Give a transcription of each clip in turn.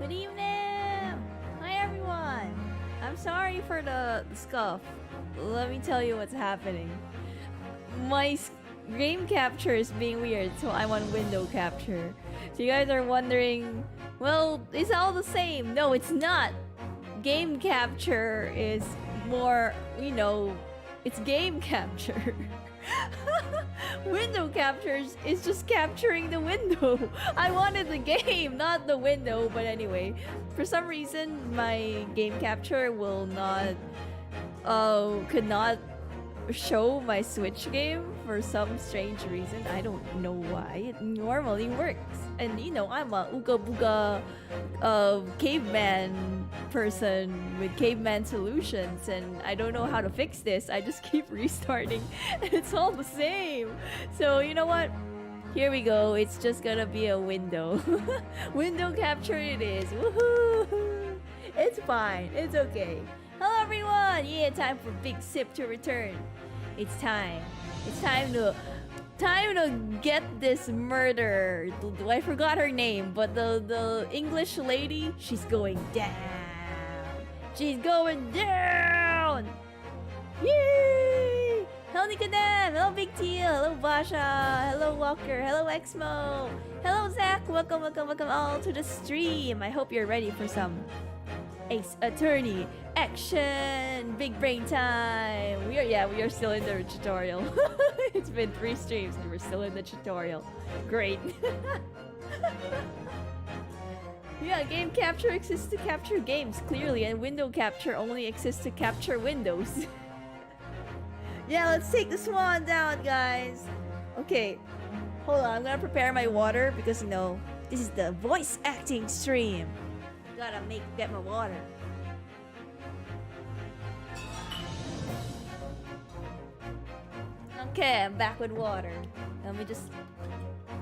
Good evening! Hi everyone! I'm sorry for the scuff. Let me tell you what's happening. My game capture is being weird, so I'm on window capture. So you guys are wondering, well, it's all the same. No, it's not. Game capture is more, you know, it's game capture. Window captures is just capturing the window. I wanted the game, not the window. But anyway, for some reason, my game capture will not, could not show my Switch game for some strange reason. I don't know why. It normally works. And you know, I'm a ooga booga caveman person with caveman solutions, and I don't know how to fix this. I just keep restarting and it's all the same. So you know what? Here we go. It's just gonna be a window. Window capture it is. Woohoo! It's fine. It's okay. Hello everyone! Yeah, time for Big Sip to return. It's time. It's time to get this murder. I forgot her name, but the English lady, she's going down. She's going down. Yay! Hello Nicodem. Hello Big Teal. Hello Basha. Hello Walker. Hello Exmo. Hello Zach. Welcome all to the stream. I hope you're ready for some Ace Attorney action. Big brain time. We are still in the tutorial. It's been 3 streams and we're still in the tutorial. Great. Yeah, game capture exists to capture games, clearly, and window capture only exists to capture windows. Yeah, let's take the swan down, guys. Okay, hold on. I'm gonna prepare my water because, you know, this is the voice acting stream. Gotta get my water. Okay, I'm back with water. Let me just...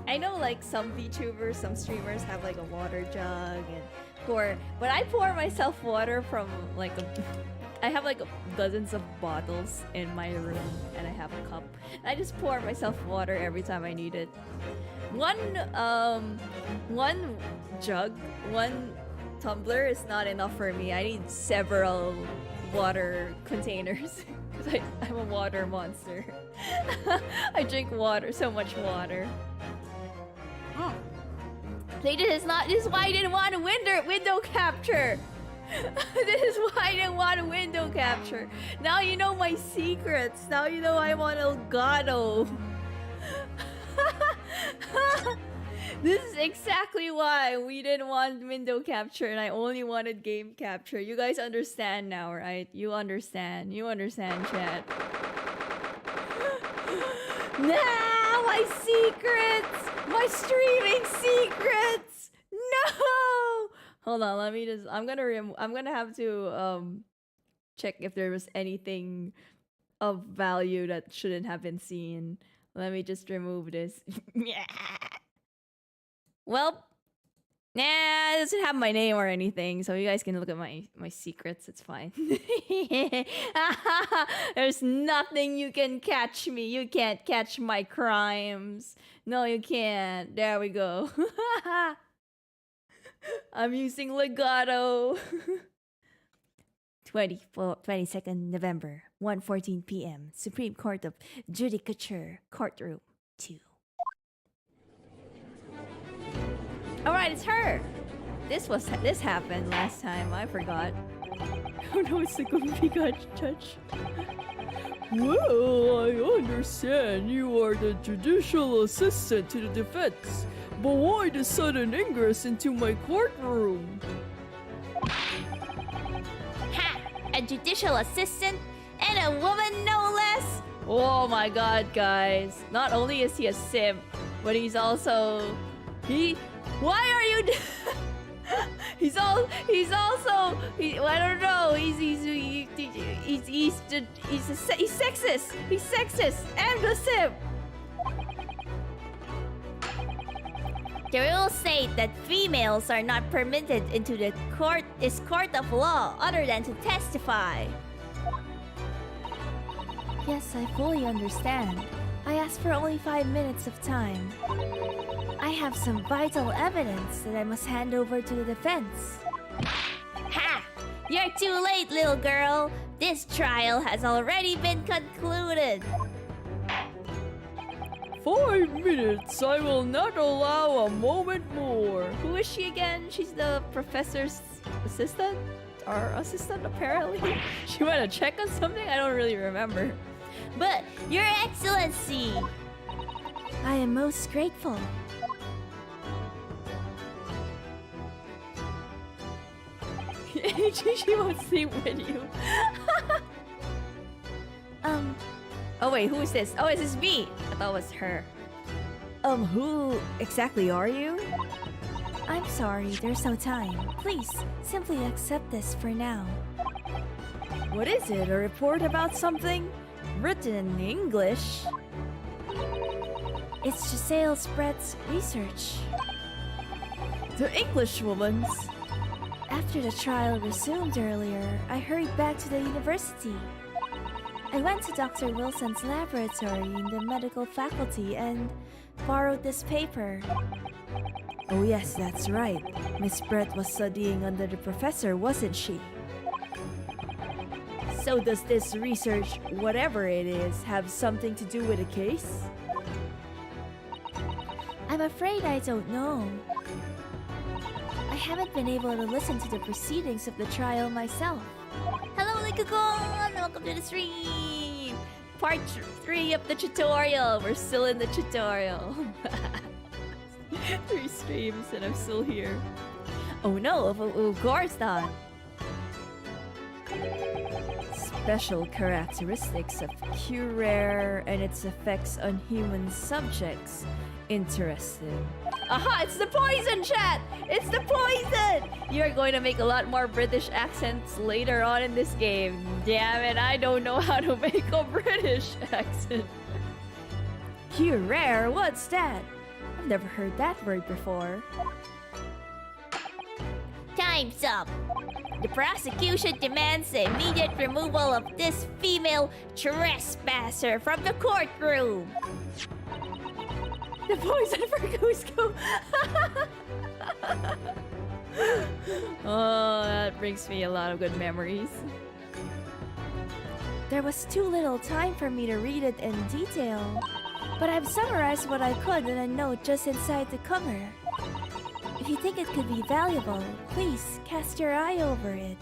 I know like some VTubers, some streamers have like a water jug and pour... But I pour myself water from like I have like dozens of bottles in my room and I have a cup. And I just pour myself water every time I need it. One jug, one tumbler is not enough for me. I need several water containers because I'm a water monster. I drink water, so much water. This is why I didn't want a window capture. This is why I didn't want a window capture. Now you know my secrets. Now you know I'm on Elgato. This is exactly why we didn't want window capture and I only wanted game capture. You guys understand now, right? You understand. You understand, chat. Now my secrets! My streaming secrets! No! Hold on, let me just... I'm gonna have to check if there was anything of value that shouldn't have been seen. Let me just remove this. Well, nah, it doesn't have my name or anything, so you guys can look at my secrets. It's fine. There's nothing you can catch me. You can't catch my crimes. No, you can't. There we go. I'm using legato. 22nd November, 1:14 p.m. Supreme Court of Judicature, Courtroom 2. Alright, it's her! This happened last time, I forgot. Oh no, it's the goofy judge. Well, I understand you are the judicial assistant to the defense, but why the sudden ingress into my courtroom? Ha! A judicial assistant? And a woman, no less? Oh my god, guys. Not only is he a simp, but he's also... Why are you... He's also... I don't know. He's sexist. He's sexist and a simp. The rules state that females are not permitted into this court of law other than to testify. Yes, I fully understand. I asked for only 5 minutes of time. I have some vital evidence that I must hand over to the defense. Ha! You're too late, little girl. This trial has already been concluded. 5 minutes. I will not allow a moment more. Who is she again? She's the professor's assistant? Or assistant, apparently. She went to check on something? I don't really remember. But, Your Excellency! I am most grateful. She won't sleep with you. Oh wait, who is this? Oh, is this me? I thought it was her. Who exactly are you? I'm sorry, there's no time. Please, simply accept this for now. What is it? A report about something? Written in English? It's Giselle Spread's research. The English woman's. After the trial resumed earlier, I hurried back to the university. I went to Dr. Wilson's laboratory in the medical faculty and borrowed this paper. Oh yes, that's right. Miss Brett was studying under the professor, wasn't she? So does this research, whatever it is, have something to do with the case? I'm afraid I don't know. I haven't been able to listen to the proceedings of the trial myself. Hello, Likukon! Welcome to the stream! Part 3 of the tutorial. We're still in the tutorial. 3 streams and I'm still here. Oh no, of course not. Special characteristics of Curare and its effects on human subjects. Interesting. Aha! It's the poison, chat! It's the poison! You're going to make a lot more British accents later on in this game. Damn it, I don't know how to make a British accent. Curare? What's that? I've never heard that word before. Time's up! The prosecution demands the immediate removal of this female trespasser from the courtroom. The poison for Cusco. Oh, that brings me a lot of good memories. There was too little time for me to read it in detail, but I've summarized what I could in a note just inside the cover. If you think it could be valuable, please cast your eye over it.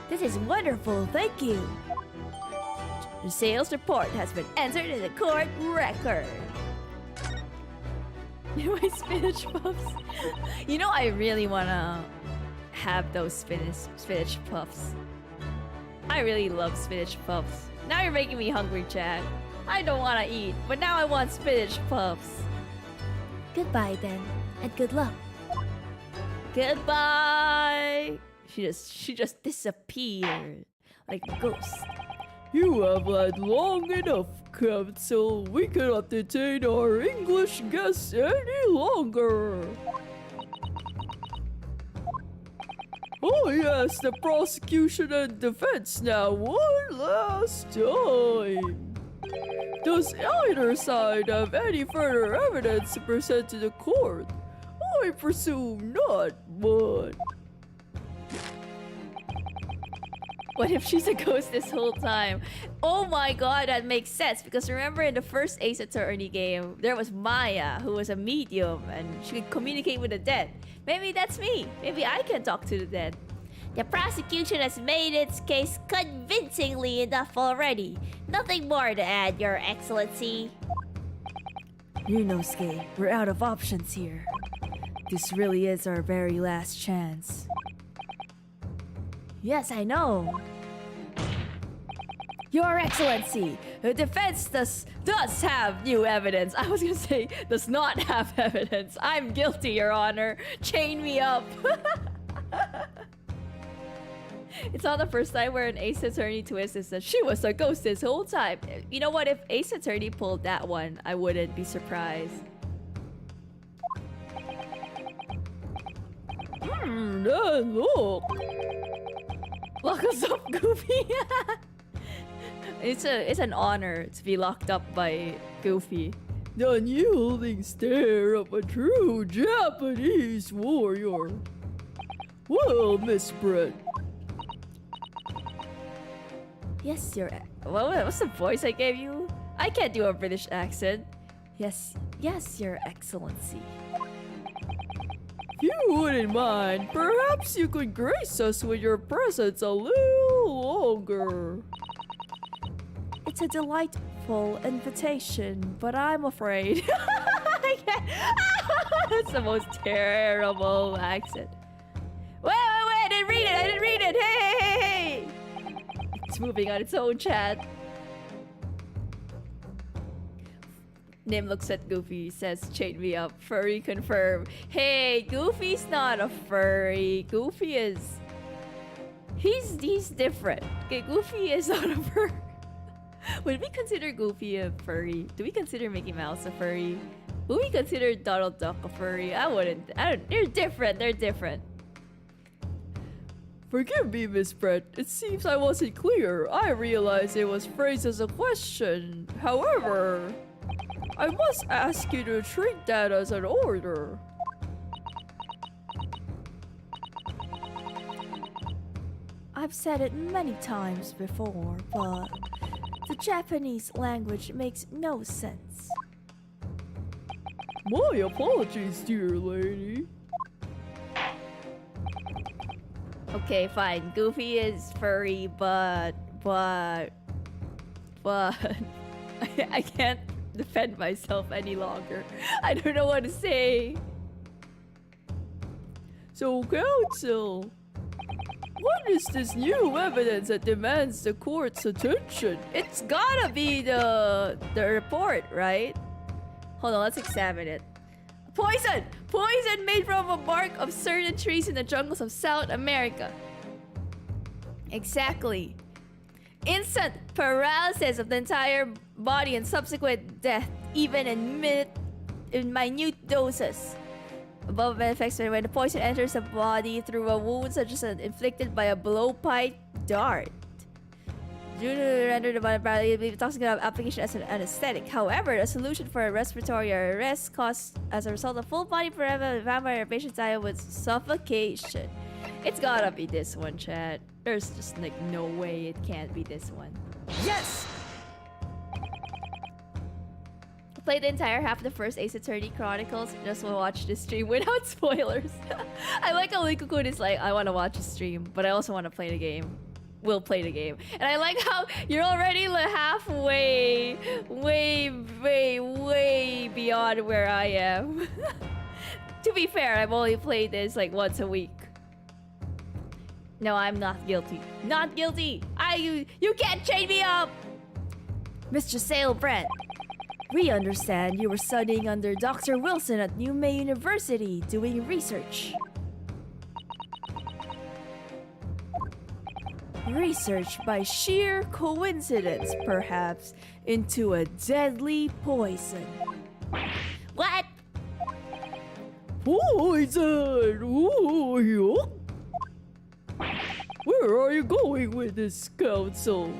This is wonderful, thank you. The sales report has been entered in the court record. My spinach puffs. You know, I really wanna have those spinach puffs. I really love spinach puffs. Now you're making me hungry, Chad. I don't wanna eat, but now I want spinach puffs. Goodbye then, and good luck. Goodbye. She just disappeared like a ghost. You have had long enough, Counsel. We cannot detain our English guests any longer. Oh yes, the prosecution and defense now, one last time. Does either side have any further evidence to present to the court? I presume not, but... What if she's a ghost this whole time? Oh my god, that makes sense. Because remember in the first Ace Attorney game, there was Maya, who was a medium, and she could communicate with the dead. Maybe that's me. Maybe I can talk to the dead. The prosecution has made its case convincingly enough already. Nothing more to add, Your Excellency. Ryunosuke, we're out of options here. This really is our very last chance. Yes, I know. Your Excellency, the defense does have new evidence. I was gonna say, does not have evidence. I'm guilty, Your Honor. Chain me up. It's not the first time where an Ace Attorney twist is that she was a ghost this whole time. You know what? If Ace Attorney pulled that one, I wouldn't be surprised. Look. Lock us up, Goofy. It's an honor to be locked up by Goofy. The unyielding stare of a true Japanese warrior. Well, Miss Brett. Yes, what's the voice I gave you? I can't do a British accent. Yes, Your Excellency. If you wouldn't mind, perhaps you could grace us with your presence a little longer. It's a delightful invitation, but I'm afraid I can't. That's the most terrible accent. Wait! I didn't read it. Hey! It's moving on its own chat. Nym looks at Goofy, says, chain me up. Furry confirm. Hey, Goofy's not a furry. Goofy is... He's different. Okay, Goofy is not a furry. Would we consider Goofy a furry? Do we consider Mickey Mouse a furry? Would we consider Donald Duck a furry? I wouldn't. They're different. Forgive me, Miss Brett. It seems I wasn't clear. I realized it was phrased as a question. However, I must ask you to treat that as an order. I've said it many times before, but the Japanese language makes no sense. My apologies, dear lady. Okay, fine. Goofy is furry, but I can't defend myself any longer. I don't know what to say. So, Counsel, what is this new evidence that demands the court's attention? It's gotta be the report, right? Hold on, let's examine it. Poison! Poison made from the bark of certain trees in the jungles of South America. Exactly. Instant paralysis of the entire body and subsequent death, even in minute doses. Above effects when the poison enters the body through a wound such as inflicted by a blowpipe dart. Due to render the body paralyzed, toxic application as an anesthetic. However, a solution for a respiratory arrest caused as a result of full body vampire patients die with suffocation. It's gotta be this one, chat. There's just like no way it can't be this one. Yes! Played the entire half of the first Ace Attorney Chronicles. Just will watch the stream without spoilers. I like how Likukun is like, I want to watch a stream, but I also want to play the game. We'll play the game. And I like how you're already like halfway, way beyond where I am. To be fair, I've only played this like once a week. No, I'm not guilty. Not guilty! You can't chain me up! Mr. Sale Brent, we understand you were studying under Dr. Wilson at New May University doing research. Research by sheer coincidence, perhaps, into a deadly poison. What? Poison! Ooh, yuck. Where are you going with this, Counsel?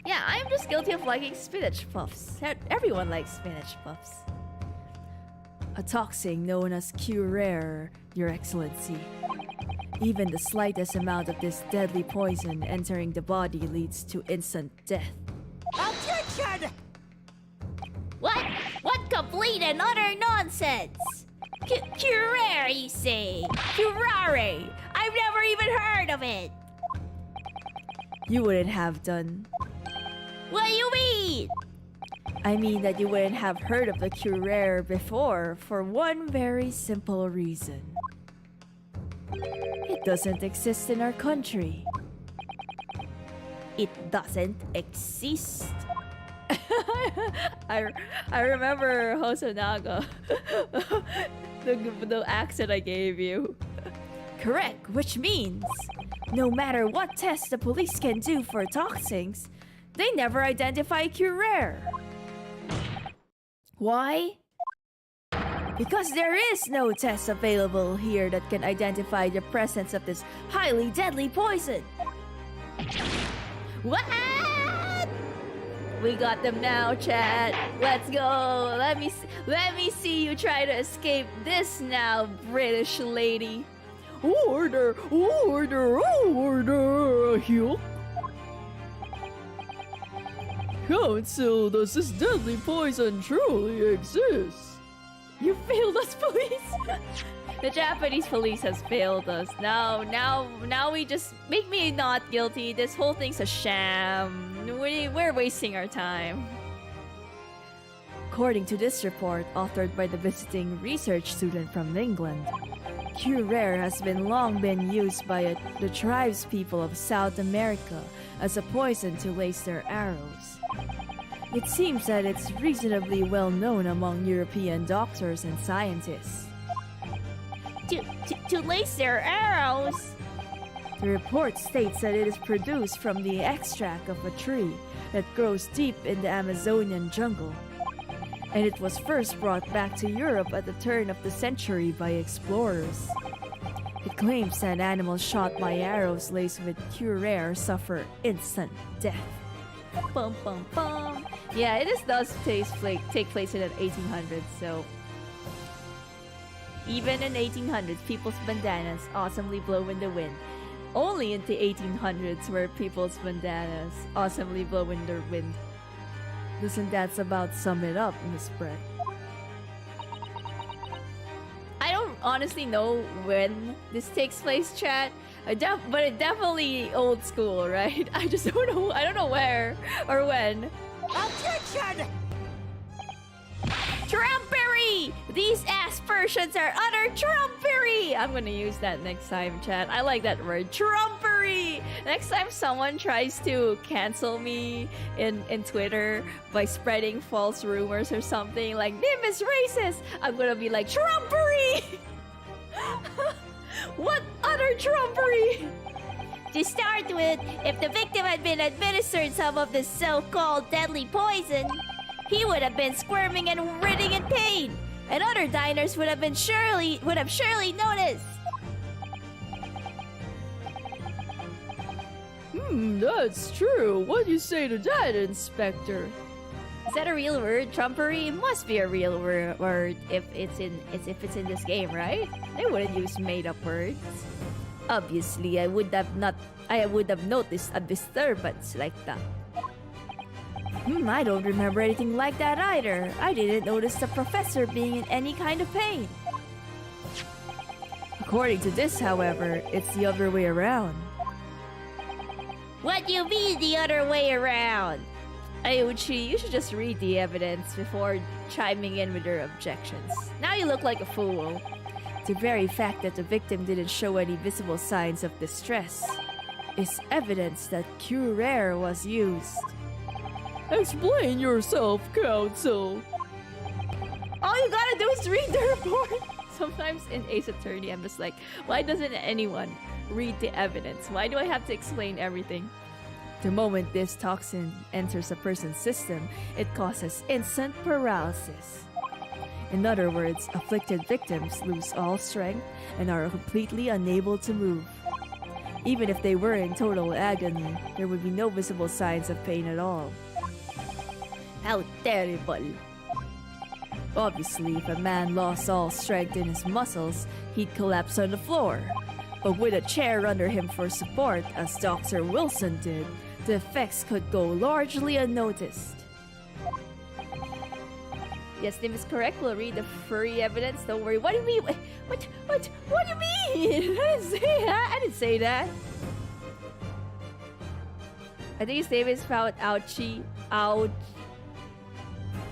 Yeah, I'm just guilty of liking spinach puffs. Everyone likes spinach puffs. A toxin known as Curare, Your Excellency. Even the slightest amount of this deadly poison entering the body leads to instant death. Objection! What? What complete and utter nonsense? Curare, you say? Curare! I've never even heard of it! You wouldn't have done. What do you mean? I mean that you wouldn't have heard of the Curare before for one very simple reason. It doesn't exist in our country. It doesn't exist. I remember Hosonaga. the accent I gave you. Correct, which means no matter what test the police can do for toxins, they never identify Curare. Why? Because there is no test available here that can identify the presence of this highly deadly poison. What? We got them now, chat. Let's go. Let me see you try to escape this now, British lady. Order, order, order. Here. Council, does this deadly poison truly exist? You failed us, police. The Japanese police has failed us. Now we just make me not guilty. This whole thing's a sham. We're wasting our time. According to this report, authored by the visiting research student from England, curare has long been used by the tribes people of South America as a poison to lace their arrows. It seems that it's reasonably well known among European doctors and scientists. To lace their arrows? The report states that it is produced from the extract of a tree that grows deep in the Amazonian jungle, and it was first brought back to Europe at the turn of the century by explorers. It claims that animals shot by arrows laced with curare suffer instant death. Bum bum bum. Yeah, it does take place in the 1800s, so even in 1800s, people's bandanas awesomely blow in the wind. Only in the 1800s where people's bandanas awesomely blow in the wind. Doesn't that about sum it up, Miss Brett? I don't honestly know when this takes place, chat. But it definitely old school, right? I just don't know. I don't know where or when. Objection! Trumpery! These aspersions are utter trumpery! I'm gonna use that next time, chat. I like that word, trumpery! Next time someone tries to cancel me in Twitter by spreading false rumors or something like, Nym is racist! I'm gonna be like, trumpery! What utter trumpery! To start with, if the victim had been administered some of this so-called deadly poison, he would have been squirming and writhing in pain, and other diners would have surely noticed. That's true. What do you say to that, Inspector? Is that a real word, trumpery? It must be a real word if it's in this game, right? They wouldn't use made-up words. Obviously, I would have noticed a disturbance like that. I don't remember anything like that either. I didn't notice the professor being in any kind of pain. According to this, however, it's the other way around. What do you mean the other way around? Ayuchi, you should just read the evidence before chiming in with your objections. Now you look like a fool. The very fact that the victim didn't show any visible signs of distress is evidence that curare was used. Explain yourself, Counsel. All you gotta do is read the report. Sometimes in Ace Attorney, I'm just like, why doesn't anyone read the evidence? Why do I have to explain everything? The moment this toxin enters a person's system, it causes instant paralysis. In other words, afflicted victims lose all strength and are completely unable to move. Even if they were in total agony, there would be no visible signs of pain at all. How terrible! Obviously, if a man lost all strength in his muscles, he'd collapse on the floor. But with a chair under him for support, as Dr. Wilson did, the effects could go largely unnoticed. Yes, Nym is correct. We'll read the furry evidence. Don't worry. What do you mean? What do you mean? I didn't say that. I didn't say that. I think his name is found Ouchie. Ouch.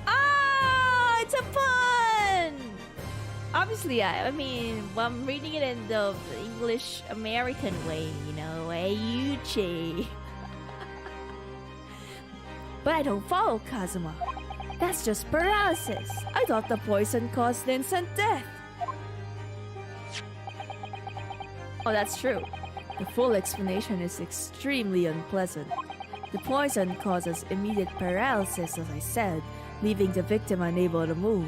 Ah! It's a pun! Obviously, I mean, I'm reading it in the English American way, you know. Ayuchi. But I don't follow, Kazuma. That's just paralysis. I thought the poison caused instant death. Oh, that's true. The full explanation is extremely unpleasant. The poison causes immediate paralysis, as I said, leaving the victim unable to move.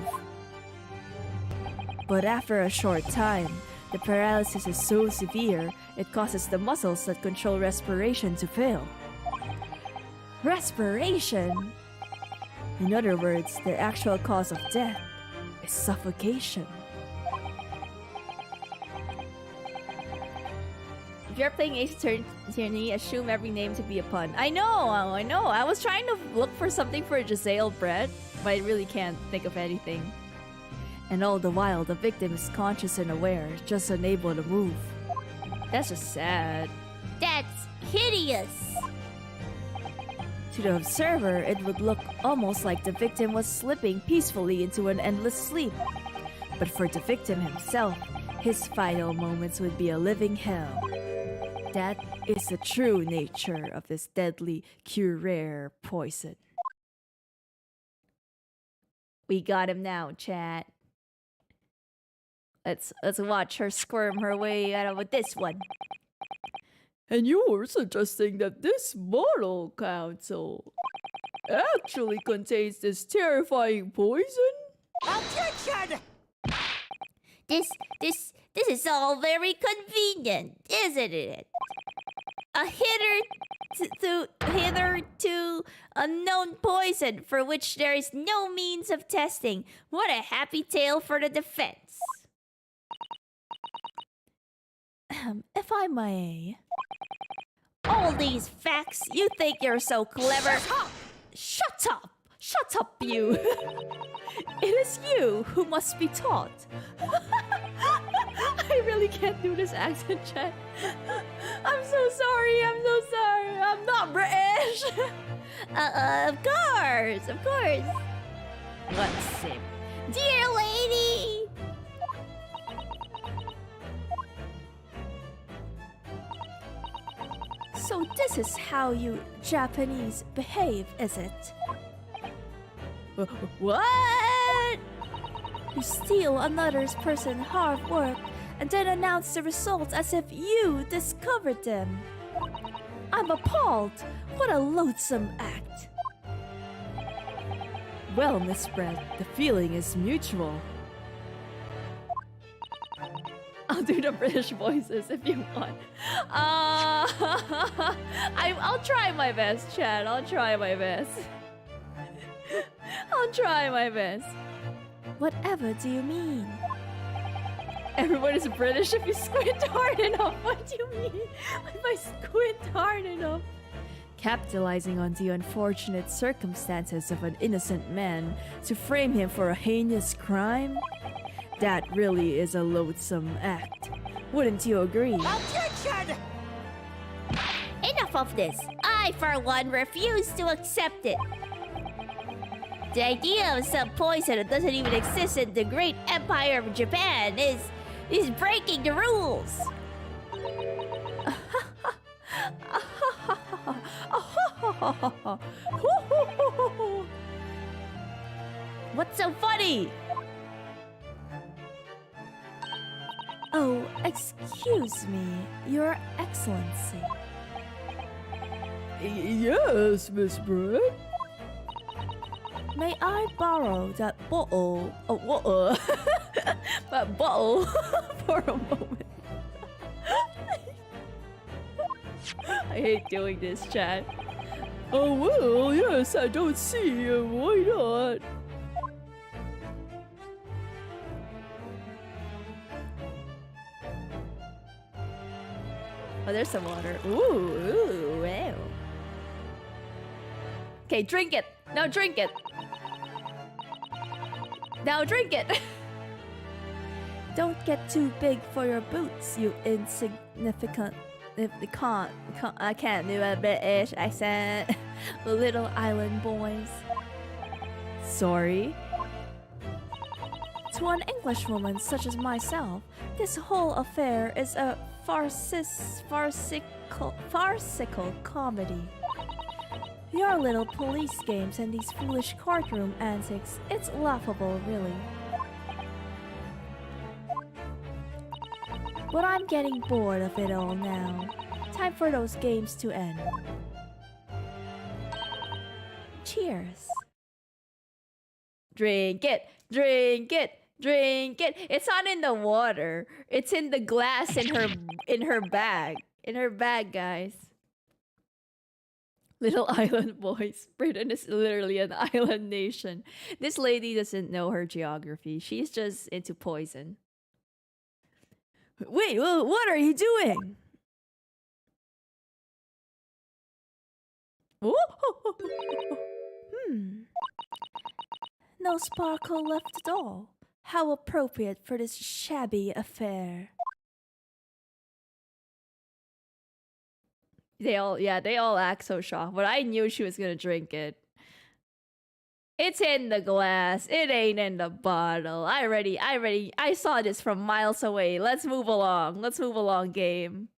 But after a short time, the paralysis is so severe, it causes the muscles that control respiration to fail. Respiration? In other words, the actual cause of death is suffocation. If you're playing Ace Attorney, assume every name to be a pun. I know. I was trying to look for something for Giselle Brett, but I really can't think of anything. And all the while, the victim is conscious and aware, just unable to move. That's just sad. That's hideous. To the observer, it would look almost like the victim was slipping peacefully into an endless sleep. But for the victim himself, his final moments would be a living hell. That is the true nature of this deadly Curare poison. We got him now, chat. Let's watch her squirm her way out of this one. And you're suggesting that this mortal council actually contains this terrifying poison? Objection! This is all very convenient, isn't it? A hitherto unknown poison for which there is no means of testing. What a happy tale for the defense. If I may. All these facts, you think you're so clever. Shut up! Shut up, you! It is you who must be taught. I really can't do this accent, chat. I'm so sorry. I'm not British. Of course. What a sim. Dear lady! So this is how you Japanese behave, is it? What? You steal another person's hard work and then announce the results as if you discovered them. I'm appalled. What a loathsome act. Well, Miss Brett, the feeling is mutual. I'll do the British voices if you want. I'll try my best, Chad. I'll try my best. I'll try my best. Whatever do you mean? Everyone is British if you squint hard enough. What do you mean? If I squint hard enough? Capitalizing on the unfortunate circumstances of an innocent man to frame him for a heinous crime? That really is a loathsome act. Wouldn't you agree? Objection! Enough of this. I, for one, refuse to accept it. The idea of some poison that doesn't even exist in the great empire of Japan is breaking the rules. What's so funny? Oh, excuse me, Your Excellency. Yes, Miss Brett. May I borrow that bottle? That bottle for a moment. I hate doing this, chat. Oh, well, yes, I don't see why not. Oh, there's some water. Ooh, wow. Okay, drink it. Now drink it. Now drink it. Don't get too big for your boots, you insignificant. I can't do a British accent. Little island boys. Sorry. To an Englishwoman such as myself, this whole affair is a farcical comedy. Your little police games and these foolish courtroom antics, it's laughable, really. But I'm getting bored of it all now. Time for those games to end. Cheers. Drink it, drink it, drink it. It's not in the water. It's in the glass in her bag. In her bag, guys. Little island boys. Britain is literally an island nation. This lady doesn't know her geography. She's just into poison. Wait, what are you doing? No sparkle left at all. How appropriate for this shabby affair. They all act so shocked, but I knew she was gonna drink it. It's in the glass. It ain't in the bottle. I saw this from miles away. Let's move along. Let's move along, game.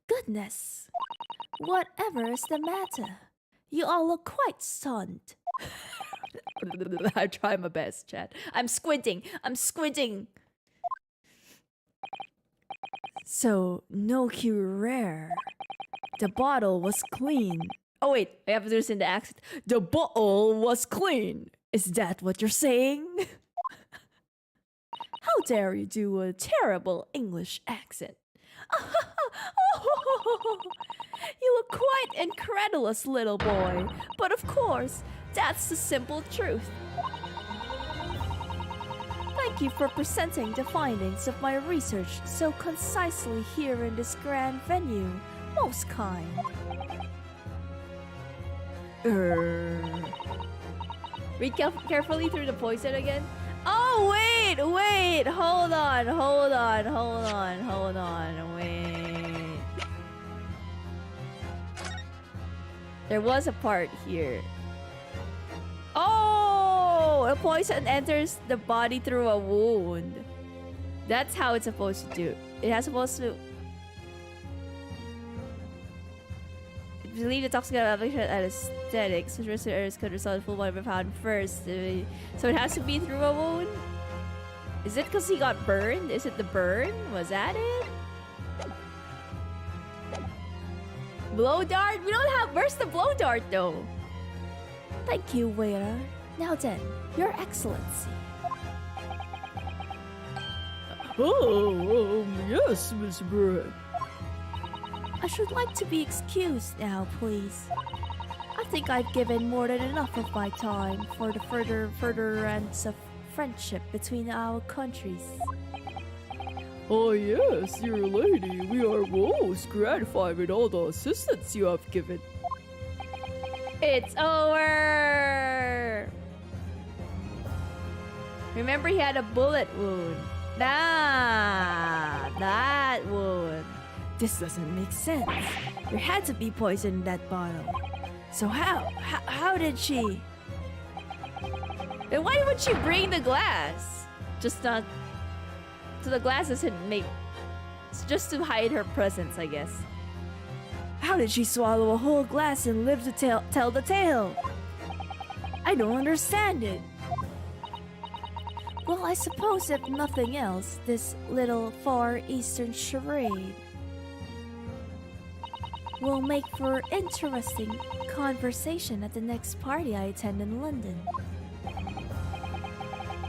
Goodness. Whatever is the matter? You all look quite stunned. I try my best, chat. I'm squinting. So, no cure rare. The bottle was clean. Oh wait, I have to do this in the accent. The bottle was clean. Is that what you're saying? How dare you do a terrible English accent? You look quite incredulous, little boy. But of course, that's the simple truth. Thank you for presenting the findings of my research so concisely here in this grand venue. Most kind. Read carefully through the poison again. Oh wait, hold on, wait. There was a part here. Oh, a poison enters the body through a wound. That's how it's supposed to do. It has supposed to. Believe the toxic affection anesthetics, which researchers could result in full body found first. So it has to be through a wound. Is it because he got burned? Is it the burn? Was that it? Blow dart? We don't have. Where's the blow dart though? Thank you, waiter. Now then, Your Excellency. Yes, Miss Brett. I should like to be excused now, please. I think I've given more than enough of my time for the furtherance of friendship between our countries. Oh yes, dear lady, we are most gratified with all the assistance you have given. It's over! Remember, he had a bullet wound. That wound. This doesn't make sense. There had to be poison in that bottle. So how did she? And why would she bring the glass? Just not... So the glass doesn't make... It's just to hide her presence, I guess. How did she swallow a whole glass and live to tell the tale? I don't understand it. Well, I suppose if nothing else, this little Far Eastern charade will make for interesting conversation at the next party I attend in London.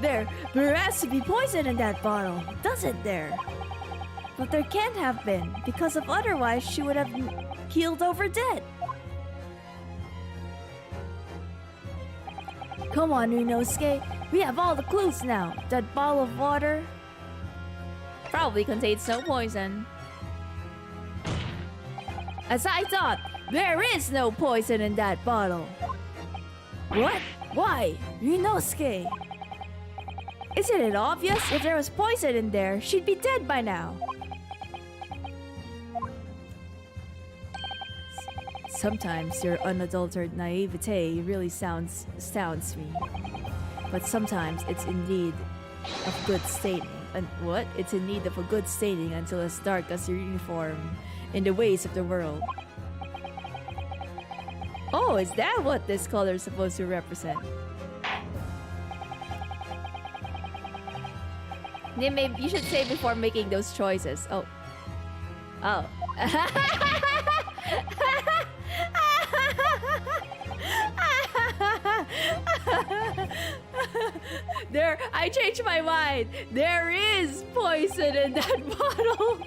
There has to be poison in that bottle, doesn't there? But there can't have been, because if otherwise she would have keeled over dead. Come on, Ryunosuke, we have all the clues now. That bottle of water probably contains no poison. As I thought, there is no poison in that bottle. What? Why? Ryunosuke? Isn't it obvious? If there was poison in there, she'd be dead by now. Sometimes your unadulterated naivete really astounds me. But sometimes it's in need of good staining. And what? It's in need of a good staining until as dark as your uniform in the ways of the world. Oh, is that what this color is supposed to represent? Nym, maybe you should say before making those choices. Oh. Oh. There, I changed my mind. There is poison in that bottle.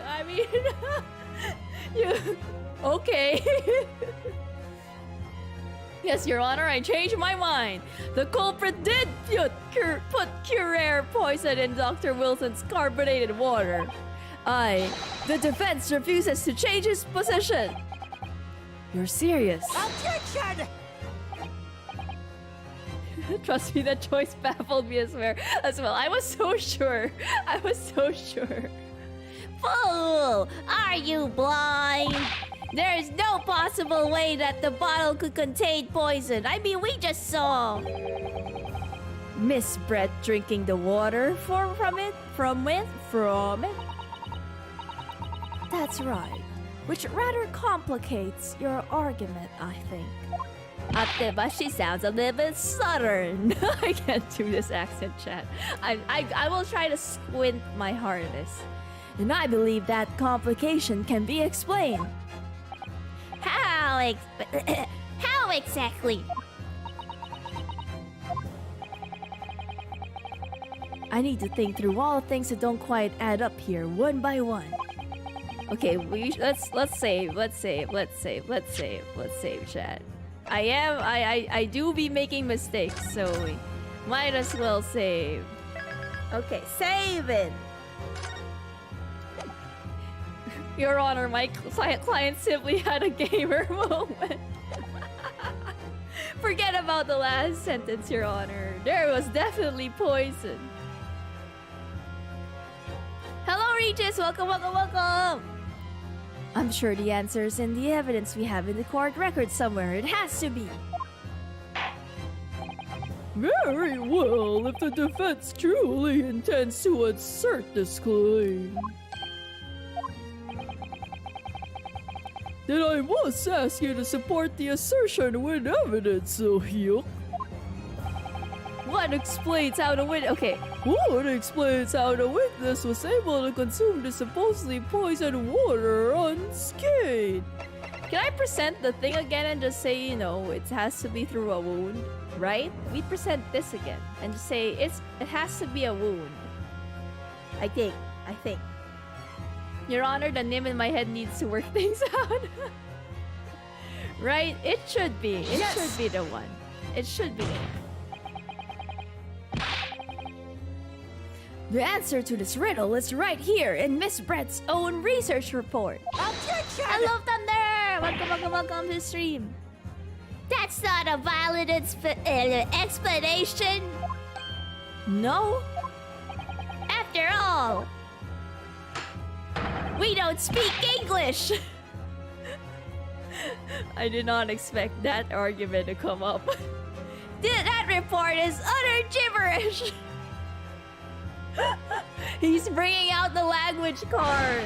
I mean, you okay? Yes, Your Honor, I changed my mind. The culprit did put Curare poison in Dr. Wilson's carbonated water. The defense refuses to change his position. You're serious? Objection! Trust me, that choice baffled me as well. I was so sure. I was so sure. Fool! Are you blind? There is no possible way that the bottle could contain poison. I mean, we just saw Miss Brett drinking the water from it. That's right. Which rather complicates your argument, I think. But she sounds a little bit southern. I can't do this accent, chat. I will try to squint my hardest. And I believe that complication can be explained. how exactly? I need to think through all the things that don't quite add up here, one by one. Okay, let's save, chat. I do be making mistakes, so we might as well save. Okay, save it. Your Honor, my client simply had a gamer moment. Forget about the last sentence, Your Honor. There was definitely poison. Hello, Regis! Welcome, welcome, welcome! I'm sure the answer's in the evidence we have in the court record somewhere. It has to be. Very well, if the defense truly intends to assert this claim, then I must ask you to support the assertion with evidence, so yuck. What explains how the witness... Okay. What explains how the witness was able to consume the supposedly poisoned water unscathed? Can I present the thing again and just say, you know, it has to be through a wound, right? We present this again and just say it has to be a wound. I think. Your Honor, the Nym in my head needs to work things out. Right? It should be. It should be the one. It should be the one. The answer to this riddle is right here in Miss Brett's own research report. Objection! Hello, Thunder! Welcome to the stream. That's not a valid explanation. No? After all, we don't speak English. I did not expect that argument to come up. That report is utter gibberish. He's bringing out the language card.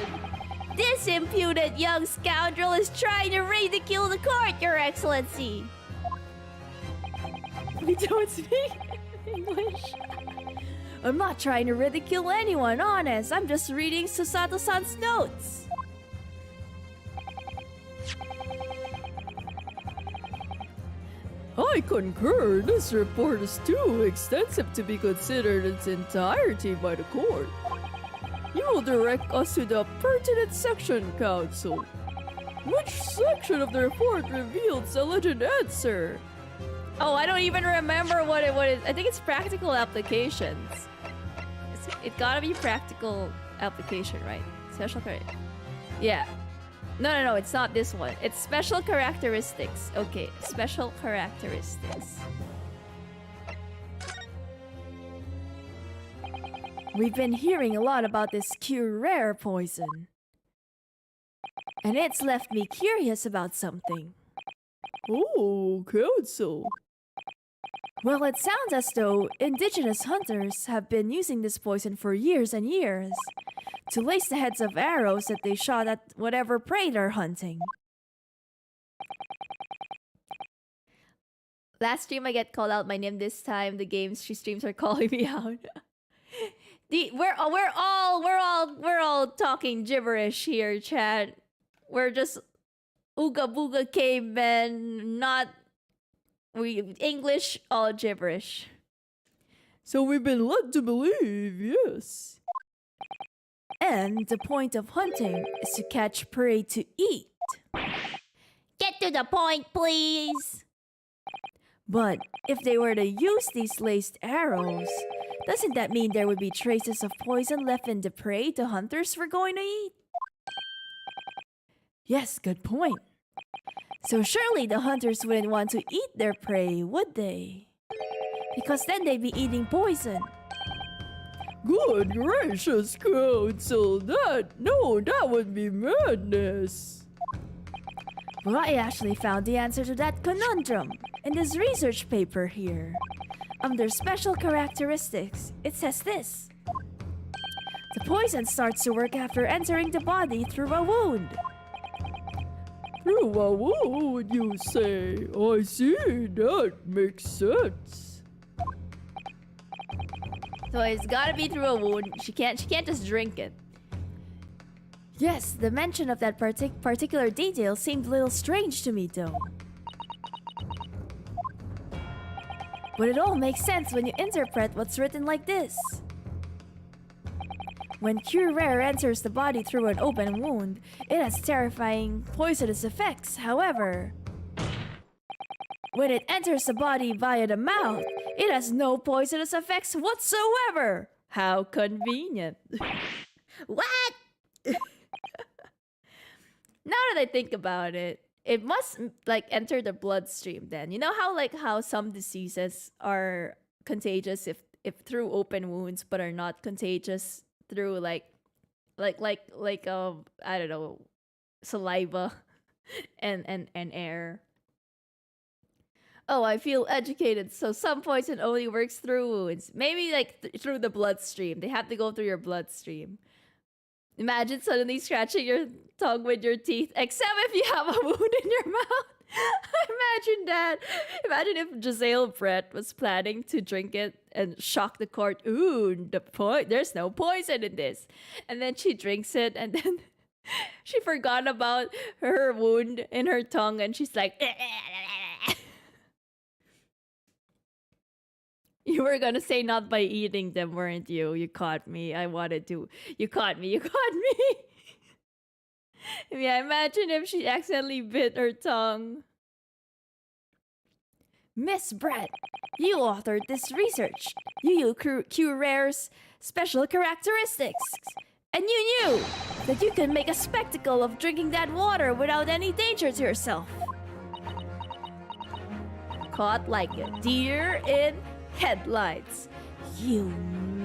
This impudent young scoundrel is trying to ridicule the court, Your Excellency. We don't speak English. I'm not trying to ridicule anyone, honest. I'm just reading Susato-san's notes. I concur. This report is too extensive to be considered in its entirety by the court. You will direct us to the pertinent section, counsel. Which section of the report reveals the alleged answer? Oh, I don't even remember what it is. I think it's practical applications. It gotta be practical application, right? Special character. Yeah. No, it's not this one. It's special characteristics. Okay, special characteristics. We've been hearing a lot about this Curare poison. And it's left me curious about something. Oh, counsel. Well, it sounds as though indigenous hunters have been using this poison for years and years to lace the heads of arrows that they shot at whatever prey they're hunting. Last stream I get called out my Nym. This time the games she streams are calling me out. We're all talking gibberish here, chat. We're just Ooga booga cavemen, not English, all gibberish. So we've been led to believe, yes. And the point of hunting is to catch prey to eat. Get to the point, please. But if they were to use these laced arrows, doesn't that mean there would be traces of poison left in the prey the hunters were going to eat? Yes, good point. So surely the hunters wouldn't want to eat their prey, would they? Because then they'd be eating poison. Good gracious, Council, that would be madness. Well, I actually found the answer to that conundrum in this research paper here. Under special characteristics, it says this. The poison starts to work after entering the body through a wound. Through a wound, you say? I see, that makes sense. So it's gotta be through a wound. She can't just drink it. Yes, the mention of that particular detail seemed a little strange to me though. But it all makes sense when you interpret what's written like this. When Q Rare enters the body through an open wound, it has terrifying poisonous effects. However, when it enters the body via the mouth, it has no poisonous effects whatsoever. How convenient. What? Now that I think about it, it must like enter the bloodstream then. You know how some diseases are contagious if through open wounds but are not contagious through like I don't know, saliva and air. Oh, I feel educated. So some poison only works through wounds. Maybe like through the bloodstream. They have to go through your bloodstream. Imagine suddenly scratching your tongue with your teeth, except if you have a wound in your mouth. Imagine that. Imagine if Giselle Brett was planning to drink it and shock the court. Ooh, there's no poison in this. And then she drinks it and then she forgot about her wound in her tongue and she's like... You were gonna say not by eating them, weren't you? You caught me. I wanted to. You caught me. You caught me. Yeah, imagine if she accidentally bit her tongue. Miss Brett, you authored this research. You Q Rare's special characteristics. And you knew that you could make a spectacle of drinking that water without any danger to yourself. Caught like a deer in headlights. You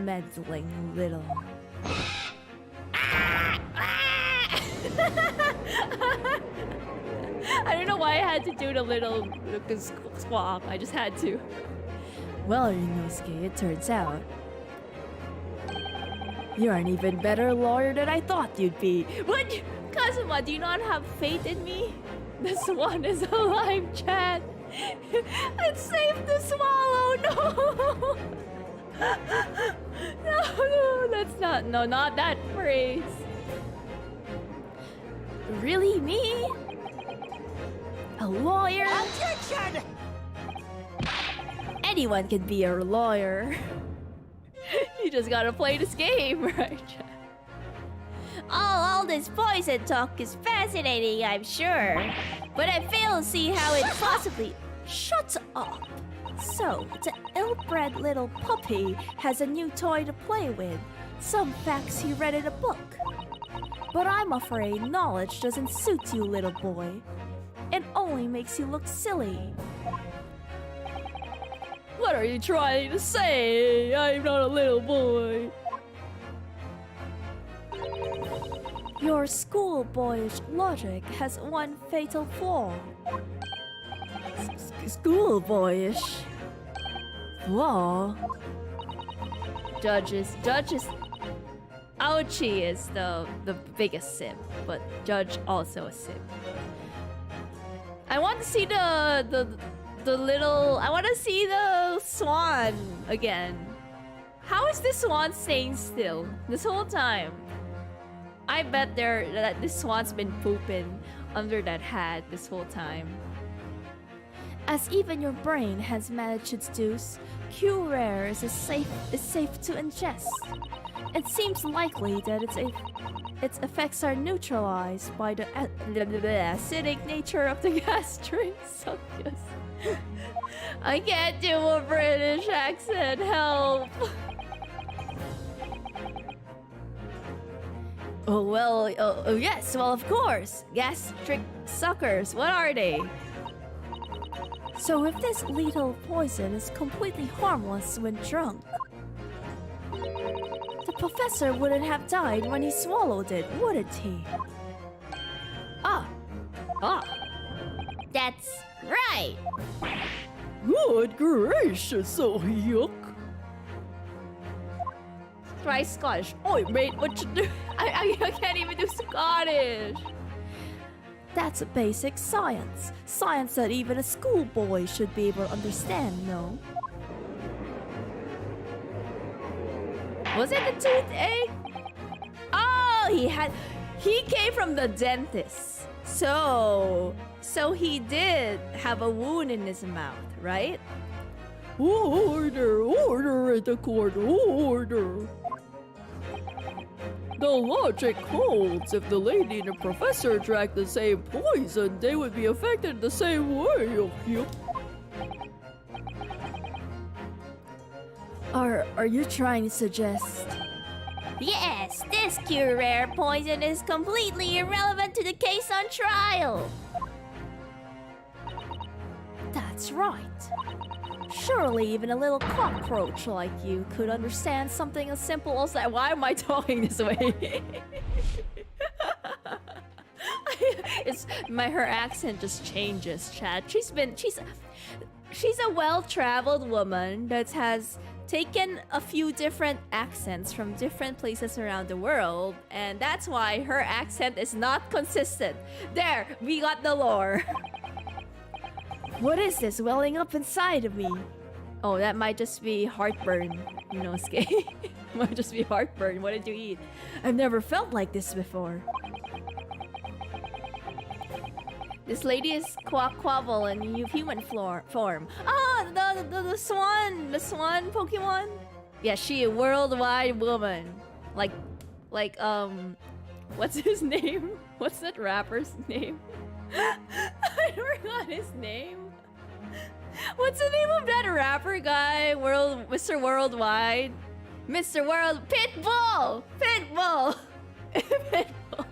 meddling little... I don't know why I had to do the little squawk. I just had to. Well, Inosuke, it turns out you're an even better lawyer than I thought you'd be. What? Kazuma, do you not have faith in me? The swan is alive, chat. It's safe to swallow. No. No, that's not. No, not that phrase. Really, me? A lawyer? Objection! Anyone can be a lawyer. You just gotta play this game, right? All this poison talk is fascinating, I'm sure. But I fail to see how it possibly... Shut up! So, the ill-bred little puppy has a new toy to play with. Some facts he read in a book. But I'm afraid knowledge doesn't suit you, little boy. It only makes you look silly. What are you trying to say? I'm not a little boy. Your schoolboyish logic has one fatal flaw. Schoolboyish flaw? Judges. Ouchie is the biggest simp, but Judge also a simp. I want to see the little... I want to see the swan again. How is this swan staying still this whole time? I bet that this swan's been pooping under that hat this whole time. As even your brain has managed to deduce, Q rare is safe to ingest. It seems likely that its effects are neutralized by the acidic nature of the gastric succus. I can't do a British accent, help! Oh well, oh yes, well of course. Gastric suckers, what are they? So if this lethal poison is completely harmless when drunk, the professor wouldn't have died when he swallowed it, wouldn't he? Ah. That's right. Good gracious, oh yuck. Try Scottish. Oi mate, what you do? I can't even do Scottish. That's a basic science. Science that even a schoolboy should be able to understand, no? Was it the toothache? Oh, he came from the dentist. So he did have a wound in his mouth, right? Order at the court, order. The logic holds. If the lady and the professor drank the same poison, they would be affected the same way. Yuck. Are you trying to suggest? Yes, this Q rare poison is completely irrelevant to the case on trial. That's right. Surely even a little cockroach like you could understand something as simple as that. Why am I talking this way? Her accent just changes, Chad. She's a well-traveled woman that has taken a few different accents from different places around the world, and that's why her accent is not consistent. There, we got the lore. What is this welling up inside of me? Oh, that might just be heartburn. You know, Skate. Might just be heartburn. What did you eat? I've never felt like this before. This lady is Quackquavel in human form. Ah, the swan Pokemon. Yeah, she a worldwide woman. Like, what's his name? What's that rapper's name? I forgot his name. What's the name of that rapper guy? Mr. Worldwide? Mr. World... Pitbull! Pitbull! Pitbull.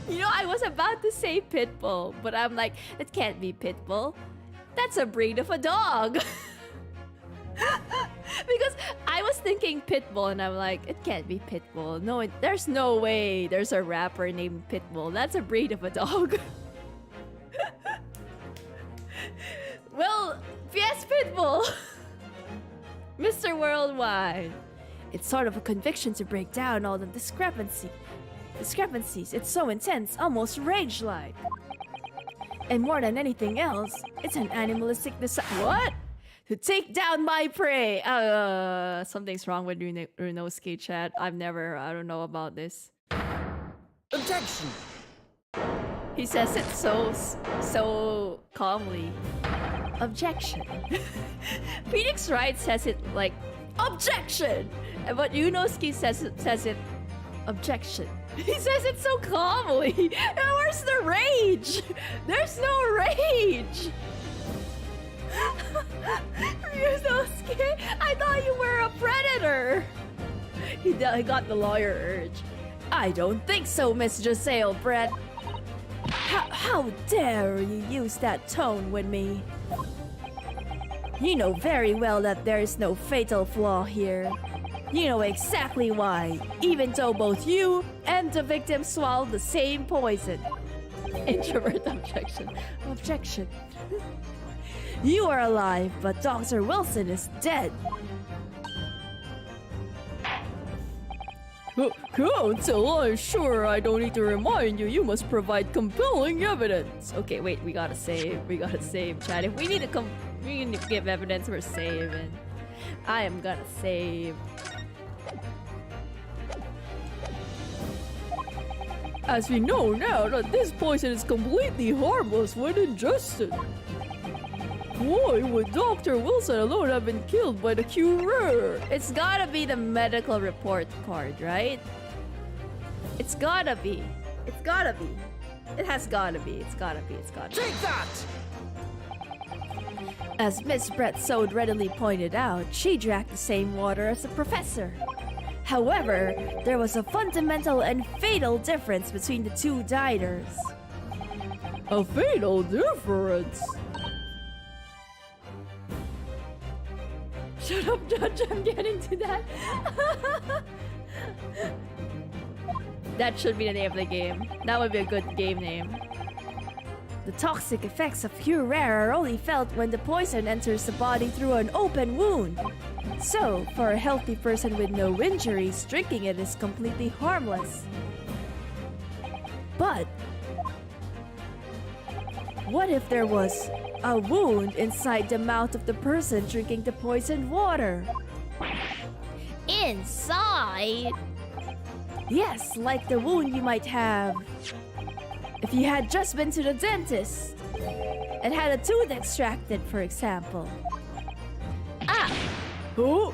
You know, I was about to say Pitbull, but I'm like, it can't be Pitbull. That's a breed of a dog. Because I was thinking Pitbull, and I'm like, it can't be Pitbull. No, there's no way there's a rapper named Pitbull. That's a breed of a dog. Well, yes, Pitbull. Mr. Worldwide. It's sort of a conviction to break down all the discrepancies. It's so intense, almost rage-like. And more than anything else, it's an animalistic desire. What? To take down my prey. Something's wrong with Runosuke chat. I don't know about this. Objection! He says it so calmly. Objection. Phoenix Wright says it like, objection! But Runosuke says it, objection. He says it so calmly. Where's the rage? There's no rage. Ryunosuke, I thought you were a predator. He got the lawyer urge. I don't think so, Miss Giselle Brett. How dare you use that tone with me? You know very well that there is no fatal flaw here. You know exactly why, even though both you and the victim swallowed the same poison. Introvert objection. Objection. You are alive, but Dr. Wilson is dead. Counsel, I'm sure I don't need to remind you. You must provide compelling evidence. Okay, wait, we gotta save, chat. If we need to give evidence, we're saving. I am gonna save. As we know now that this poison is completely harmless when ingested. Why would Dr. Wilson alone have been killed by the curer? It's gotta be the medical report card, right? It's gotta be. It's gotta be. It has gotta be. It's gotta be. It's gotta be. Take that! As Miss Brett so readily pointed out, she drank the same water as the professor. However, there was a fundamental and fatal difference between the two diners. A fatal difference? Shut up, Judge, I'm getting to that. That should be the name of the game. That would be a good game name. The toxic effects of pure rare are only felt when the poison enters the body through an open wound. So, for a healthy person with no injuries, drinking it is completely harmless. But what if there was a wound inside the mouth of the person drinking the poisoned water? Inside? Yes, like the wound you might have if you had just been to the dentist and had a tooth extracted, for example. Ah! But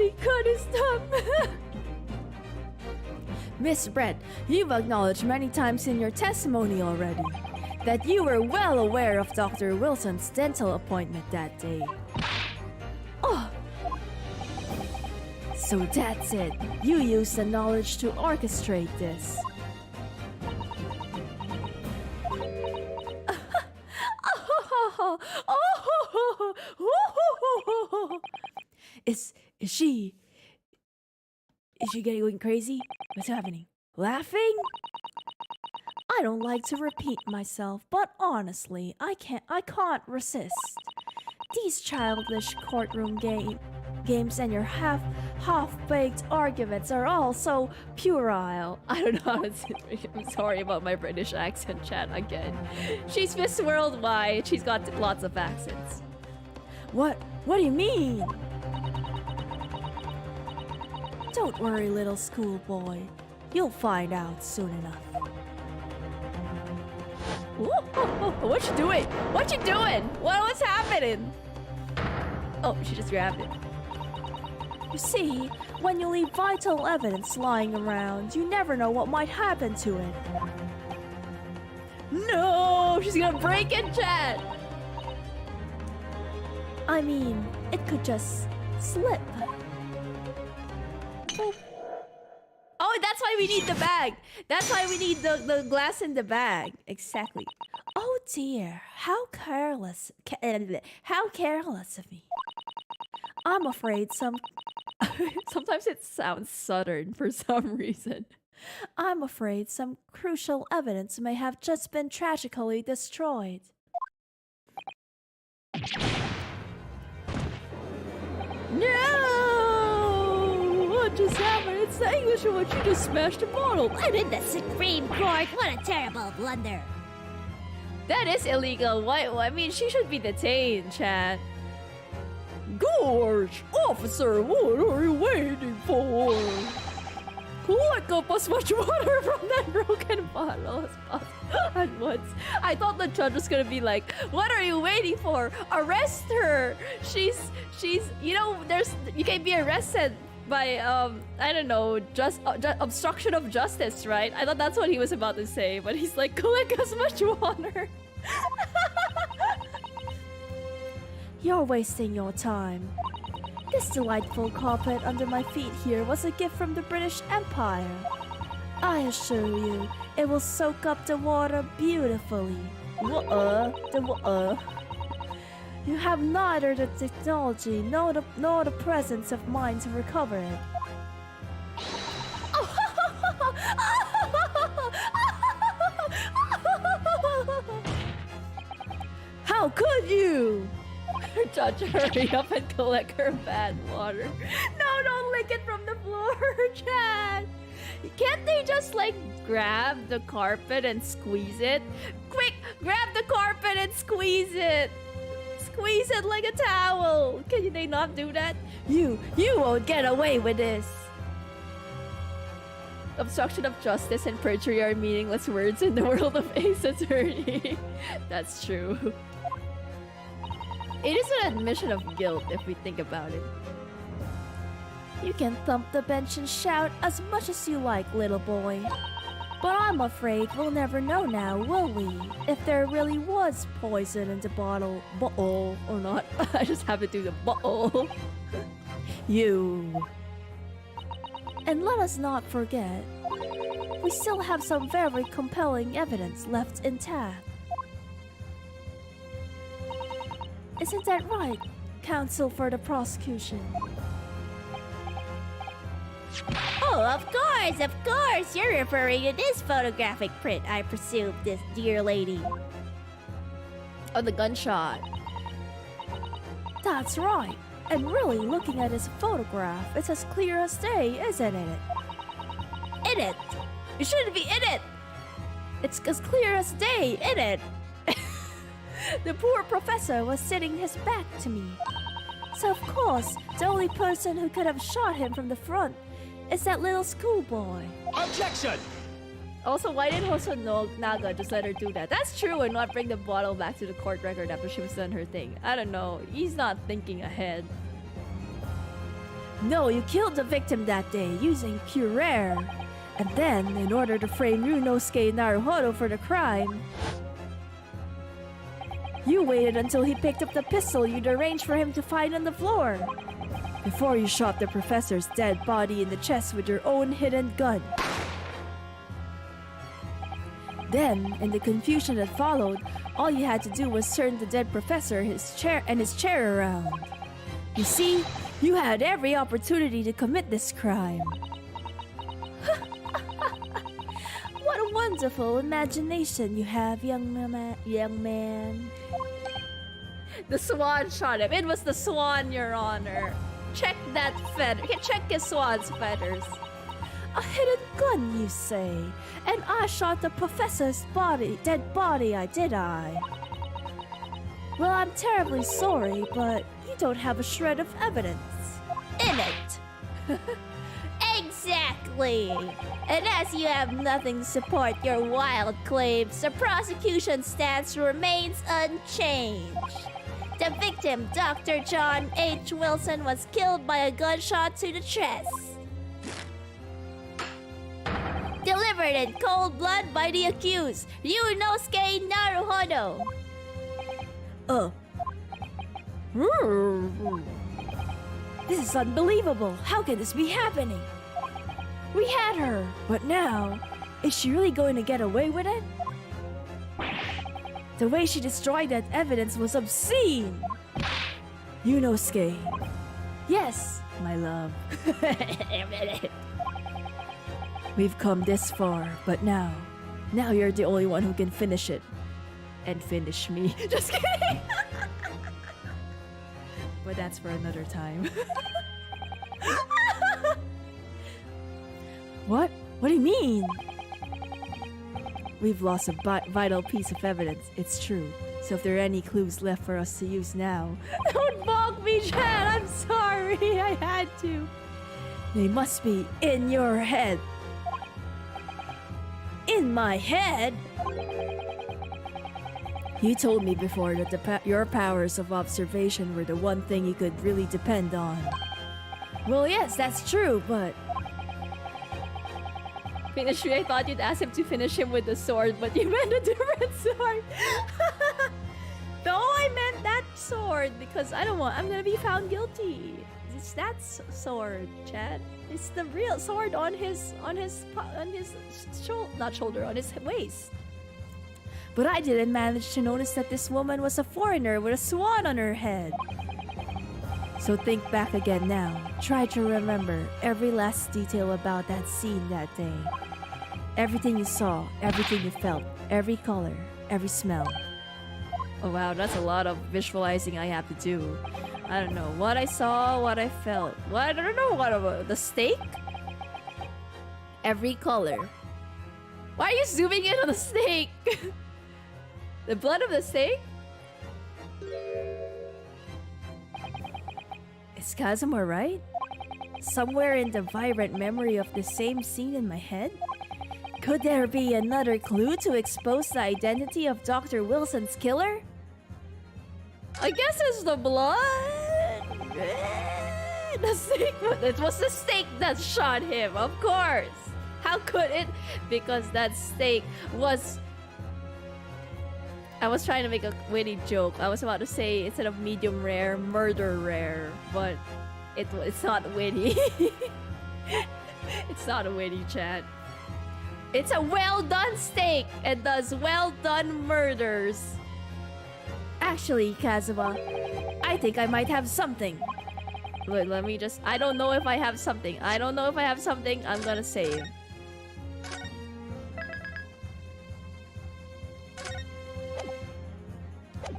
he cut his thumb. Miss Brett, you've acknowledged many times in your testimony already that you were well aware of Dr. Wilson's dental appointment that day. Oh! So that's it. You used the knowledge to orchestrate this. Is she getting crazy? What's happening? Laughing? I don't like to repeat myself, but honestly, I can't resist. These childish courtroom games and your half-baked arguments are all so puerile. I don't know how to say it. I'm sorry about my British accent, chat, again. She's Miss Worldwide. She's got lots of accents. What do you mean? Don't worry, little schoolboy. You'll find out soon enough. What you doing? What you doing? What's happening? Oh, she just grabbed it. You see, when you leave vital evidence lying around, you never know what might happen to it. No, she's gonna break it, chat. I mean, it could just slip. Oh, that's why we need the bag. That's why we need the glass in the bag. Exactly. Oh dear, how careless of me. I'm afraid sometimes it sounds southern for some reason. I'm afraid some crucial evidence may have just been tragically destroyed. No! What just happened? It's the Englishwoman. She just smashed a bottle. I'm in the Supreme Court. What a terrible blunder. That is illegal. Why? I mean, she should be detained, chat. Gorge! Officer, what are you waiting for? Collect up as much water from that broken bottle as possible at once. I thought the judge was gonna be like, "What are you waiting for? Arrest her! She's you know, you can be arrested by I don't know, just obstruction of justice, right?" I thought that's what he was about to say, but he's like, "Collect as much water." You're wasting your time. This delightful carpet under my feet here was a gift from the British Empire. I assure you, it will soak up the water beautifully. You have neither the technology nor the presence of mind to recover it. How could you? Judge, hurry up and collect her bad water. No, don't lick it from the floor, Chad. Can't they just like grab the carpet and squeeze it? Quick, grab the carpet and squeeze it. squeeze it like a towel. Can they not do that? You won't get away with this. Obstruction of justice and perjury are meaningless words in the world of Ace Attorney. That's true. It is an admission of guilt if we think about it. You can thump the bench and shout as much as you like, little boy. But I'm afraid we'll never know now, will we? If there really was poison in the bottle. Bottle or not. I just have to do the bottle. You. And let us not forget, we still have some very compelling evidence left intact. Isn't that right, counsel for the prosecution? Oh, of course! You're referring to this photographic print, I presume, this dear lady. Oh, the gunshot. That's right. And really, looking at his photograph, it's as clear as day, isn't it? In it! You shouldn't be in it! It's as clear as day, isn't it? The poor professor was sitting his back to me. So of course, the only person who could have shot him from the front is that little schoolboy. Objection! Also, why did Naga just let her do that? That's true and not bring the bottle back to the court record after she was done her thing. I don't know. He's not thinking ahead. No, you killed the victim that day using pure air. And then, in order to frame Ryunosuke Naruhodo for the crime, you waited until he picked up the pistol you'd arranged for him to find on the floor, before you shot the professor's dead body in the chest with your own hidden gun. Then, in the confusion that followed, all you had to do was turn the dead professor, his chair around. You see, you had every opportunity to commit this crime. What a wonderful imagination you have, young man. The swan shot him. It was the swan, Your Honor. Check that feather. Check his swan's feathers. A hidden gun, you say? And I shot the professor's dead body, did I? Well, I'm terribly sorry, but you don't have a shred of evidence. In it! Exactly! And as you have nothing to support your wild claims, the prosecution stance remains unchanged. The victim, Dr. John H. Wilson, was killed by a gunshot to the chest. Delivered in cold blood by the accused, Ryunosuke Naruhodo. This is unbelievable. How can this be happening? We had her, but now, is she really going to get away with it? The way she destroyed that evidence was obscene. Yunosuke. Yes, my love. We've come this far, but now you're the only one who can finish it. And finish me. Just kidding! But that's for another time. What? What do you mean? We've lost a vital piece of evidence, it's true. So if there are any clues left for us to use now... Don't balk me, Chad! I'm sorry! I had to. They must be in your head. In my head? You told me before that your powers of observation were the one thing you could really depend on. Well, yes, that's true, but... Finish me. I thought you'd ask him to finish him with the sword, but you meant a different sword. No, I meant that sword because I'm gonna be found guilty. It's that sword, Chad. It's the real sword on his waist. But I didn't manage to notice that this woman was a foreigner with a swan on her head. So think back again now. Try to remember every last detail about that scene that day. Everything you saw, everything you felt, every color, every smell. Oh wow, that's a lot of visualizing I have to do. I don't know what I saw, what I felt. I don't know what about the steak? Every color. Why are you zooming in on the steak? The blood of the steak? Is Kazuma right? Somewhere in the vibrant memory of the same scene in my head? Could there be another clue to expose the identity of Dr. Wilson's killer? I guess it's the blood. The snake. It was the snake that shot him, of course. How could it? Because that snake was. I was trying to make a witty joke. I was about to say instead of medium rare, murder rare, but it's not witty. It's not a witty, chat. It's a well done steak and does well done murders. Actually, Kazuma, I think I might have something. Look, let me just. I don't know if I have something. I'm gonna save.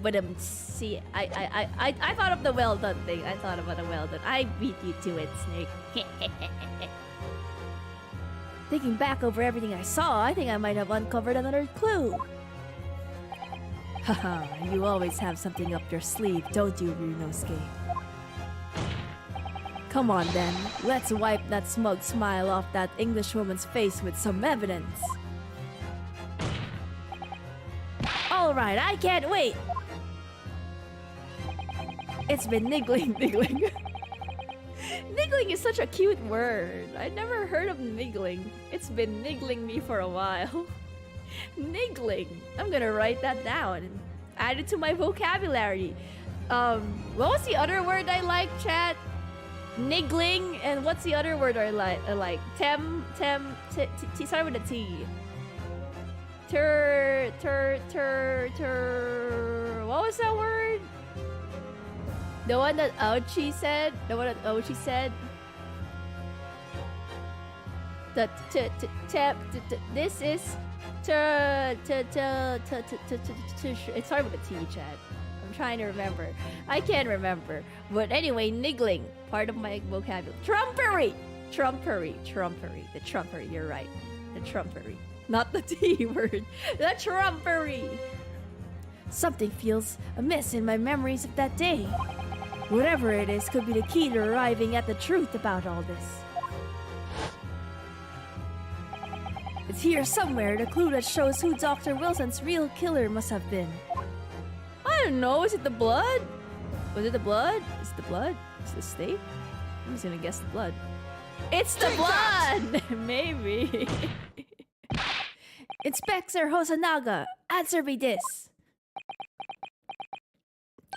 But see, I thought of the well done thing. I thought about the well done. I beat you to it, Snake. Thinking back over everything I saw, I think I might have uncovered another clue. Haha, you always have something up your sleeve, don't you, Ryunosuke? Come on then, let's wipe that smug smile off that Englishwoman's face with some evidence. Alright, I can't wait! It's been niggling. Niggling is such a cute word. I never heard of niggling. It's been niggling me for a while. Niggling. I'm gonna write that down and add it to my vocabulary. What was the other word I like, chat? Niggling, and what's the other word I like? Start with a T. What was that word? The one that Ouchi said? This is it started with a T, chat. I'm trying to remember. I can't remember. But anyway, niggling. Part of my vocabulary. Trumpery! The trumpery, you're right. The trumpery. Not the T word. The trumpery! Something feels amiss in my memories of that day. Whatever it is could be the key to arriving at the truth about all this. It's here somewhere, the clue that shows who Dr. Wilson's real killer must have been. I don't know, is it the blood? Was it the blood? Is it the blood? Is it the steak? I'm just gonna guess the blood. It's the blood! Maybe. Inspector Hosonaga, answer me this.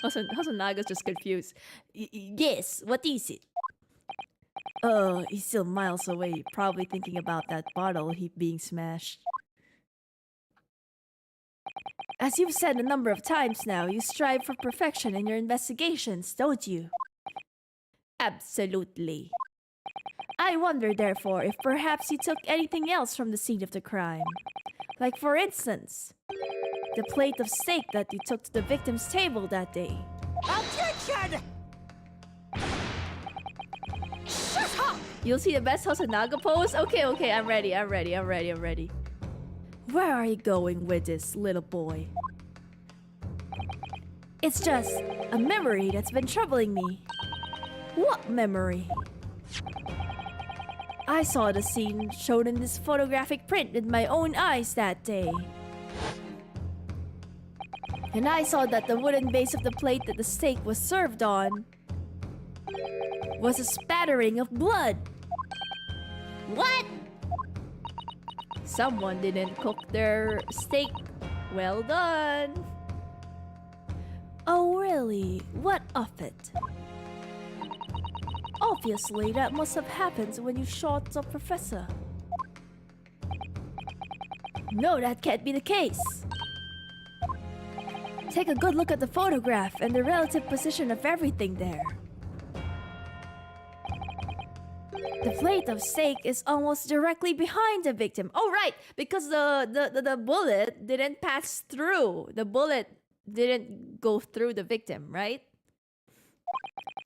Hosanaga's just confused. Yes, what is it? He's still miles away, probably thinking about that bottle being smashed. As you've said a number of times now, you strive for perfection in your investigations, don't you? Absolutely. I wonder, therefore, if perhaps you took anything else from the scene of the crime. Like, for instance, the plate of steak that you took to the victim's table that day. Objection! Shut up! You'll see the best Hosonaga pose? Okay, I'm ready. Where are you going with this, little boy? It's just a memory that's been troubling me. What memory? I saw the scene shown in this photographic print with my own eyes that day. And I saw that the wooden base of the plate that the steak was served on was a spattering of blood. What? Someone didn't cook their steak well done. Oh really? What of it? Obviously, that must have happened when you shot the professor. No, that can't be the case. Take a good look at the photograph and the relative position of everything there. The plate of steak is almost directly behind the victim. Oh, right, because the bullet didn't pass through. The bullet didn't go through the victim, right?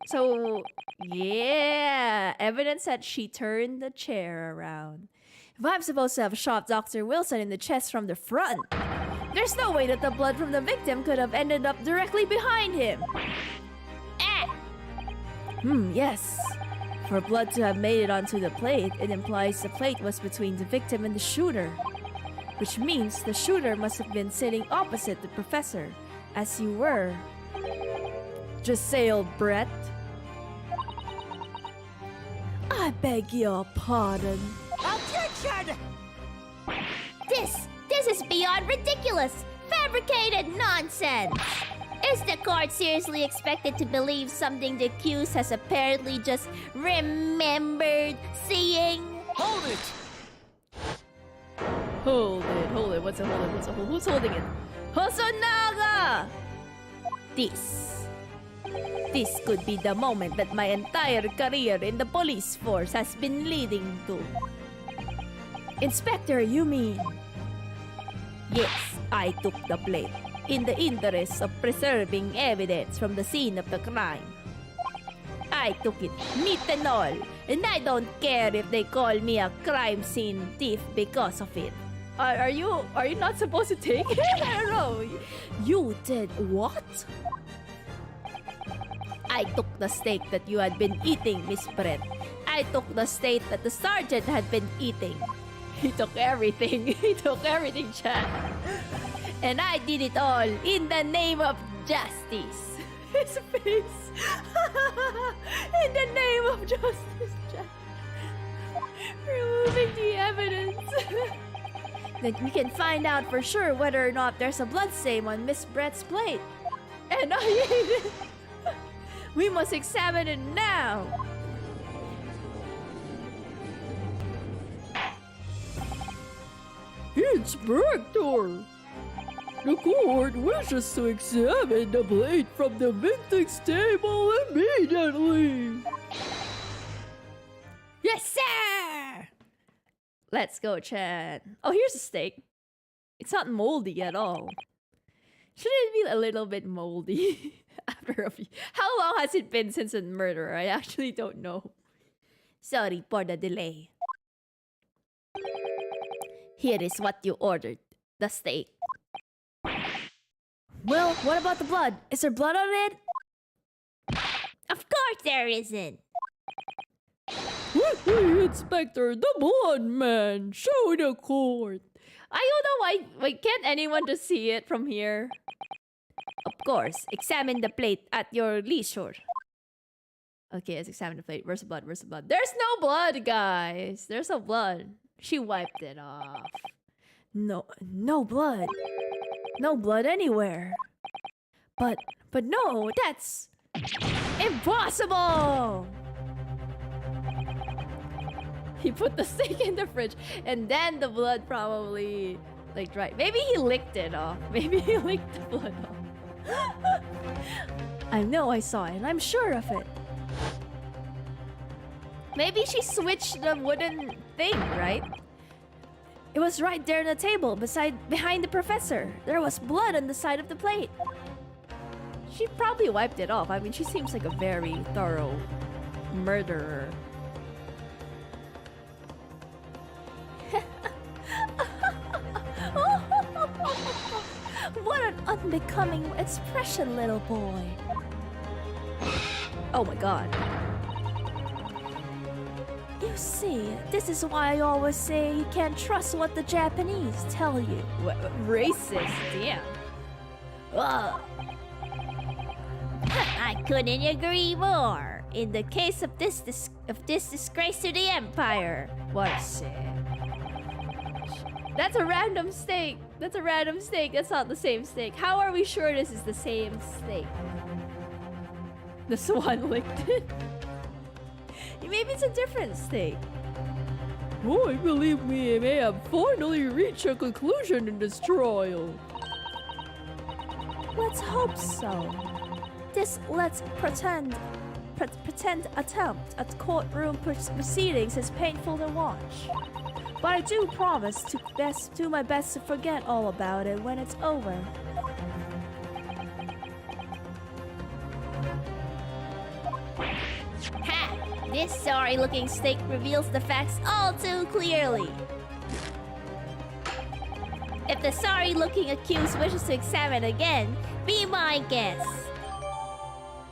So, yeah, evidence that she turned the chair around. If I'm supposed to have shot Dr. Wilson in the chest from the front, there's no way that the blood from the victim could have ended up directly behind him. Yes. For blood to have made it onto the plate, it implies the plate was between the victim and the shooter. Which means the shooter must have been sitting opposite the professor, as you were. Just say, old Brett. I beg your pardon. Objection! This is beyond ridiculous! Fabricated nonsense! Is the court seriously expected to believe something the accused has apparently just remembered seeing? Hold it! Hold it. What's a hold it? Who's holding it? Hosonaga! This could be the moment that my entire career in the police force has been leading to. Inspector, you mean? Yes, I took the plate in the interest of preserving evidence from the scene of the crime. I took it, meat and all, and I don't care if they call me a crime scene thief because of it. Are you not supposed to take it? I don't know. You did what? I took the steak that you had been eating, Miss Brett. I took the steak that the sergeant had been eating. He took everything. He took everything, Chad. And I did it all in the name of justice. His face. In the name of justice, Chad. Removing the evidence. Then we can find out for sure whether or not there's a blood stain on Miss Brett's plate. And I ate it. We must examine it now. Inspector! The court wishes to examine the plate from the victim's table immediately. Yes, sir! Let's go, Chad. Oh, here's a steak. It's not moldy at all. Should it be a little bit moldy? After a few... How long has it been since a murder? I actually don't know. Sorry for the delay. Here is what you ordered. The steak. Well, what about the blood? Is there blood on it? Of course there isn't! Quickly, Inspector, the blood man! Show the court! I don't know why can't anyone just see it from here? Of course, examine the plate at your leisure. Okay, let's examine the plate. Where's the blood? Where's the blood? There's no blood, guys! There's no blood. She wiped it off. No blood. No blood anywhere. But no, that's impossible! He put the steak in the fridge and then the blood probably like dried. Maybe he licked it off. Maybe he licked the blood off. I know I saw it. I'm sure of it. Maybe she switched the wooden thing, right? It was right there on the table behind the professor. There was blood on the side of the plate. She probably wiped it off. I mean, she seems like a very thorough murderer. What an unbecoming expression, little boy. Oh my god. You see, this is why I always say you can't trust what the Japanese tell you. Racist, damn. I couldn't agree more. In the case of this disgrace to the Empire. What a shame. That's a random steak. That's a random steak. That's not the same steak. How are we sure this is the same steak? The swan licked it. Maybe it's a different steak. Oh, I believe we may have finally reached a conclusion in this trial. Let's hope so. This pretend attempt at courtroom proceedings is painful to watch. But I do promise to do my best to forget all about it when it's over. Ha! This sorry-looking steak reveals the facts all too clearly. If the sorry-looking accused wishes to examine again, be my guest.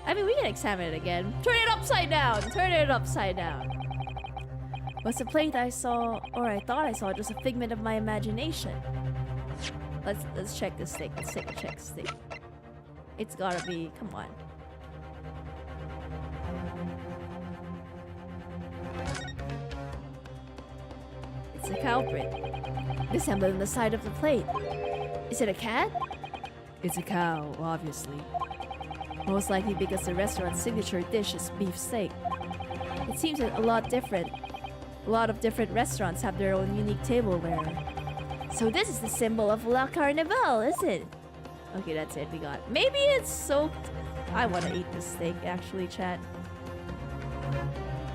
I mean, we can examine it again. Turn it upside down! Turn it upside down. Was the plate I saw, or I thought I saw, just a figment of my imagination? Let's check this steak. Let's take a check steak. It's gotta be, come on. It's a culprit. The symbol on the side of the plate. Is it a cat? It's a cow, obviously. Most likely because the restaurant's signature dish is beef steak. It seems a lot different. A lot of different restaurants have their own unique tableware. So this is the symbol of La Carnival, is it? Okay, that's it, we got. Maybe it's soaked. I want to eat this steak, actually, chat.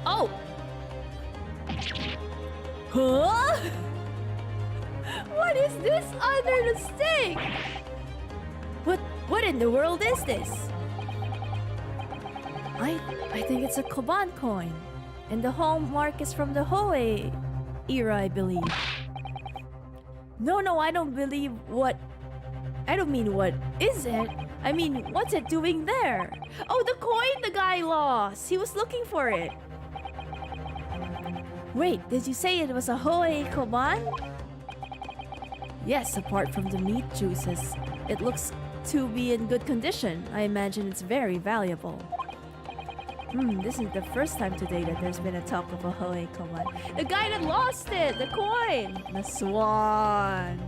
Oh! Huh? What is this under the steak? What in the world is this? I think it's a Koban coin. And the hallmark is from the Hoei era, I believe. No, I don't believe what... I don't mean what is it. I mean, what's it doing there? Oh, the coin the guy lost. He was looking for it. Wait, did you say it was a Hoei Koban? Yes, apart from the meat juices. It looks to be in good condition. I imagine it's very valuable. This is the first time today that there's been a talk of a Hoei Koban. The guy that lost it! The coin! The swan!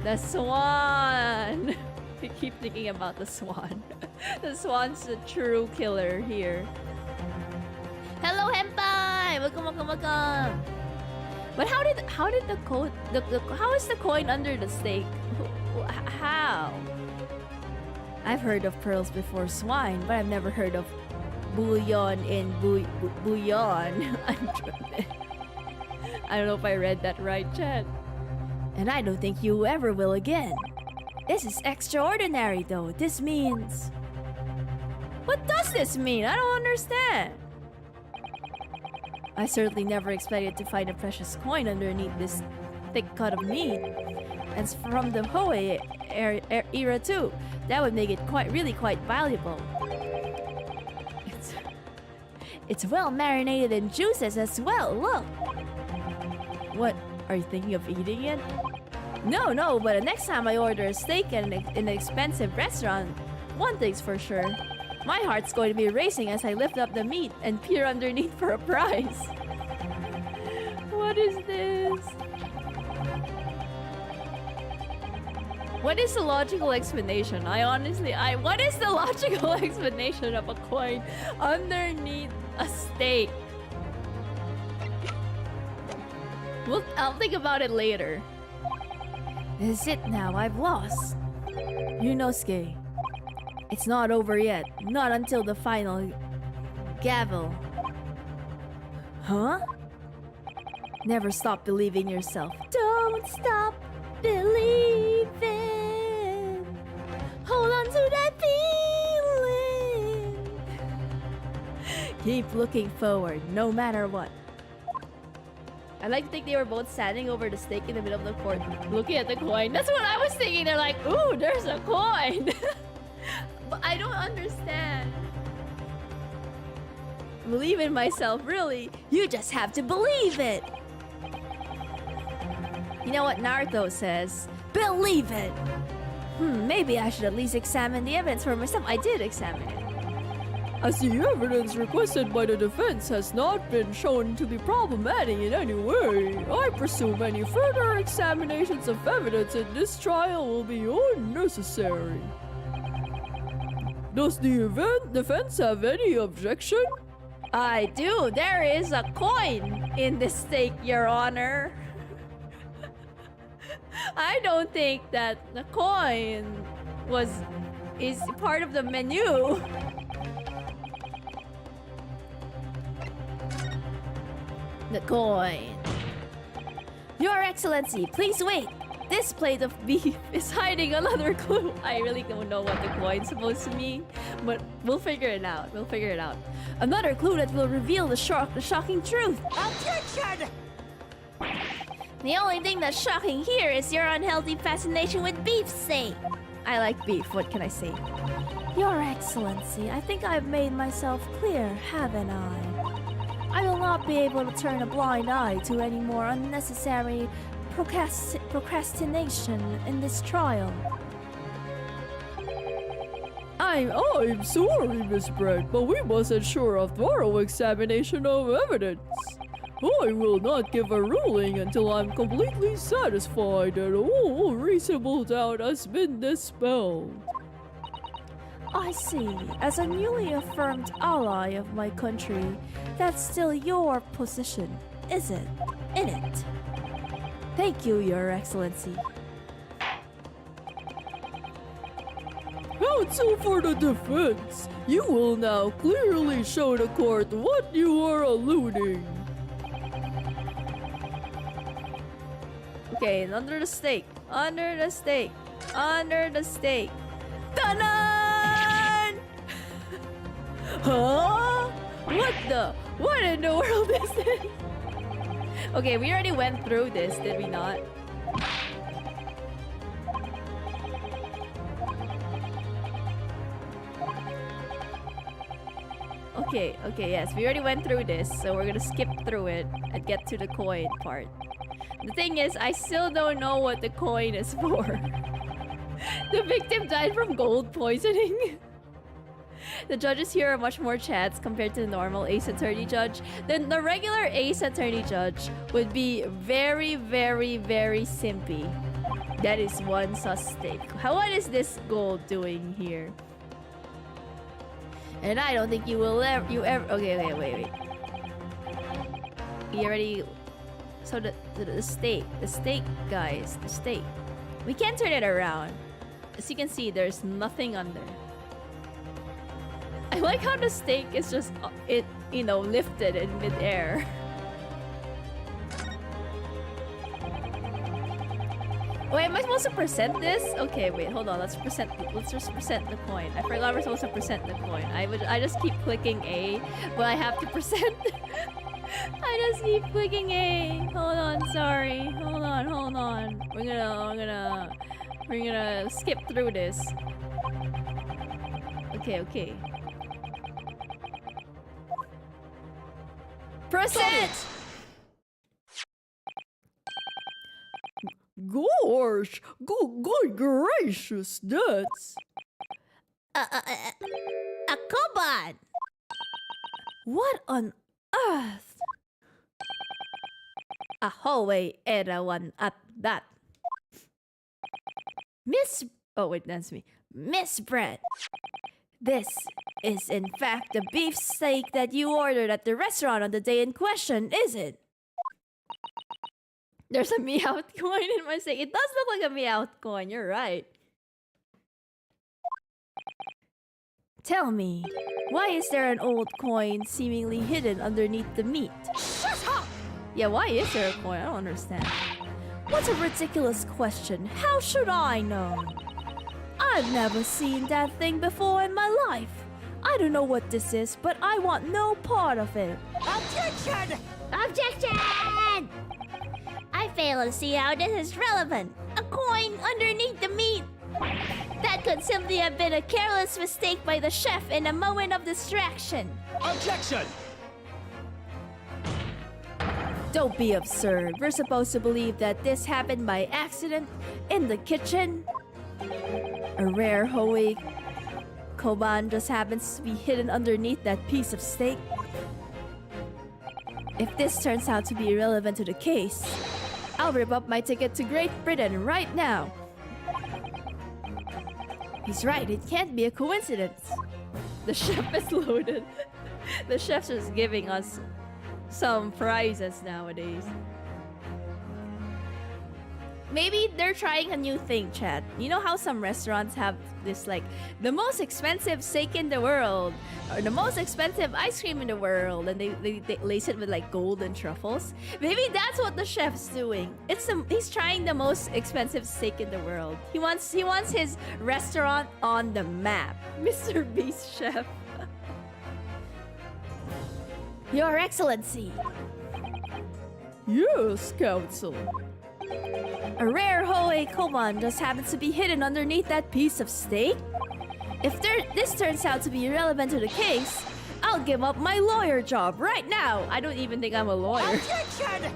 The swan! I keep thinking about the swan. The swan's the true killer here. Hello, Henpai! Welcome. But how did the coin... how is the coin under the steak? How? I've heard of pearls before swine, but I've never heard of bouillon in bouillon. I don't know if I read that right, chat. And I don't think you ever will again. This is extraordinary, though. This means... What does this mean? I don't understand. I certainly never expected to find a precious coin underneath this thick cut of meat. And it's from the Hoei era too. That would make it really quite valuable. It's well marinated in juices as well, look! What, are you thinking of eating it? No, but the next time I order a steak in an expensive restaurant, one thing's for sure. My heart's going to be racing as I lift up the meat and peer underneath for a prize. What is this? What is the logical explanation? What is the logical explanation of a coin underneath a steak? I'll think about it later. This is it now, I've lost. Yunosuke, it's not over yet. Not until the final gavel. Huh? Never stop believing yourself. Don't stop believing. Hold on to that feeling. Keep looking forward, no matter what. I like to think they were both standing over the steak in the middle of the court, looking at the coin. That's what I was thinking. They're like, ooh, there's a coin. But I don't understand. Believe in myself, really? You just have to believe it. You know what Naruto says? Believe it! Maybe I should at least examine the evidence for myself. I did examine it. As the evidence requested by the defense has not been shown to be problematic in any way, I presume any further examinations of evidence in this trial will be unnecessary. Does the defense have any objection? I do. There is a coin in this steak, Your Honor. I don't think that the coin is part of the menu. The coin. Your Excellency, please wait. This plate of beef is hiding another clue. I really don't know what the coin's supposed to mean, but we'll figure it out. Another clue that will reveal the shocking truth. Objection! The only thing that's shocking here is your unhealthy fascination with beefsteak. I like beef, what can I say? Your Excellency, I think I've made myself clear, haven't I? I will not be able to turn a blind eye to any more unnecessary procrastination in this trial. I'm sorry, Miss Brett, but we must ensure a thorough examination of evidence. I will not give a ruling until I'm completely satisfied that all reasonable doubt has been dispelled. I see. As a newly affirmed ally of my country, that's still your position, is it? In it. Thank you, Your Excellency. Counsel for the defense, you will now clearly show the court what you are alluding. Okay, under the stake. Under the stake. Under the stake. Dun-dun! Huh? What in the world is this? Okay, we already went through this, did we not? Okay, yes, we already went through this, so we're gonna skip through it and get to the coin part. The thing is, I still don't know what the coin is for. The victim died from gold poisoning. The judges here are much more chads compared to the normal ace attorney judge. Then the regular ace attorney judge would be very, very, very simpy. That is one suspect. What is this gold doing here? And I don't think you will ever. Okay, wait. You already. So the stake, guys, the stake. We can't turn it around. As you can see, there's nothing under. I like how the stake is just lifted in midair. Wait, am I supposed to present this? Okay, wait, hold on. Let's just present the coin. I forgot we're supposed to present the coin. I just keep clicking A, but I have to present. I just keep clicking A. Hold on, sorry. Hold on. We're gonna skip through this. Okay. Present! Gosh, good gracious, that's... Come on! What on earth? Ahoy, everyone at that. That's me. Miss Brett. This is in fact the beef steak that you ordered at the restaurant on the day in question, is it? There's a Meowth coin in my steak. It does look like a Meowth coin, you're right. Tell me, why is there an old coin seemingly hidden underneath the meat? Shut up! Yeah, why is there a coin? I don't understand. What a ridiculous question. How should I know? I've never seen that thing before in my life. I don't know what this is, but I want no part of it. Objection! Objection! I fail to see how this is relevant. A coin underneath the meat. That could simply have been a careless mistake by the chef in a moment of distraction. Objection! Don't be absurd. We're supposed to believe that this happened by accident in the kitchen. A rare Hoey Koban just happens to be hidden underneath that piece of steak. If this turns out to be irrelevant to the case, I'll rip up my ticket to Great Britain right now. He's right, it can't be a coincidence. The chef is loaded. The chef's just giving us some prizes nowadays. Maybe they're trying a new thing, chat. You know how some restaurants have this, like, the most expensive steak in the world, or the most expensive ice cream in the world, and they lace it with like gold and truffles? Maybe that's what the chef's doing. He's trying the most expensive steak in the world. He wants his restaurant on the map. Mr. Beast Chef. Your Excellency. Yes, Counsel. A rare Hoey Koban just happens to be hidden underneath that piece of steak? If this turns out to be irrelevant to the case, I'll give up my lawyer job right now. I don't even think I'm a lawyer. Objection!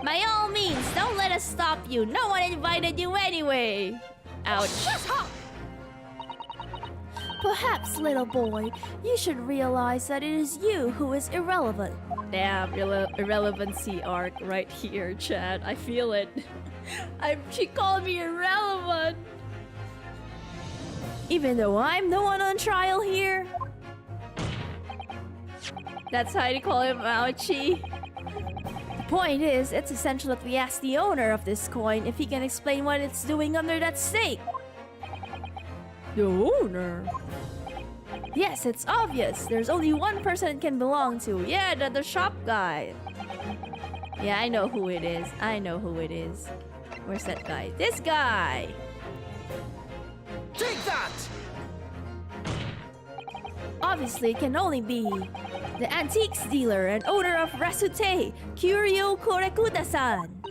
By all means, don't let us stop you. No one invited you anyway. Ouch. Yes, hop! Perhaps, little boy, you should realize that it is you who is irrelevant. Damn, irrelevancy arc right here, Chad. I feel it. She called me irrelevant. Even though I'm the one on trial here. That's how you call him, ouchie. The point is, it's essential that we ask the owner of this coin if he can explain what it's doing under that stake. The owner? Yes, it's obvious. There's only one person it can belong to. Yeah, the shop guy. Yeah, I know who it is. I know who it is. Where's that guy? This guy! Take that! Obviously, it can only be the antiques dealer and owner of Rasute, Kyuryo Korekuta-san.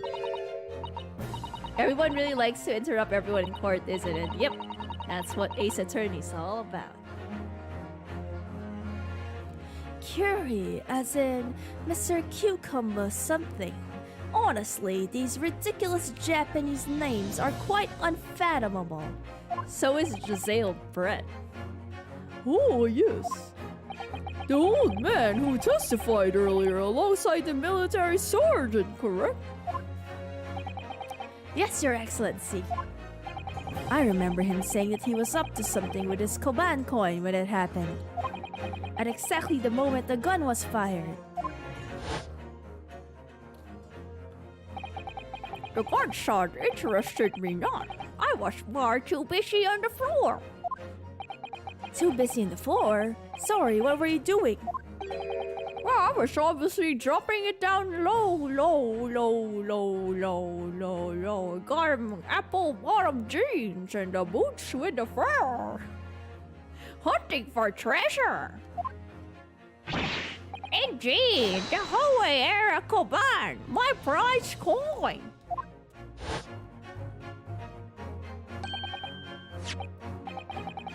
Everyone really likes to interrupt everyone in court, isn't it? Yep, that's what Ace Attorney's all about. Curie, as in Mr. Cucumber something. Honestly, these ridiculous Japanese names are quite unfathomable. So is Giselle Brett. Oh, yes. The old man who testified earlier alongside the military sergeant, correct? Yes, Your Excellency. I remember him saying that he was up to something with his Koban coin when it happened. At exactly the moment the gun was fired. The gunshot interested me not. I was far too busy on the floor. Too busy on the floor? Sorry, what were you doing? Well, I was obviously dropping it down low. Got him apple bottom jeans and the boots with the fur. Hunting for treasure. Indeed, the Hoei era Koban, my prize coin.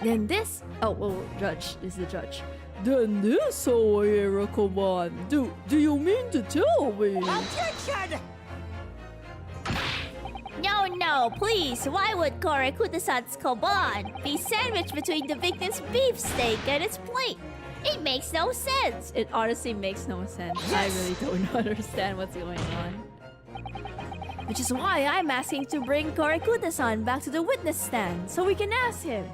Then this... Oh, judge. This is the judge. Then this Hoei era Koban. Do you mean to tell me? Objection! No, please. Why would Korekuta-san's Koban be sandwiched between the victim's beefsteak and its plate? It makes no sense. It honestly makes no sense. I really don't understand what's going on. Which is why I'm asking to bring Korekuta-san back to the witness stand so we can ask him.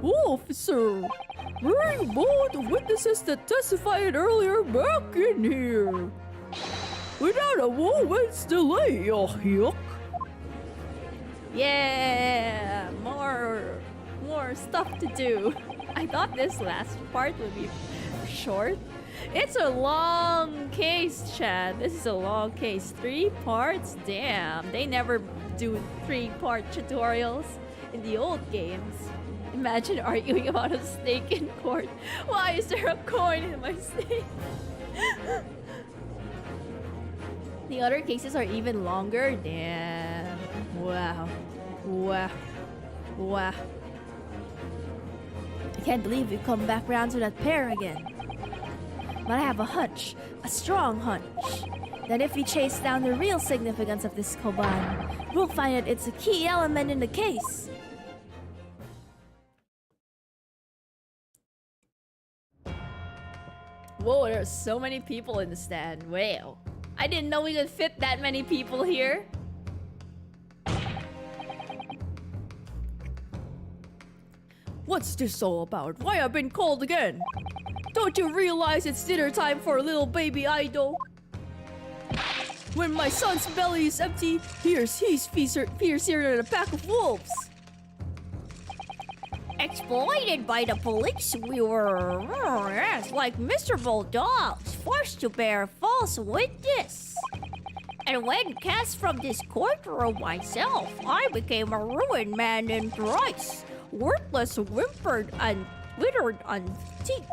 Officer, bring both the witnesses that testified earlier back in here. Without a moment's delay, yuck. Yeah, more stuff to do. I thought this last part would be short. It's a long case, Chad. This is a long case. 3 parts? Damn, they never do 3-part tutorials in the old games. Imagine arguing about a snake in court. Why is there a coin in my snake? The other cases are even longer. Damn. Wow. I can't believe we've come back round to that pair again. But I have a hunch, a strong hunch, that if we chase down the real significance of this Koban, we'll find that it's a key element in the case. Whoa, there's so many people in the stand. Wow. I didn't know we could fit that many people here. What's this all about? Why I've been called again? Don't you realize it's dinner time for a little baby idol? When my son's belly is empty, he's fiercer than a pack of wolves. Exploited by the police, we were, like miserable dogs, forced to bear false witness. And when cast from this courtroom myself, I became a ruined man in thrice, worthless, whimpered, and withered teeth.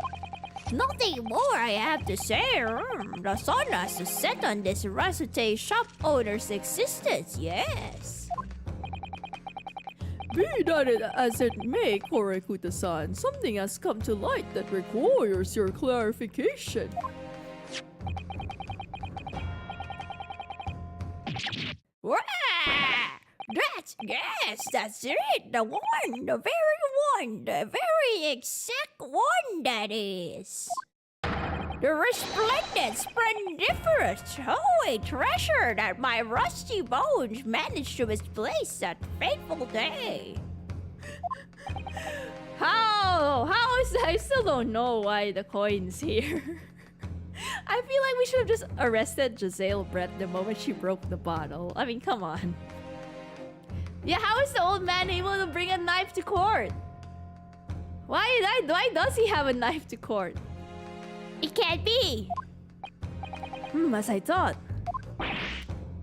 Nothing more I have to say. The sun has to set on this Rasute shop owner's existence, yes. Be that as it may, Korekuta-san, something has come to light that requires your clarification. Wah! That's it. The one, the very exact one that is. The resplendent, splendiferous, holy treasure that my rusty bones managed to misplace that fateful day. How is that? I still don't know why the coin's here. I feel like we should have just arrested Giselle Brett the moment she broke the bottle. I mean, come on. Yeah, how is the old man able to bring a knife to court? Why does he have a knife to court? It can't be. As I thought.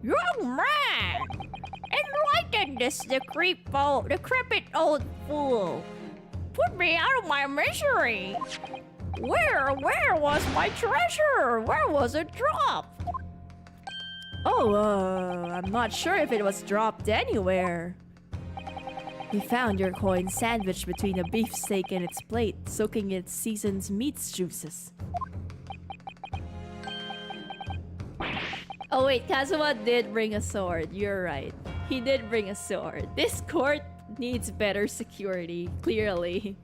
Young man, enlighten this decrepit old fool. Put me out of my misery. Where was my treasure? Where was it dropped? Oh, I'm not sure if it was dropped anywhere. We found your coin sandwiched between a beefsteak and its plate, soaking its seasoned meat juices. Oh wait, Kazuma did bring a sword. You're right. He did bring a sword. This court needs better security, clearly.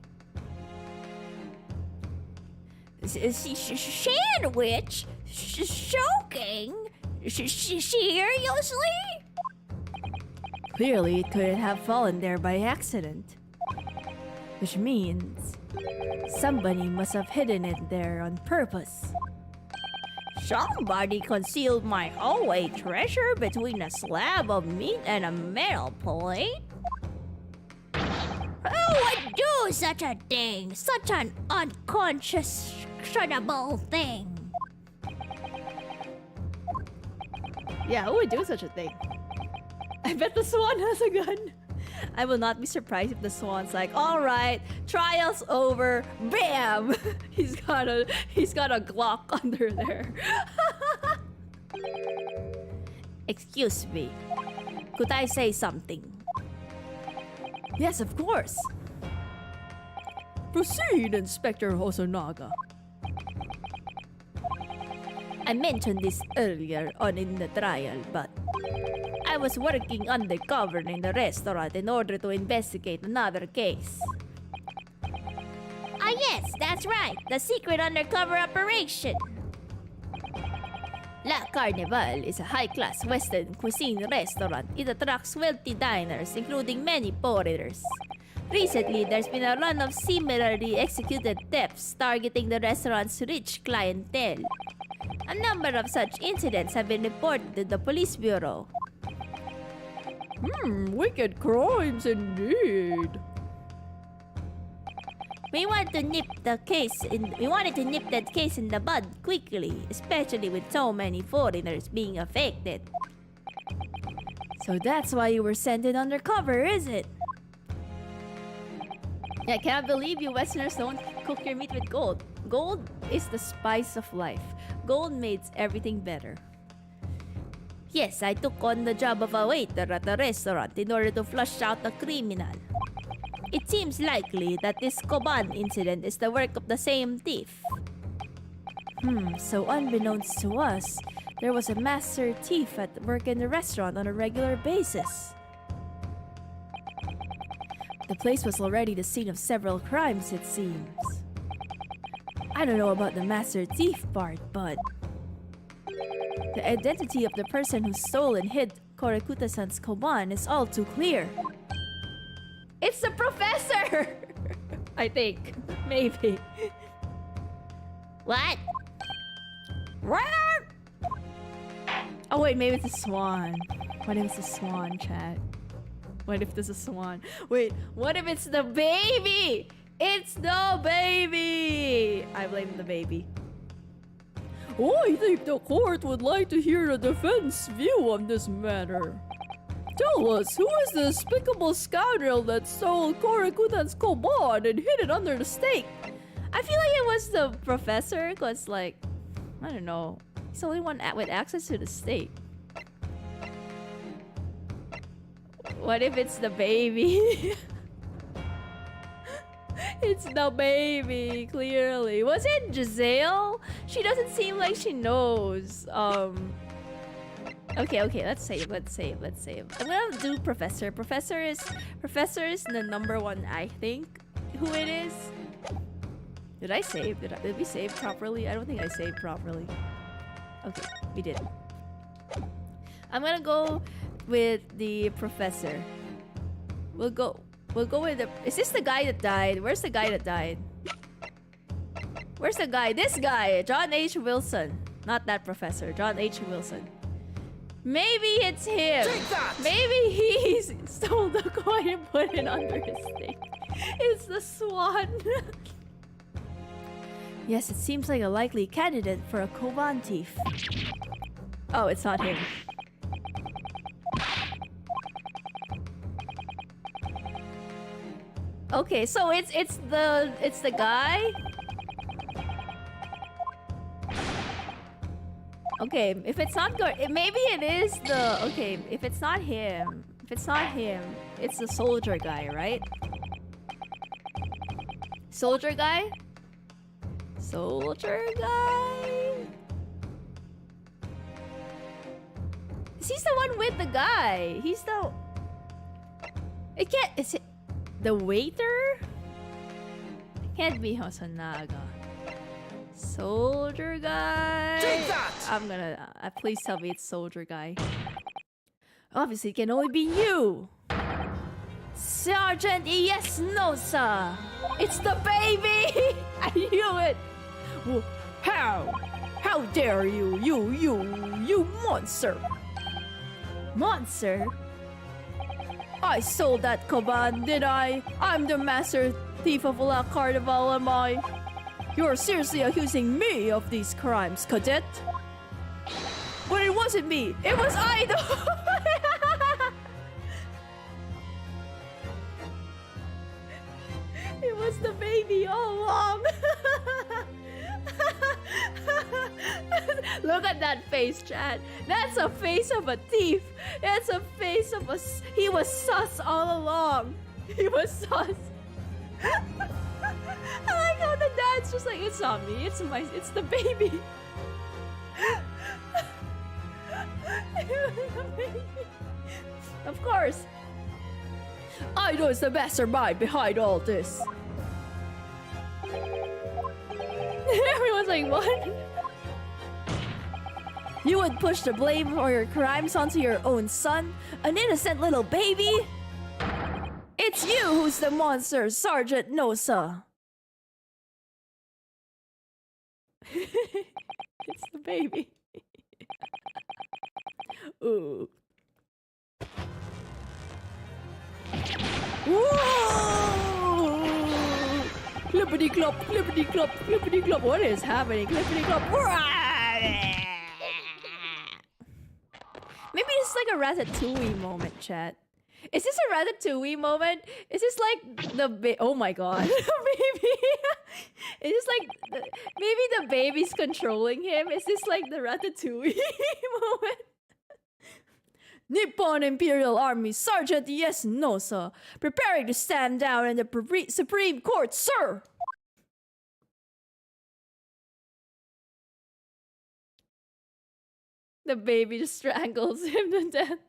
Sandwich? Choking? Seriously? Clearly, it couldn't have fallen there by accident. Which means somebody must have hidden it there on purpose. Somebody concealed my hallway treasure between a slab of meat and a metal plate? Who would do such a thing? Such an unconscionable thing? Yeah, who would do such a thing? I bet the swan has a gun. I will not be surprised if the swan's like, alright, trial's over. Bam! He's got a Glock under there. Excuse me. Could I say something? Yes, of course. Proceed, Inspector Hosonaga. I mentioned this earlier on in the trial, but I was working undercover in the restaurant in order to investigate another case. Ah yes, that's right. The secret undercover operation. La Carnival is a high-class Western cuisine restaurant. It attracts wealthy diners, including many foreigners. Recently, there's been a run of similarly executed thefts targeting the restaurant's rich clientele. A number of such incidents have been reported to the police bureau. Wicked crimes indeed. We wanted to nip that case in the bud quickly, especially with so many foreigners being affected. So that's why you were sent in undercover, is it? Yeah, I cannot believe you Westerners don't cook your meat with gold. Gold is the spice of life. Gold makes everything better. Yes, I took on the job of a waiter at the restaurant in order to flush out the criminal. It seems likely that this Koban incident is the work of the same thief. So unbeknownst to us, there was a master thief at work in the restaurant on a regular basis. The place was already the scene of several crimes, it seems. I don't know about the master thief part, but the identity of the person who stole and hid Korekuta-san's Koban is all too clear. It's the professor! I think. Maybe. What? Oh wait, maybe it's a swan. What if it's a swan, chat? What if there's a swan? Wait, what if it's the baby? It's the baby! I blame the baby. I think the court would like to hear the defense view on this matter. Tell us, who is the despicable scoundrel that stole Korekutan's Koban and hid it under the steak? I feel like it was the professor, because like, I don't know. He's the only one with access to the steak. What if it's the baby? It's the baby, clearly. Was it Giselle? She doesn't seem like she knows. Okay, let's save. I'm gonna do Professor. Professor is the number one, I think, who it is. Did I save? Did we save properly? I don't think I saved properly. Okay, we did. I'm gonna go with the Professor. We'll go with the... Is this the guy that died? Where's the guy that died? Where's the guy? This guy! John H. Wilson. Not that Professor. John H. Wilson. Maybe it's him. Take that! Maybe he stole the coin and put it under his thing. It's the swan. Yes, it seems like a likely candidate for a Koban thief. Oh, it's not him. Okay, so it's the guy. Okay, if it's not good, maybe it is the... Okay, if it's not him, it's the soldier guy, right? Soldier guy? Soldier guy? He's the one with the guy. He's the... It can't... Is it the waiter? It can't be Hosonaga. Soldier guy. Take that! I'm gonna... please tell me it's soldier guy. Obviously, it can only be you. Sergeant Iesnosa. It's the baby! I knew it! Well, how dare you, you monster! Monster? I sold that Koban, did I? I'm the master thief of La Carnival, am I? You're seriously accusing me of these crimes, cadet? But it wasn't me, it was I though! It was the baby all along! Look at that face, Chad. That's a face of a thief. That's a face of a... He was sus all along. He was sus. I like how the dad's just like, it's not me. It's the baby. Of course. I know it's the mastermind behind all this. Everyone's like, what? You would push the blame for your crimes onto your own son? An innocent little baby? It's you who's the monster, Sergeant Nosa. It's the baby. Ooh. Whoa! Clippity clop, clippity clop, clippity clop. What is happening? Clippity clop. Maybe it's like a Ratatouille moment, chat. Is this a Ratatouille moment? Is this like the oh my god, baby? Is this like maybe the baby's controlling him? Is this like the Ratatouille moment? Nippon Imperial Army Sergeant Iesnosa, preparing to stand down in the Supreme Court, sir! The baby just strangles him to death.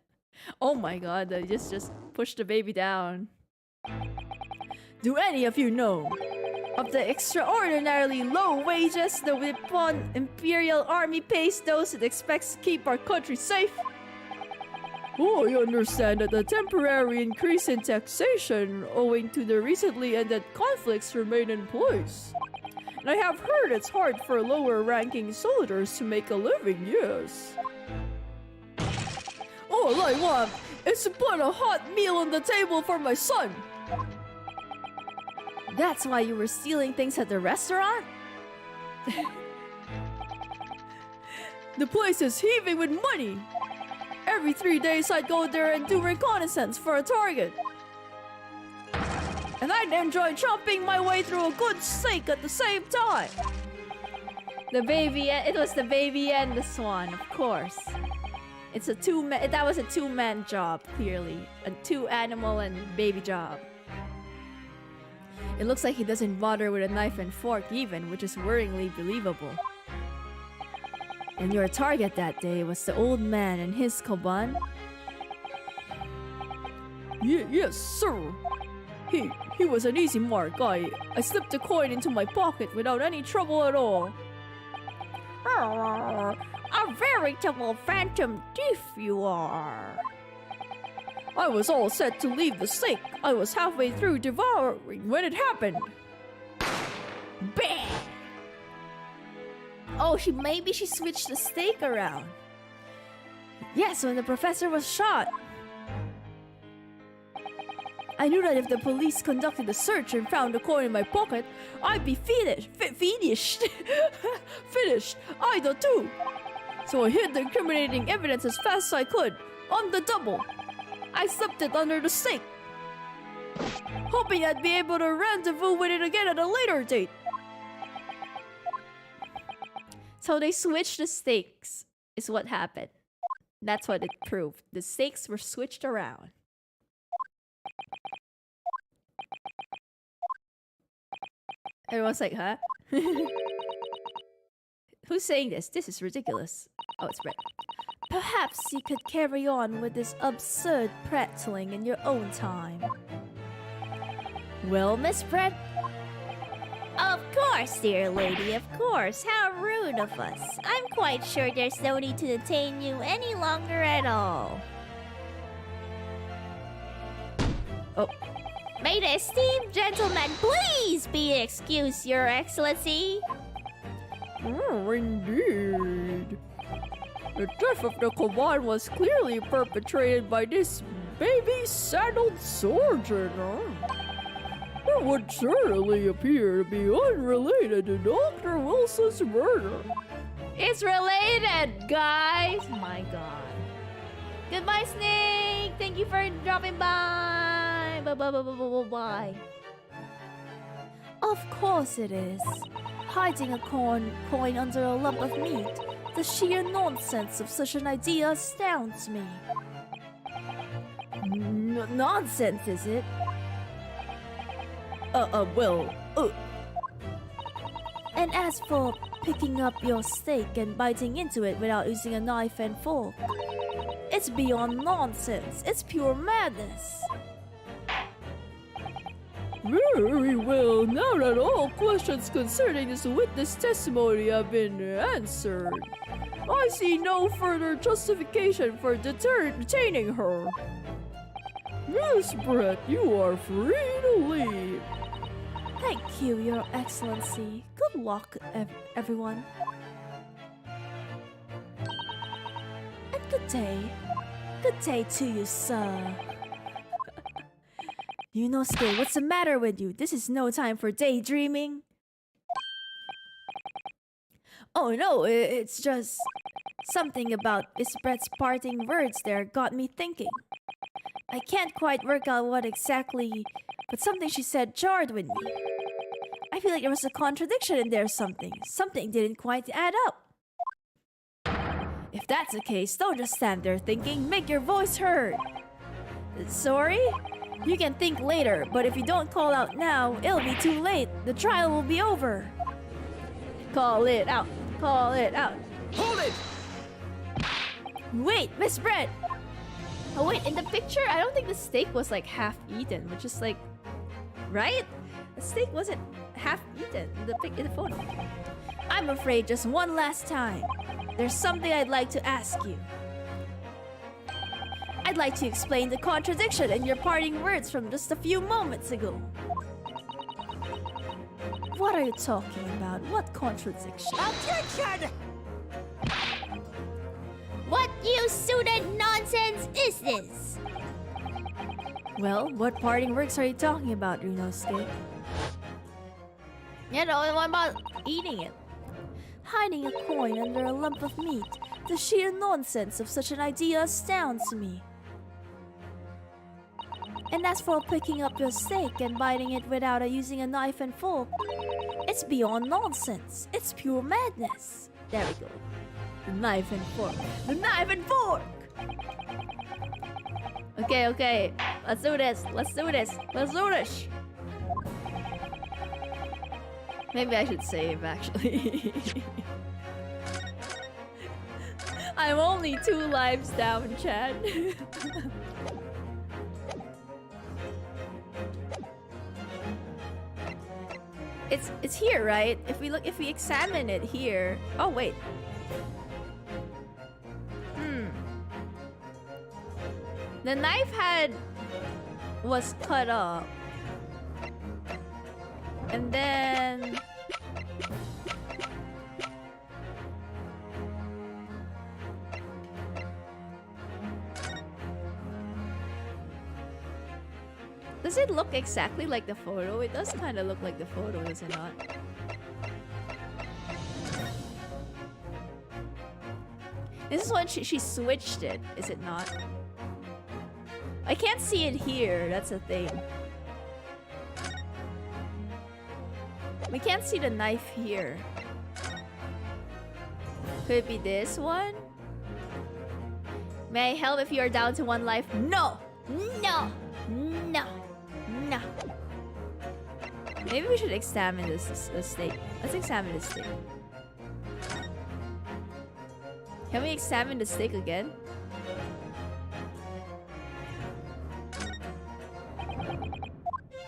Oh my god, they just pushed the baby down. Do any of you know of the extraordinarily low wages the Nippon Imperial Army pays those it expects to keep our country safe? Oh, I understand that the temporary increase in taxation owing to the recently ended conflicts remain in place. And I have heard it's hard for lower-ranking soldiers to make a living, yes. All I want is to put a hot meal on the table for my son. That's why you were stealing things at the restaurant? The place is heaving with money. Every 3 days I'd go there and do reconnaissance for a target. And I'd enjoy chopping my way through a good steak at the same time. The baby, it was the baby and the swan, of course. It's a two-man. That was a two-man job, clearly. A two-animal and baby job. It looks like he doesn't bother with a knife and fork even, which is worryingly believable. And your target that day was the old man and his koban? Yes, sir. He was an easy mark. I slipped a coin into my pocket without any trouble at all. A veritable phantom thief you are. I was all set to leave the stake. I was halfway through devouring when it happened. Bang! Oh, maybe she switched the stake around. Yes, when the professor was shot. I knew that if the police conducted a search and found a coin in my pocket, I'd be finished. Finished. I do too. So I hid the incriminating evidence as fast as I could, on the double. I slipped it under the stake, hoping I'd be able to rendezvous with it again at a later date. So they switched the stakes, is what happened. That's what it proved. The stakes were switched around. Everyone's like, huh? Who's saying this? This is ridiculous. Oh, it's Brett. Perhaps you could carry on with this absurd prattling in your own time. Well, Miss Brett? Of course, dear lady, of course. How rude of us. I'm quite sure there's no need to detain you any longer at all. Oh. May the esteemed gentleman please be excused, Your Excellency. Oh, indeed. The death of the Koban was clearly perpetrated by this baby-saddled surgeon. It would certainly appear to be unrelated to Dr. Wilson's murder. It's related, guys! My god. Goodbye, Snake! Thank you for dropping by! Bye. Of course it is. Hiding a coin under a lump of meat. The sheer nonsense of such an idea astounds me. Nonsense, is it? Well, And as for picking up your steak and biting into it without using a knife and fork, it's beyond nonsense. It's pure madness. very well. Now that all questions concerning this witness testimony have been answered, I see no further justification for detaining her. Miss Brett, you are free to leave. Thank you, Your Excellency. Good luck, everyone. And good day. Good day to you, sir. Yunosuke, what's the matter with you? This is no time for daydreaming. Oh no, it's just something about Miss Brett's parting words there got me thinking. I can't quite work out what exactly, but something she said jarred with me. I feel like there was a contradiction in there something. Something didn't quite add up. If that's the case, don't just stand there thinking, make your voice heard. Sorry? You can think later, but if you don't call out now, it'll be too late. The trial will be over. Call it out. Call it out. Hold it! Wait, Miss Brett! Oh wait, in the picture, I don't think the steak was like half eaten, which is like... Right? The steak wasn't half eaten in the photo. I'm afraid just one last time. There's something I'd like to ask you. I'd like to explain the contradiction in your parting words from just a few moments ago. What are you talking about? What contradiction? Objection! What you student nonsense is this? Well, what parting words are you talking about, Ryunosuke? You know, the one about eating it. Hiding a coin under a lump of meat. The sheer nonsense of such an idea astounds me. And as for picking up your steak and biting it without using a knife and fork, it's beyond nonsense. It's pure madness. There we go. The knife and fork. The knife and fork! Okay, okay. Let's do this. Let's do this. Let's do this. Maybe I should save, actually. I'm only 2 lives down, Chad. It's here, right? If we examine it here. Oh wait. The knife head was cut off. And then does it look exactly like the photo? It does kind of look like the photo, does it not? This is when she switched it, is it not? I can't see it here, that's the thing. We can't see the knife here. Could it be this one? May I help if you are down to 1 life? No! No! No! No! Maybe we should examine this stake. Let's examine the stake. Can we examine the stake again?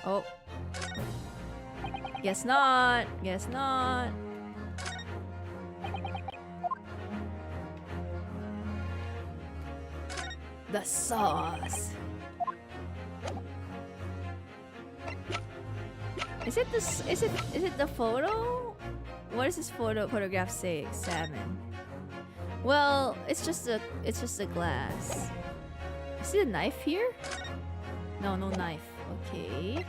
Oh. Guess not. Guess not. The sauce. Is it this? Is it the photo? What does this photograph say? Examine. Well, it's just a glass. Is it a knife here? No, no knife. Okay.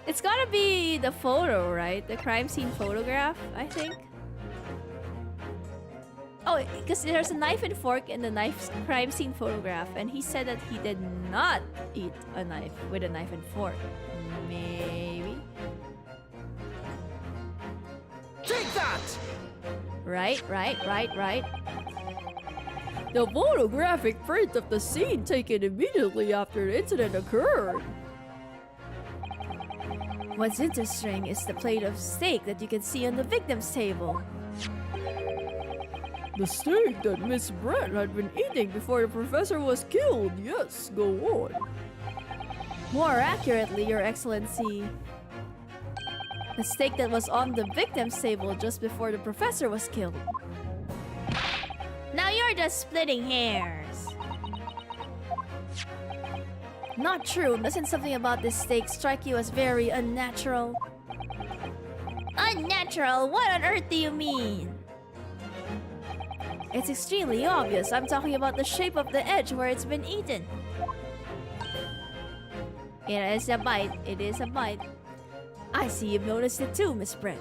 It's gotta be the photo, right? The crime scene photograph, I think. Oh, because there's a knife and fork in the crime scene photograph, and he said that he did not eat a knife with a knife and fork. Maybe. Take that! Right. The photographic print of the scene taken immediately after the incident occurred. What's interesting is the plate of steak that you can see on the victim's table. The steak that Miss Brett had been eating before the professor was killed. Yes, go on. More accurately, Your Excellency, the steak that was on the victim's table just before the professor was killed. Now you're just splitting hairs. Not true. Doesn't something about this steak strike you as very unnatural? Unnatural? What on earth do you mean? It's extremely obvious. I'm talking about the shape of the edge where it's been eaten. It is a bite. It is a bite. I see you've noticed it too, Miss Brett.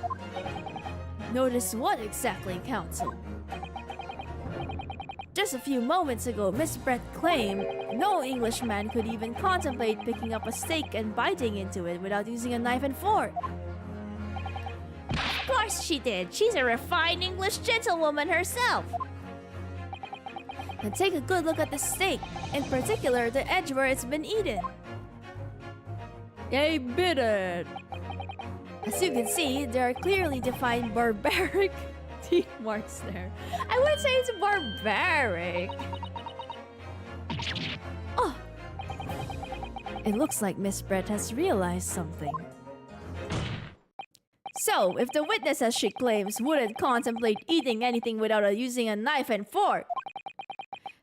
Notice what exactly, Counsel? Just a few moments ago, Miss Brett claimed no Englishman could even contemplate picking up a steak and biting into it without using a knife and fork. Of course she did. She's a refined English gentlewoman herself. And take a good look at the steak, in particular the edge where it's been eaten. They bit it. As you can see, there are clearly defined barbaric teeth marks there. I would say it's barbaric. Oh! It looks like Miss Brett has realized something. So, if the witness, as she claims, wouldn't contemplate eating anything without using a knife and fork,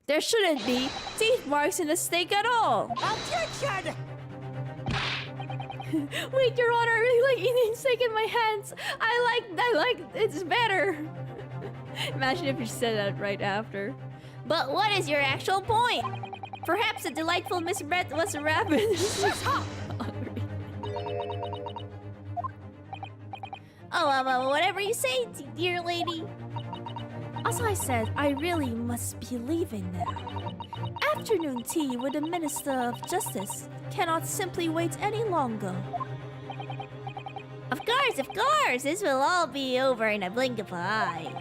there shouldn't be teeth marks in the steak at all. Objection! Wait, Your Honor, I really like eating steak in my hands. I like, it's better. Imagine if you said that right after. But what is your actual point? Perhaps the delightful Miss Brett was rabid. Shut up! Oh, whatever you say, dear lady. As I said, I really must be leaving now. Afternoon tea with the Minister of Justice cannot simply wait any longer. Of course, this will all be over in a blink of an eye.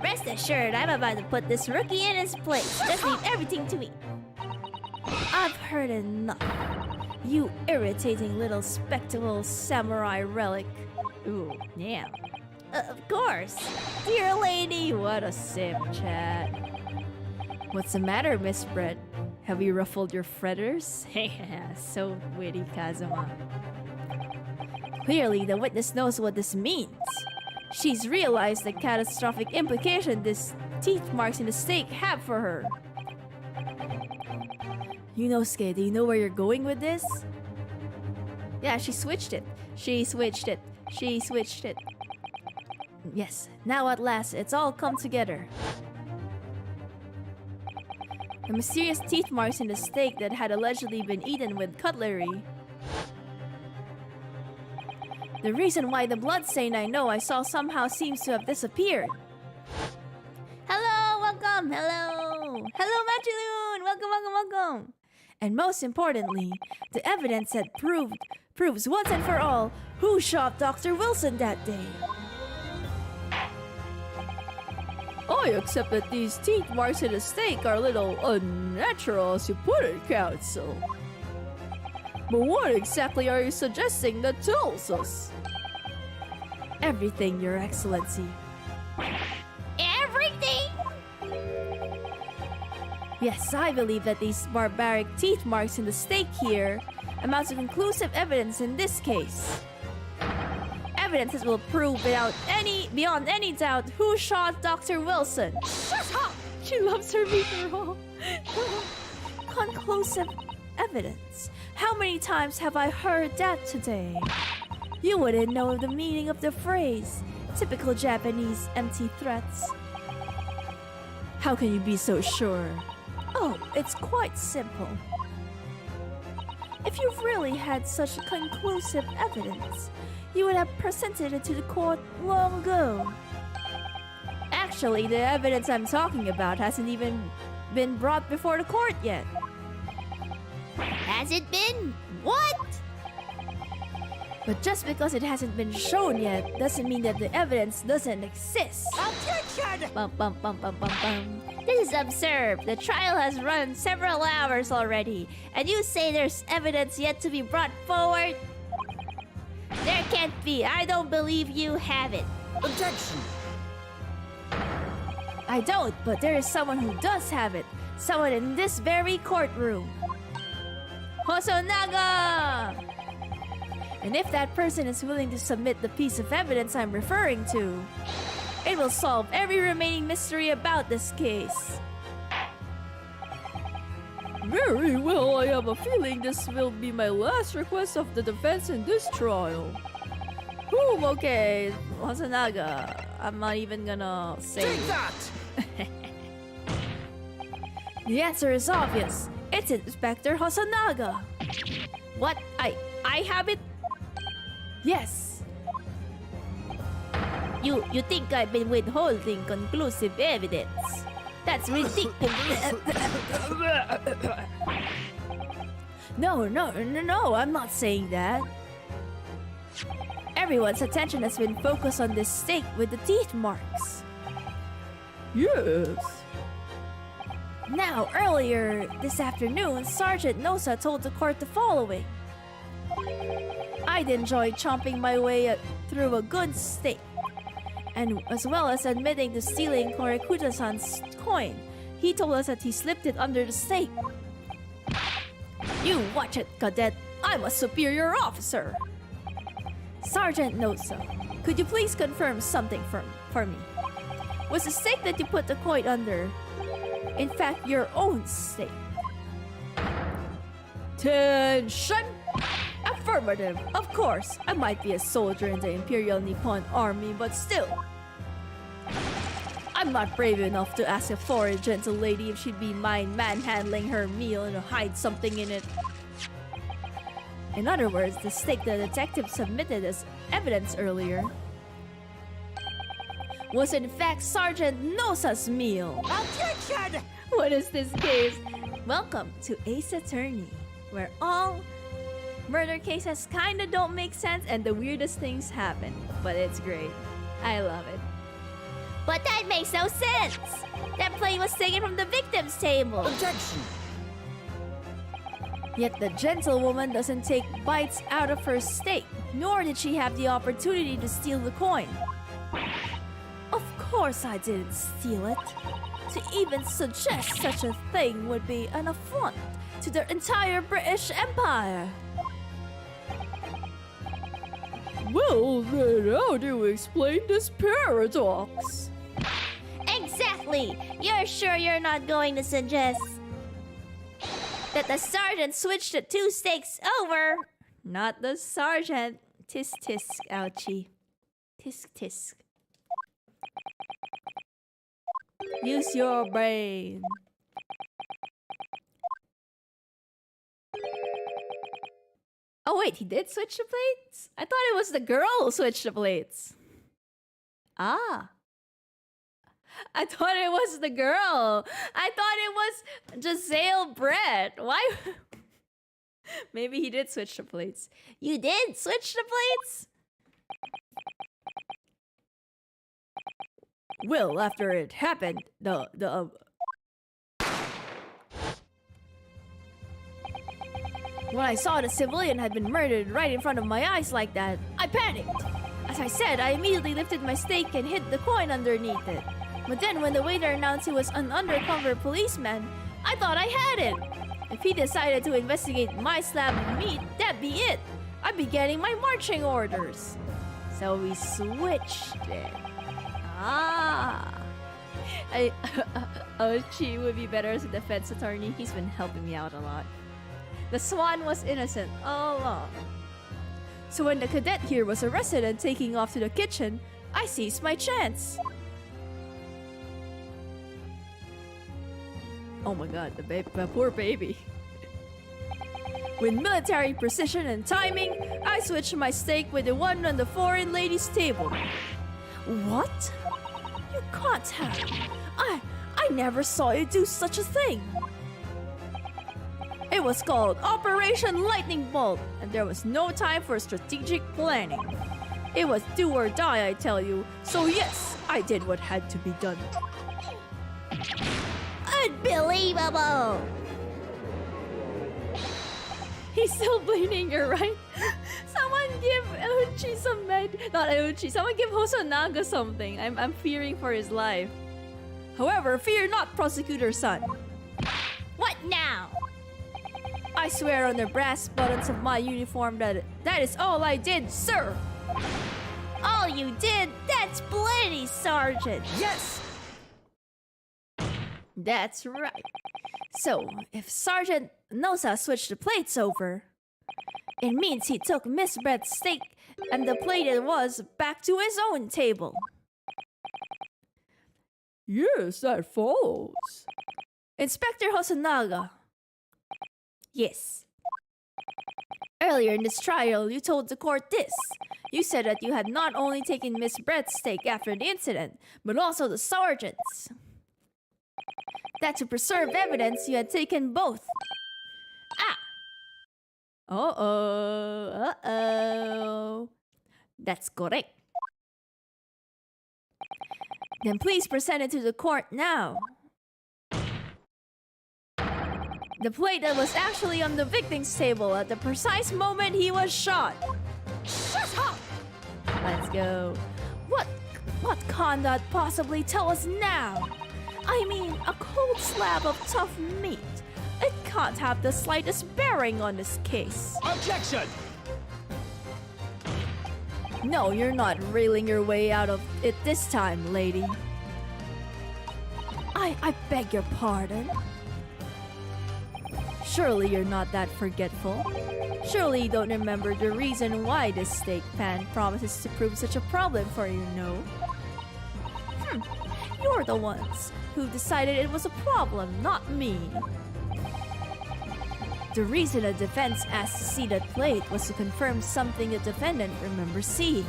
Rest assured, I'm about to put this rookie in his place. Just leave everything to me. I've heard enough. You irritating little spectacle samurai relic. Ooh, yeah. Of course. Dear lady, what a sim chat. What's the matter, Miss Bread? Have you ruffled your feathers? So witty, Kazuma. Clearly, the witness knows what this means. She's realized the catastrophic implication these teeth marks in the steak have for her. Yunosuke, do you know where you're going with this? Yeah, she switched it. She switched it. She switched it. Yes, now at last, it's all come together. The mysterious teeth marks in the steak that had allegedly been eaten with cutlery. The reason why the bloodstain I know I saw somehow seems to have disappeared. Hello, welcome, hello. Hello, Magiloon! Welcome, welcome, welcome! And most importantly, the evidence that proves once and for all who shot Dr. Wilson that day. I accept that these teeth marks in the steak are a little unnatural, as you put it, Counsel. But what exactly are you suggesting that tells us? Everything, Your Excellency. Everything? Yes, I believe that these barbaric teeth marks in the steak here amount to conclusive evidence in this case. Evidence that will prove beyond any doubt who shot Dr. Wilson. Shut up! She loves her meatball. Conclusive evidence. How many times have I heard that today? You wouldn't know the meaning of the phrase. Typical Japanese empty threats. How can you be so sure? Oh, it's quite simple. If you really had such conclusive evidence, you would have presented it to the court long ago. Actually, the evidence I'm talking about hasn't even been brought before the court yet. Has it been? What? But just because it hasn't been shown yet doesn't mean that the evidence doesn't exist. Objection! Bum, bum, bum, bum, bum, bum. This is absurd. The trial has run several hours already, and you say there's evidence yet to be brought forward? There can't be. I don't believe you have it. Objection! I don't, but there is someone who does have it. Someone in this very courtroom. Hosonaga! And if that person is willing to submit the piece of evidence I'm referring to, it will solve every remaining mystery about this case. Very well, I have a feeling this will be my last request of the defense in this trial. Okay, Hosonaga. I'm not even gonna say. Take that! The answer is obvious. It's Inspector Hosonaga. What? I have it? Yes. You think I've been withholding conclusive evidence? That's ridiculous. No, I'm not saying that. Everyone's attention has been focused on this steak with the teeth marks. Yes. Now, earlier this afternoon, Sergeant Nosa told the court the following. I'd enjoy chomping my way through a good steak, and as well as admitting to stealing Korikuta-san's coin, he told us that he slipped it under the steak. You watch it, cadet. I'm a superior officer. Sergeant Nosa, could you please confirm something for me? Was the steak that you put the coin under, in fact, your own steak? Tension! Affirmative. Of course, I might be a soldier in the Imperial Nippon Army, but still. I'm not brave enough to ask a foreign gentle lady if she'd be mind manhandling her meal and hide something in it. In other words, the steak the detective submitted as evidence earlier was in fact Sergeant Nosa's meal. Objection! What is this case? Welcome to Ace Attorney, where all murder cases kinda don't make sense and the weirdest things happen. But it's great. I love it. But that makes no sense. That plate was taken from the victim's table. Objection! Yet the gentlewoman doesn't take bites out of her steak, nor did she have the opportunity to steal the coin. Of course I didn't steal it. To even suggest such a thing would be an affront to the entire British Empire. Well, then how do you explain this paradox? Exactly. You're sure you're not going to suggest that the sergeant switched the two steaks over? Not the sergeant. Tisk tisk, ouchie. Tisk tisk. Use your brain. Oh wait, he did switch the plates? I thought it was the girl who switched the plates. Ah. I thought it was the girl. I thought it was Giselle Brett. Why? Maybe he did switch the plates. You did switch the plates? Well, after it happened, when I saw the civilian had been murdered right in front of my eyes like that, I panicked. As I said, I immediately lifted my steak and hid the coin underneath it. But then when the waiter announced he was an undercover policeman, I thought I had it. If he decided to investigate my slab of meat, that'd be it. I'd be getting my marching orders. So we switched it. Ah. Ochi would be better as a defense attorney. He's been helping me out a lot. The swan was innocent all along. So when the cadet here was arrested and taking off to the kitchen, I seized my chance. Oh my god, the poor baby. With military precision and timing, I switched my steak with the one on the foreign lady's table. What? You can't have. I never saw you do such a thing. It was called Operation Lightning Bolt, and there was no time for strategic planning. It was do or die, I tell you. So yes, I did what had to be done. Unbelievable! He's still bleeding, you're right. Someone give Euchi some med. Not Euchi. Someone give Hosonaga something. I'm fearing for his life. However, fear not, prosecutor's son. What now? I swear on the brass buttons of my uniform that is all I did, sir. All you did? That's plenty, Sergeant. Yes! That's right. So, if Sergeant Nosa switched the plates over, it means he took Miss Brett's steak and the plate it was back to his own table. Yes, that follows. Inspector Hosonaga. Yes. Earlier in this trial, you told the court this. You said that you had not only taken Miss Brett's steak after the incident, but also the sergeant's. That to preserve evidence, you had taken both. Ah! Uh-oh. Uh-oh. That's correct. Then please present it to the court now. The plate that was actually on the victim's table at the precise moment he was shot. Shut up! Let's go. What can that possibly tell us now? I mean, a cold slab of tough meat. It can't have the slightest bearing on this case. Objection! No, you're not reeling your way out of it this time, lady. I beg your pardon. Surely you're not that forgetful. Surely you don't remember the reason why this steak pan promises to prove such a problem for you, no? You're the ones who decided it was a problem, not me. The reason the defense asked to see that plate was to confirm something the defendant remembers seeing.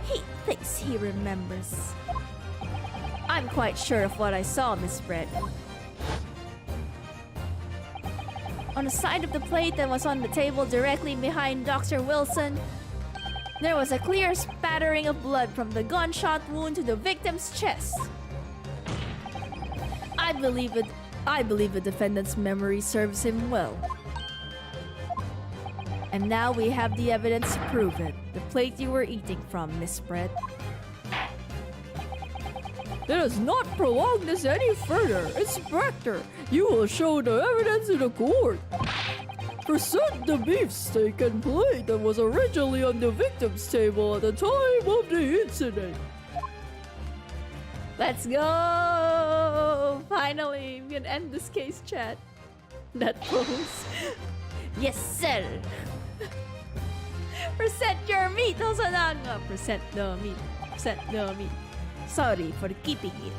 He thinks he remembers. I'm quite sure of what I saw, Miss Brett. On the side of the plate that was on the table directly behind Dr. Wilson, There was a clear spattering of blood from the gunshot wound to the victim's chest. I believe the defendant's memory serves him well. And now we have the evidence to prove it. The plate you were eating from, Miss Brett. Let us not prolong this any further. Inspector, you will show the evidence in the court. Present the beefsteak and plate that was originally on the victim's table at the time of the incident. Let's go! Finally, we can end this case, chat. That pose. Yes, sir! Present your meat, Hosonaga! Present the meat. Present the meat. Sorry for keeping it.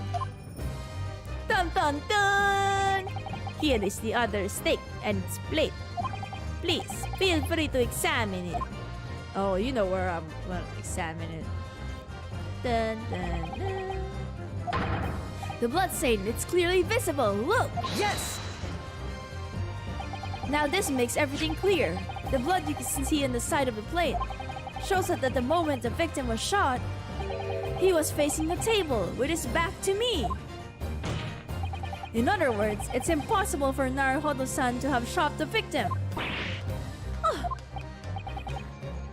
Dun dun dun! Here is the other steak and its plate. Please, feel free to examine it. Oh, you know where I'm gonna examine it. Dun dun dun. The blood stain, it's clearly visible. Look! Yes! Now this makes everything clear. The blood you can see on the side of the plate shows that at the moment the victim was shot, he was facing the table with his back to me. In other words, it's impossible for Naruhodo-san to have shot the victim.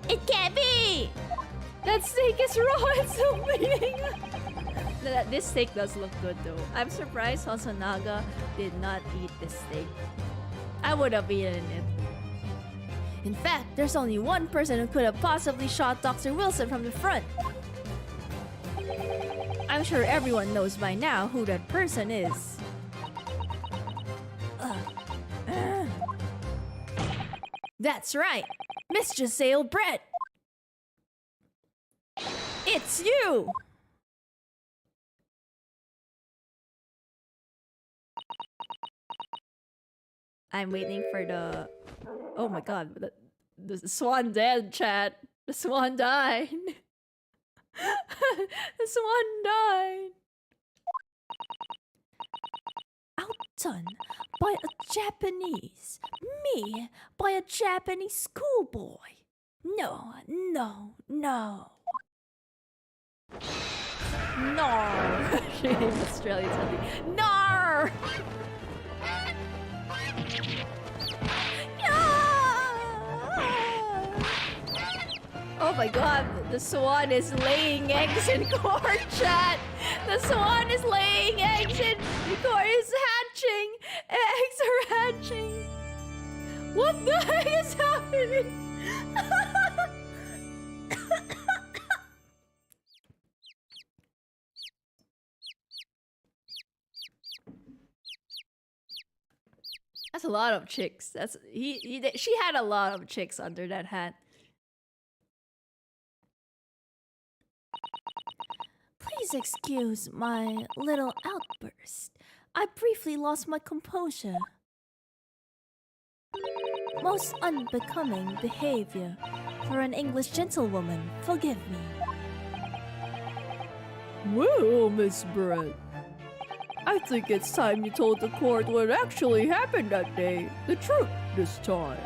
It can't be! That steak is raw and still bleeding. This steak does look good though. I'm surprised Hosonaga did not eat this steak. I would have eaten it. In fact, there's only one person who could have possibly shot Dr. Wilson from the front. I'm sure everyone knows by now who that person is. That's right, Miss Giselle Brett. It's you! I'm waiting for the... Oh my god, the swan dead, chat. The swan died. The swan died. Outdone by a Japanese. Me by a Japanese schoolboy. No, no, no. No. She named Australia something. No. Oh my god, the swan is laying eggs in court, chat! The swan is laying eggs in court, it's hatching! Eggs are hatching! What the heck is happening? That's a lot of chicks. She had a lot of chicks under that hat. Please excuse my little outburst. I briefly lost my composure. Most unbecoming behavior for an English gentlewoman. Forgive me. Well, Miss Brett, I think it's time you told the court what actually happened that day. The truth this time.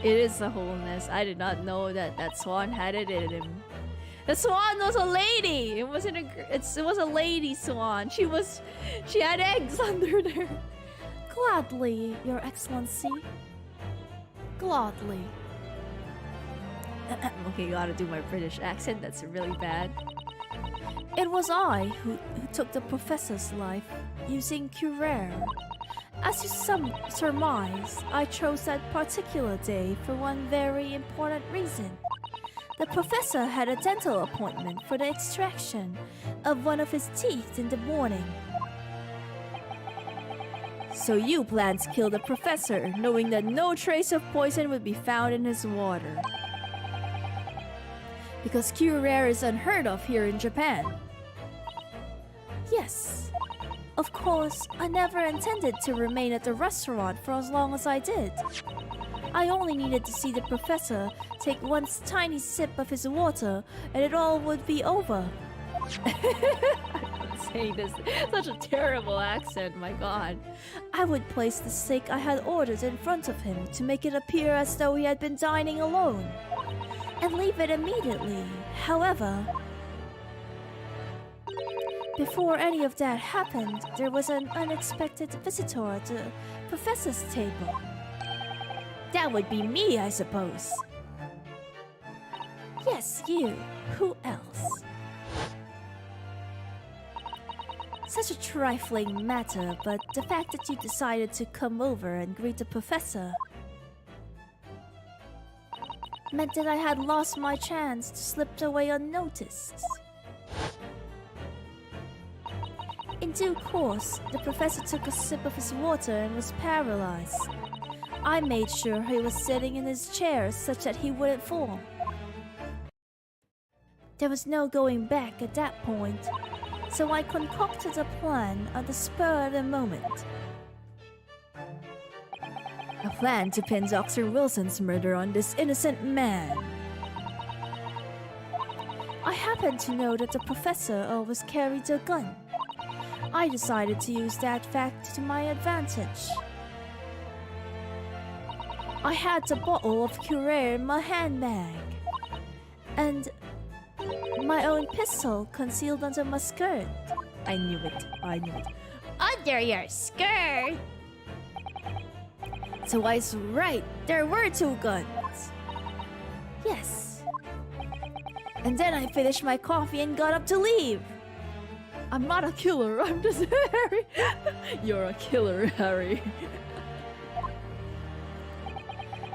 It is the wholeness. I did not know that that swan had it in him. The swan was a lady. It wasn't a. It was a lady swan. She had eggs under there. Gladly, Your Excellency. Gladly. Okay, gotta do my British accent. That's really bad. It was I who took the professor's life using Curare. As you surmise, I chose that particular day for one very important reason. The professor had a dental appointment for the extraction of one of his teeth in the morning. So you planned to kill the professor, knowing that no trace of poison would be found in his water. Because Curare is unheard of here in Japan. Yes. Of course, I never intended to remain at the restaurant for as long as I did. I only needed to see the professor take one tiny sip of his water, and it all would be over. I'm saying this such a terrible accent, my god. I would place the steak I had ordered in front of him to make it appear as though he had been dining alone. and leave it immediately. However, before any of that happened, there was an unexpected visitor at the professor's table. That would be me, I suppose. Yes, you. Who else? Such a trifling matter, but the fact that you decided to come over and greet the professor meant that I had lost my chance to slip away unnoticed. In due course, the professor took a sip of his water and was paralyzed. I made sure he was sitting in his chair such that he wouldn't fall. There was no going back at that point, so I concocted a plan on the spur of the moment. A plan to pin Dr. Wilson's murder on this innocent man. I happened to know that the professor always carried a gun. I decided to use that fact to my advantage. I had the bottle of Curare in my handbag, and my own pistol concealed under my skirt. I knew it. Under your skirt? So I was right, there were two guns. Yes. And then I finished my coffee and got up to leave. I'm not a killer, I'm just Harry. You're a killer, Harry.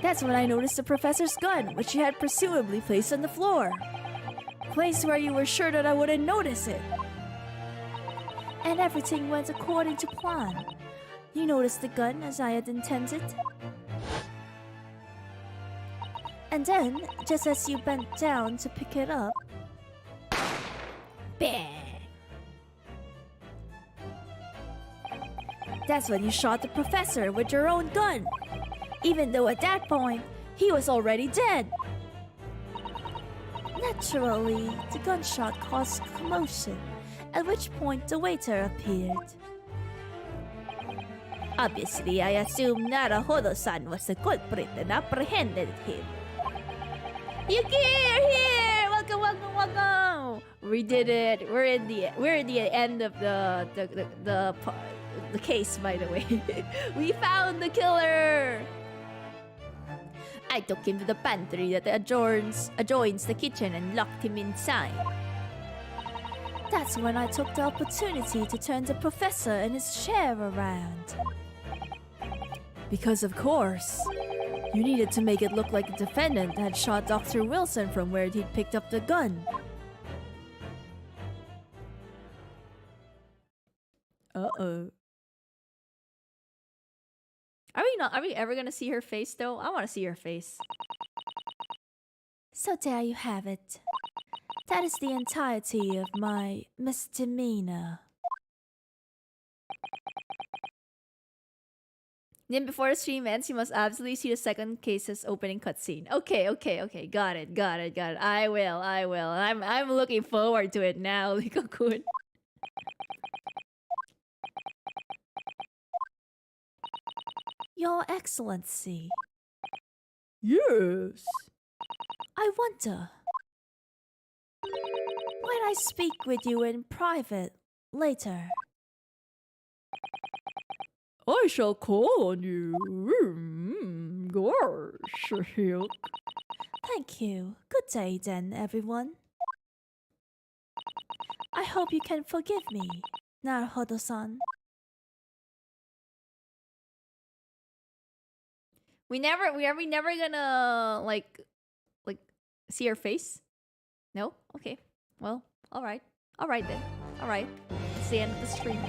That's when I noticed the professor's gun, which he had presumably placed on the floor. Place where you were sure that I wouldn't notice it. And everything went according to plan. You noticed the gun as I had intended. And then, just as you bent down to pick it up, bang! That's when you shot the professor with your own gun. Even though at that point, he was already dead. Naturally, the gunshot caused commotion, at which point the waiter appeared. Obviously, I assume Naruhodo-san was the culprit and apprehended him. Yuki, you're here! Welcome! We did it. We're in the end of the case, by the way. We found the killer. I took him to the pantry that adjoins the kitchen and locked him inside. That's when I took the opportunity to turn the professor in his chair around. Because of course, you needed to make it look like the defendant had shot Dr. Wilson from where he'd picked up the gun. Uh-oh. Are we ever gonna see her face though? I wanna see her face. So there you have it. That is the entirety of my misdemeanor. Then before the stream ends, you must absolutely see the second case's opening cutscene. Okay. Got it. I will. I'm looking forward to it now, Liko-kun. Your Excellency, Yes. I wonder, might I speak with you in private later? I shall call on you. Gosh. Thank you. Good day then, everyone. I hope you can forgive me, Naruhodo-san. We never gonna like see her face? No? Okay. Well, alright then. Alright. It's the end of the stream.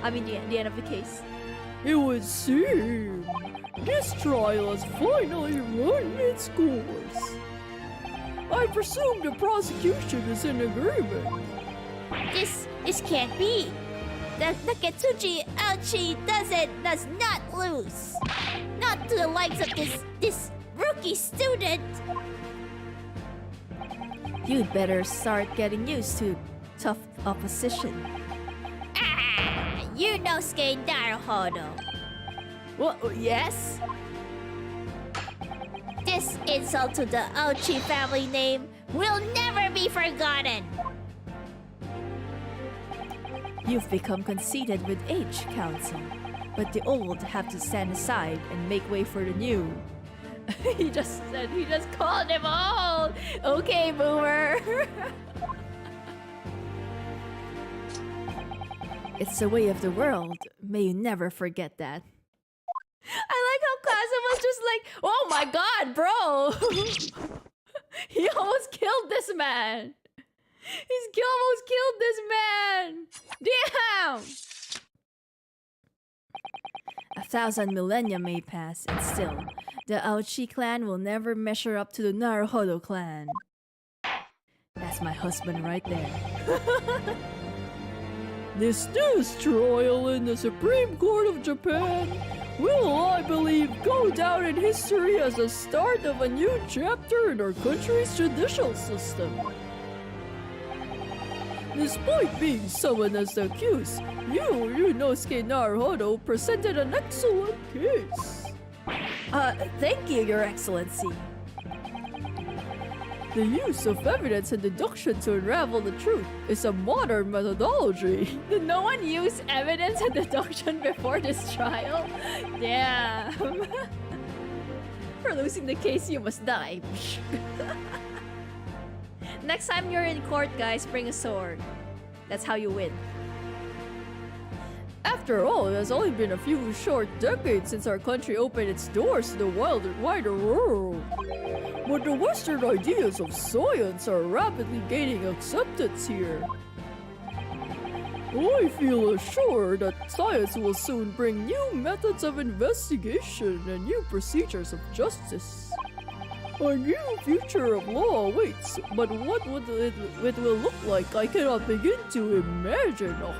I mean the end of the case. It would seem this trial has finally run its course. I presume the prosecution is in agreement. This can't be. The Nakatsuchi Ouchi does not lose. Not to the likes of this rookie student. You'd better start getting used to tough opposition. Yunosuke Naruhodo. Well, yes? This This insult to the Ouchi family name will never be forgotten. You've become conceited with age, Council. But the old have to stand aside and make way for the new. He just called him old! Okay, Boomer! It's the way of the world. May you never forget that. I like how Kazuma's just like, oh my god, bro! He almost killed this man! Almost killed this man! Damn! 1,000 millennia may pass, and still, the Aochi clan will never measure up to the Naruhodo clan. That's my husband right there. This news trial in the Supreme Court of Japan will, I believe, go down in history as the start of a new chapter in our country's judicial system. Despite being summoned as the accused, Yunosuke Naruhodo, presented an excellent case. Thank you, Your Excellency. The use of evidence and deduction to unravel the truth is a modern methodology. Did no one use evidence and deduction before this trial? Damn. For losing the case, you must die. Next time you're in court, guys, bring a sword. That's how you win. After all, it has only been a few short decades since our country opened its doors to the wider world. But the Western ideas of science are rapidly gaining acceptance here. I feel assured that science will soon bring new methods of investigation and new procedures of justice. A new future of law awaits, but what it will look like, I cannot begin to imagine. Of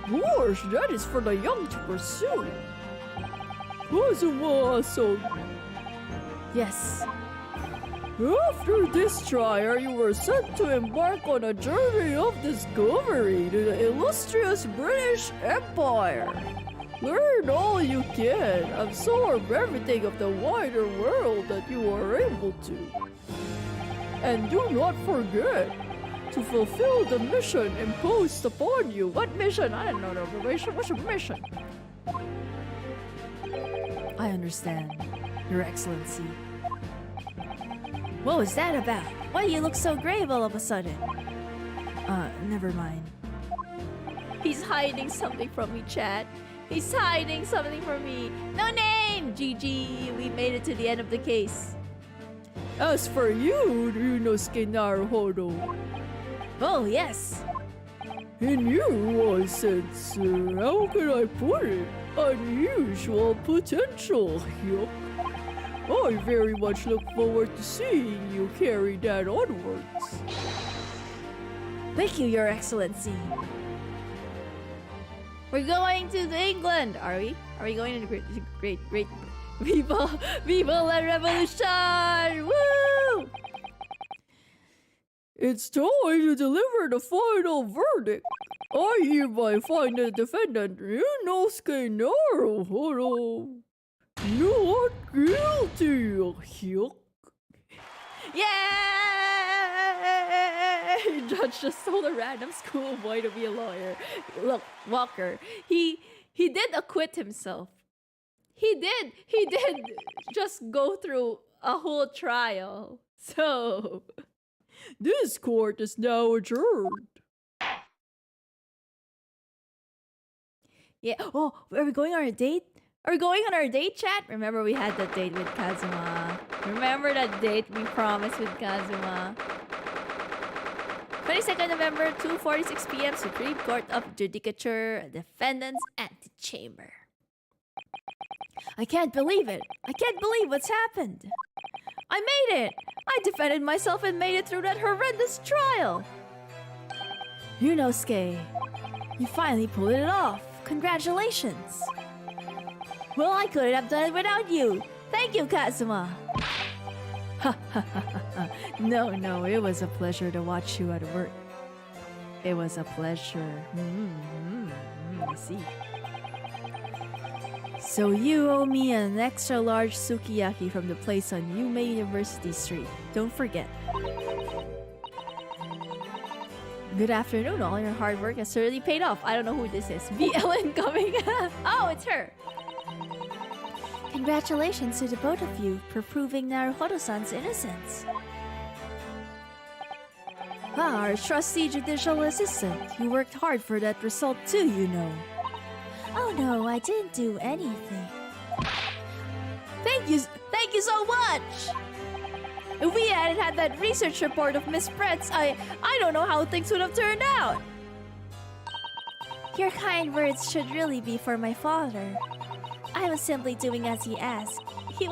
course, that is for the young to pursue. Kazuma-san. Yes. After this trial, you were sent to embark on a journey of discovery to the illustrious British Empire. Learn all you can, absorb everything of the wider world that you are able to. And do not forget to fulfill the mission imposed upon you. What mission? I don't know the mission. What's your mission? I understand, Your Excellency. What was that about? Why do you look so grave all of a sudden? Never mind. He's hiding something from me, chat. He's hiding something from me. No name! GG, we made it to the end of the case. As for you, Yunosuke Naruhodo, Oh, yes. in you I sense, how can I put it, unusual potential. I very much look forward to seeing you carry that onwards. Thank you, Your Excellency. We're going to England, are we? Are we going to the great Viva la Revolution! Woo! It's time to deliver the final verdict. I hereby find the defendant Yunosuke Naruhodo not guilty. Yay! Judge just told a random schoolboy to be a lawyer. Look, Walker, he did acquit himself. He did just go through a whole trial. So, This court is now adjourned. yeah. Oh, are we going on a date? Are we going on our date, chat? Remember we had that date with Kazuma. Remember that date we promised with Kazuma. 22nd November, 2:46 p.m. Supreme Court of Judicature, Defendant's Antechamber. I can't believe it. I can't believe what's happened. I made it. I defended myself and made it through that horrendous trial. Yunosuke, you finally pulled it off. Congratulations. Well, I couldn't have done it without you. Thank you, Kazuma. No, it was a pleasure to watch you at work. It was a pleasure. I see. So you owe me an extra large sukiyaki from the place on Yume University Street. Don't forget. Good afternoon. All your hard work has certainly paid off. I don't know who this is. BL incoming. Oh, it's her. Congratulations to the both of you for proving Naruhodo-san's innocence. Ah, our trusty judicial assistant. You worked hard for that result too, you know. Oh no, I didn't do anything. Thank you so much! If we hadn't had that research report of Miss Brett's, I don't know how things would have turned out. Your kind words should really be for my father. I was simply doing as he asked. It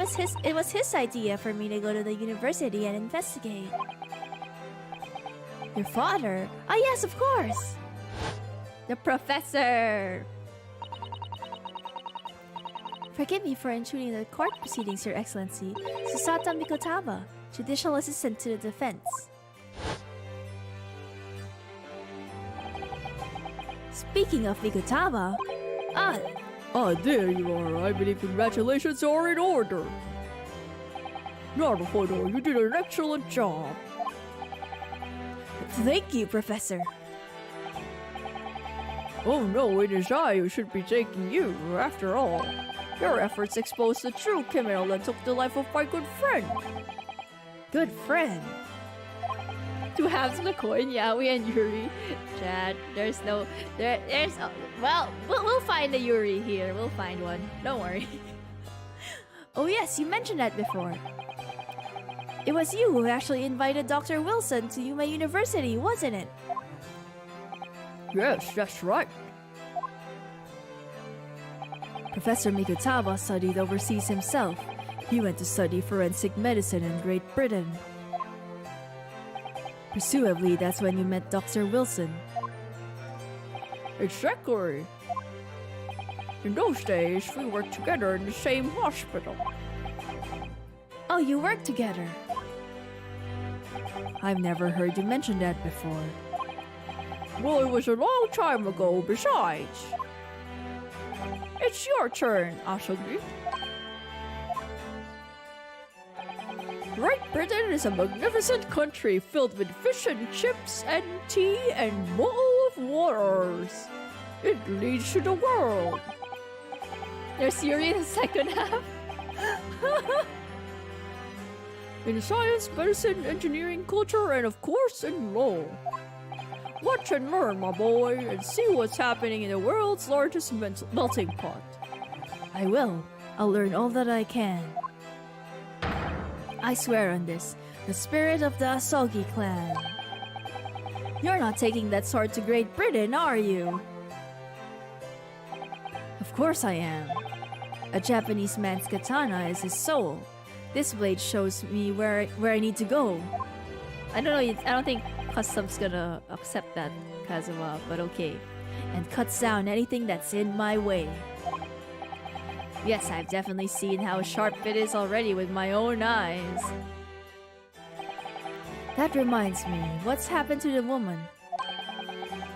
was his idea for me to go to the university and investigate. Your father? Ah, yes, of course. The professor! Forgive me for intruding the court proceedings, Your Excellency. Susata Mikotaba, Judicial Assistant to the Defense. Speaking of Mikotaba... there you are. I believe congratulations are in order. Naruhodo, you did an excellent job. Thank you, Professor. Oh no, it is I who should be thanking you, after all. Your efforts exposed the true criminal that took the life of my good friend. Good friend. 2 halves of the coin, Yaoi and Yuri. Chat, there's well, we'll find a Yuri here. We'll find one. Don't worry. Oh yes, you mentioned that before. It was you who actually invited Dr. Wilson to Yuma University, wasn't it? Yes, that's right. Professor Mikutaba studied overseas himself. He went to study forensic medicine in Great Britain. Presumably, that's when you met Dr. Wilson. Exactly. In those days, we worked together in the same hospital. Oh, you worked together. I've never heard you mention that before. Well, it was a long time ago, besides. It's your turn, Asagi. Great Britain is a magnificent country filled with fish and chips and tea and mull of waters. It leads to the world. There's Yuri in the second half. In science, medicine, engineering, culture, and of course in law. Watch and learn, my boy, and see what's happening in the world's largest melting pot. I will. I'll learn all that I can. I swear on this, the spirit of the Asogi clan. You're not taking that sword to Great Britain, are you? Of course I am. A Japanese man's katana is his soul. This blade shows me where I need to go. I don't know. I don't think customs gonna accept that, Kazuha, but okay. And cuts down anything that's in my way. Yes, I've definitely seen how sharp it is already with my own eyes. That reminds me, what's happened to the woman?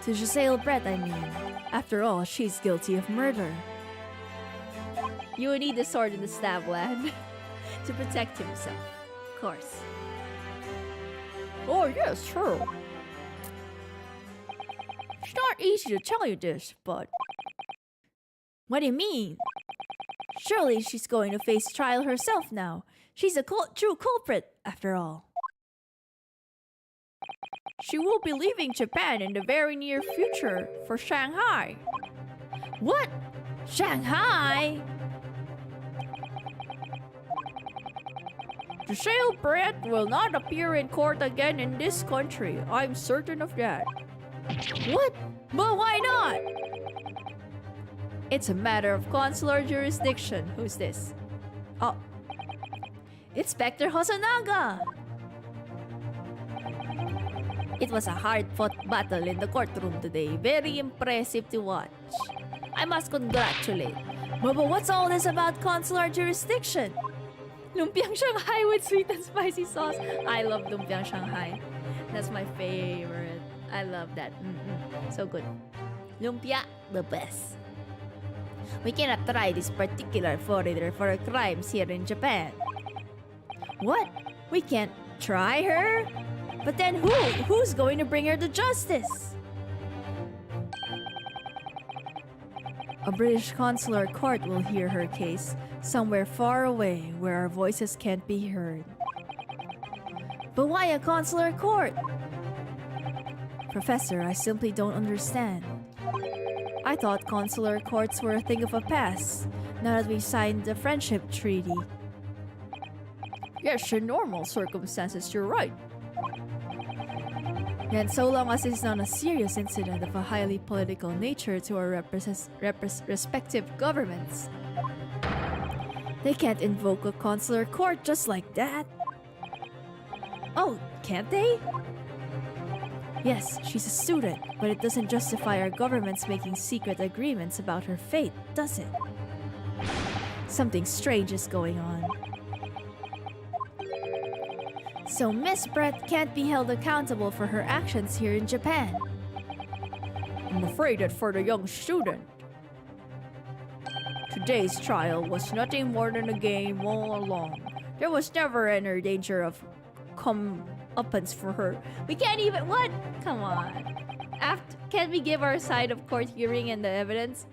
To Giselle Brett, I mean. After all, she's guilty of murder. You would need the sword in the stab land to protect himself, of course. Oh yes, sure. It's not easy to tell you this, but... What do you mean? Surely she's going to face trial herself now. She's a true culprit, after all. She will be leaving Japan in the very near future for Shanghai. What? Shanghai? Giselle Brett will not appear in court again in this country. I'm certain of that. What? But why not? It's a matter of consular jurisdiction. Who's this? Oh. It's Spectre Hosonaga! It was a hard-fought battle in the courtroom today. Very impressive to watch. I must congratulate. But what's all this about consular jurisdiction? Lumpiang Shanghai with sweet and spicy sauce. I love Lumpiang Shanghai. That's my favorite. I love that. So good. Lumpia, the best. We cannot try this particular foreigner for crimes here in Japan. What? We can't try her? But then who? Who's going to bring her to justice? A British consular court will hear her case somewhere far away where our voices can't be heard. But why a consular court? Professor, I simply don't understand. I thought consular courts were a thing of a past, now that we've signed the friendship treaty. Yes, in normal circumstances, you're right. Then so long as it's not a serious incident of a highly political nature to our respective governments. They can't invoke a consular court just like that. Oh, can't they? Yes, she's a student, but it doesn't justify our governments making secret agreements about her fate, does it? Something strange is going on. So Miss Brett can't be held accountable for her actions here in Japan. I'm afraid that for the young student, today's trial was nothing more than a game all along. There was never any danger of comeuppance for her. We can't even— what? Come on. Can't we give our side of court hearing and the evidence?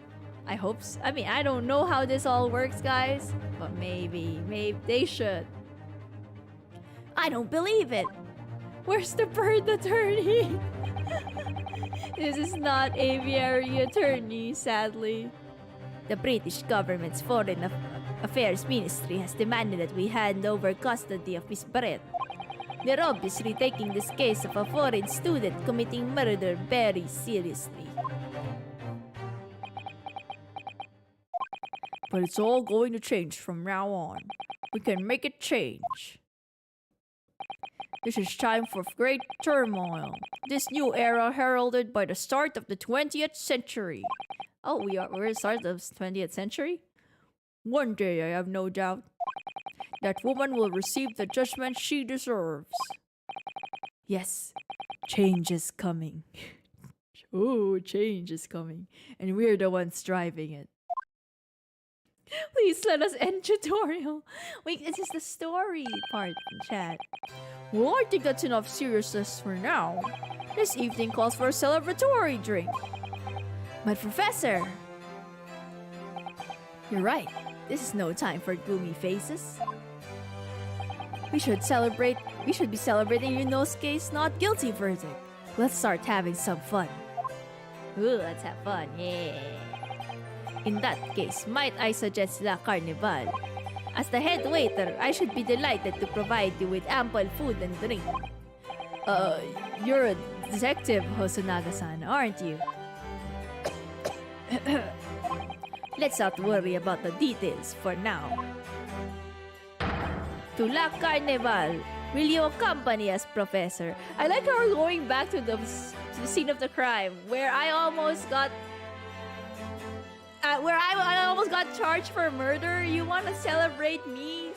I hope so. I mean, I don't know how this all works, guys. But maybe they should. I don't believe it. Where's the bird attorney? This is not aviary attorney, sadly. The British government's Foreign Affairs Ministry has demanded that we hand over custody of Miss Brett. They're obviously taking this case of a foreign student committing murder very seriously. But it's all going to change from now on. We can make it change. This is time for great turmoil. This new era heralded by the start of the 20th century. Oh, we're at the start of the 20th century? One day, I have no doubt, that woman will receive the judgment she deserves. Yes, change is coming. Oh, change is coming. And we're the ones driving it. Please let us end tutorial. Wait, this is the story part, chat. Well, I think that's enough seriousness for now. This evening calls for a celebratory drink. But Professor, you're right. This is no time for gloomy faces. We should be celebrating Yunosuke's not guilty verdict. Let's start having some fun. Ooh, let's have fun, yeah. In that case, might I suggest La Carnival? As the head waiter, I should be delighted to provide you with ample food and drink. You're a detective, Hosonaga-san, aren't you? Let's not worry about the details for now. To La Carnival, will you accompany us, Professor? I like how we're going back to the scene of the crime, where I almost got charged for murder. You want to celebrate me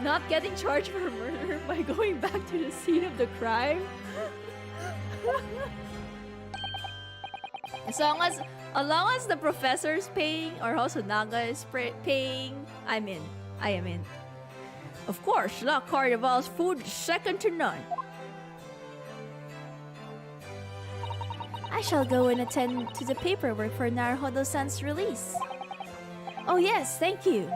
not getting charged for murder by going back to the scene of the crime? As long as the professor's paying or Hosonaga is paying, I'm in. I am in. Of course, La Carnival's food is second to none. I shall go and attend to the paperwork for Naruhodo-san's release. Oh yes, thank you.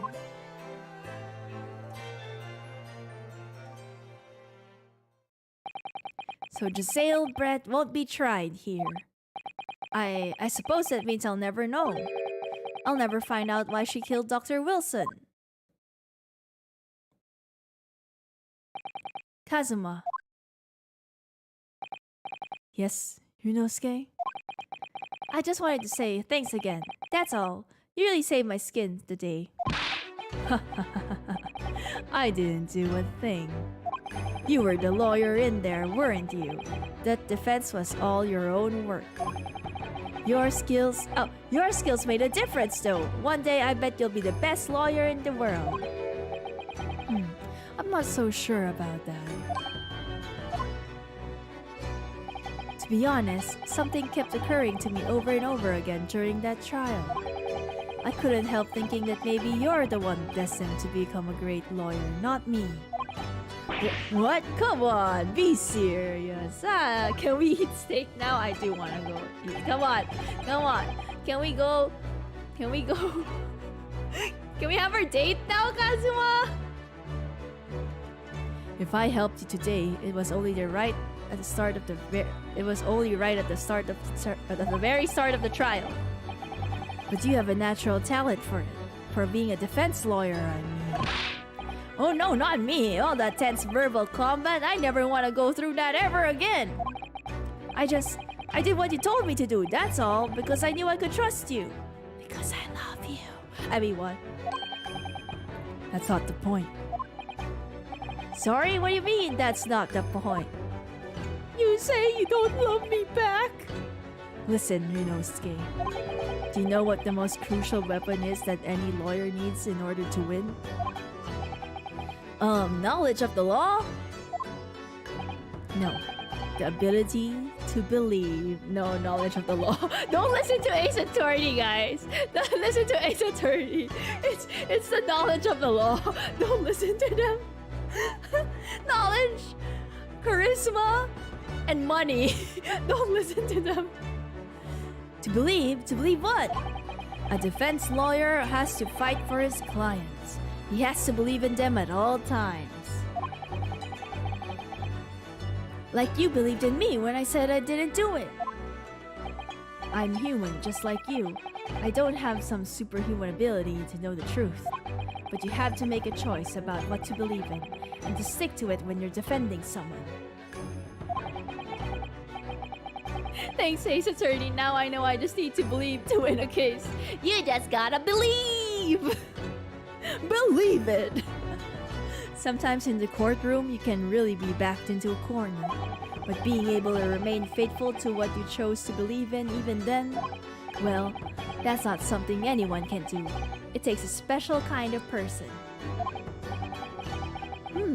So Giselle Brett won't be tried here. I suppose that means I'll never know. I'll never find out why she killed Dr. Wilson. Kazuma. Yes, Yunosuke? I just wanted to say thanks again. That's all. You really saved my skin today. I didn't do a thing. You were the lawyer in there, weren't you? That defense was all your own work. Your skills made a difference though. One day I bet you'll be the best lawyer in the world. I'm not so sure about that. To be honest, something kept occurring to me over and over again during that trial. I couldn't help thinking that maybe you're the one destined to become a great lawyer, not me. What? Come on, be serious. Can we eat steak now? I do want to go eat. Come on, come on. Can we go? Can we go? Can we have our date now, Kazuma? If I helped you today, it was only right at the start of the very start of the trial. But you have a natural talent for it, for being a defense lawyer, I mean. Oh no, not me! All that tense verbal combat, I never want to go through that ever again! I did what you told me to do, that's all, because I knew I could trust you. Because I love you. I mean, what? That's not the point. Sorry, what do you mean that's not the point? You say you don't love me back? Listen, Ryunosuke. Do you know what the most crucial weapon is that any lawyer needs in order to win? Knowledge of the law? No. The ability to believe. No, knowledge of the law. Don't listen to Ace Attorney, guys. Don't listen to Ace Attorney. It's the knowledge of the law. Don't listen to them. Knowledge, charisma, and money. Don't listen to them. To believe what? A defense lawyer has to fight for his clients. He has to believe in them at all times. Like you believed in me when I said I didn't do it. I'm human, just like you. I don't have some superhuman ability to know the truth. But you have to make a choice about what to believe in, and to stick to it when you're defending someone. Thanks, Ace Attorney. Now I know I just need to believe to win a case. You just gotta believe! Believe it! Sometimes in the courtroom, you can really be backed into a corner. But being able to remain faithful to what you chose to believe in even then, well, that's not something anyone can do. It takes a special kind of person.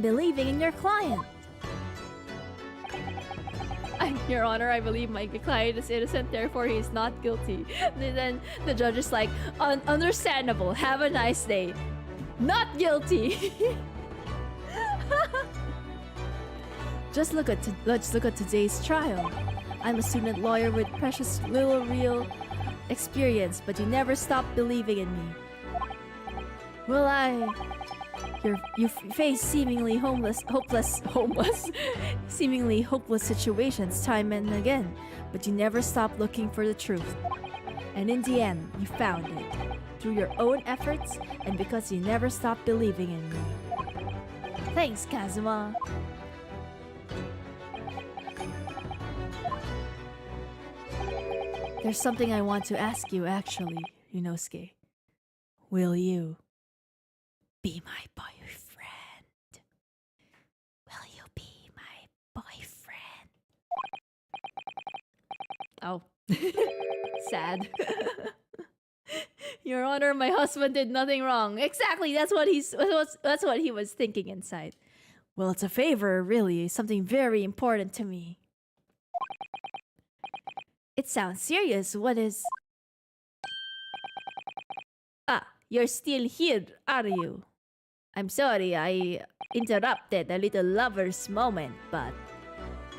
Believing in your client. Your Honor, I believe my client is innocent, therefore he is not guilty. And then the judge is like, understandable, have a nice day. Not guilty! Let's look at today's trial. I'm a student lawyer with precious little real experience, but you never stopped believing in me. Well, you face seemingly hopeless situations time and again, but you never stopped looking for the truth. And in the end, you found it through your own efforts and because you never stopped believing in me. Thanks, Kazuma. There's something I want to ask you, actually, Ryunosuke. Will you be my boyfriend? Will you be my boyfriend? Oh. Sad. Your Honor, my husband did nothing wrong. Exactly, that's what he was thinking inside. Well, it's a favor, really. Something very important to me. It sounds serious. What is... Ah, you're still here, are you? I'm sorry, I interrupted a little lover's moment, but...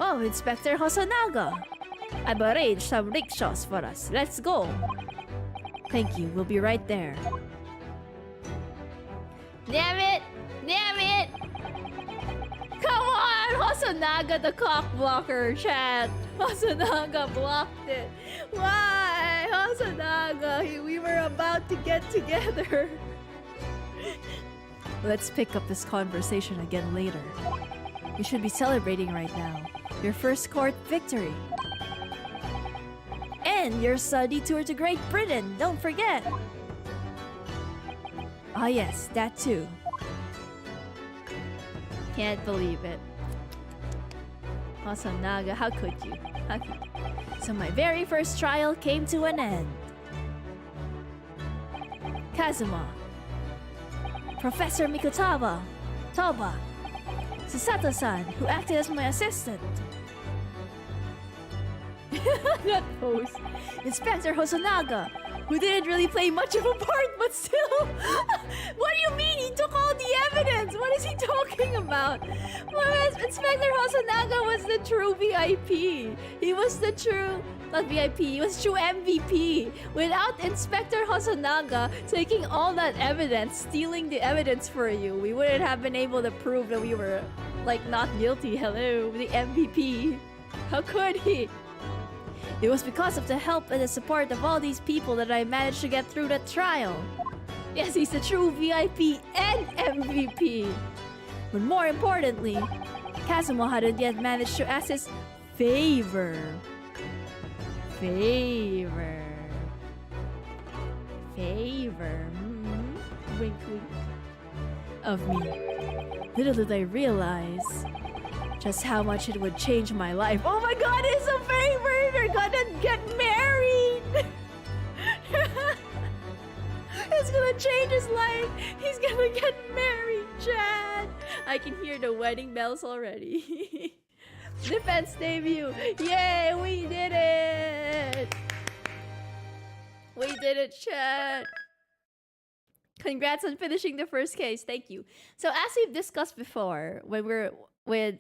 Oh, Inspector Hosonaga! I've arranged some rickshaws for us. Let's go! Thank you, we'll be right there. Damn it! Damn it! Come on! Hosonaga, the cock blocker, chat! Hosonaga blocked it. Why? Hosonaga, we were about to get together. Let's pick up this conversation again later. You should be celebrating right now. Your first court victory. And your study tour to Great Britain, don't forget! Ah yes, that too. Can't believe it. Hosonaga, how could you? How could you? So my very first trial came to an end. Kazuma. Professor Toba. Sasato-san, who acted as my assistant. That pose. Inspector Hosonaga, who didn't really play much of a part, but still. What do you mean he took all the evidence? What is he talking about? Well, Inspector Hosonaga was the true VIP. He was the true, not VIP, he was true MVP. Without Inspector Hosonaga taking all that evidence, stealing the evidence for you, we wouldn't have been able to prove that we were, like, not guilty. Hello, the MVP. How could he? It was because of the help and the support of all these people that I managed to get through the trial. Yes, he's the true VIP and MVP. But more importantly, Kazuma hadn't yet managed to ask his favor. Favor. Wink, wink. Of me. Little did I realize just how much it would change my life. Oh my god, it's a favor! We're gonna get married! It's gonna change his life! He's gonna get married, Chad! I can hear the wedding bells already. Defense debut! Yay, we did it! We did it, Chad! Congrats on finishing the first case. Thank you. So as we've discussed before, when we're with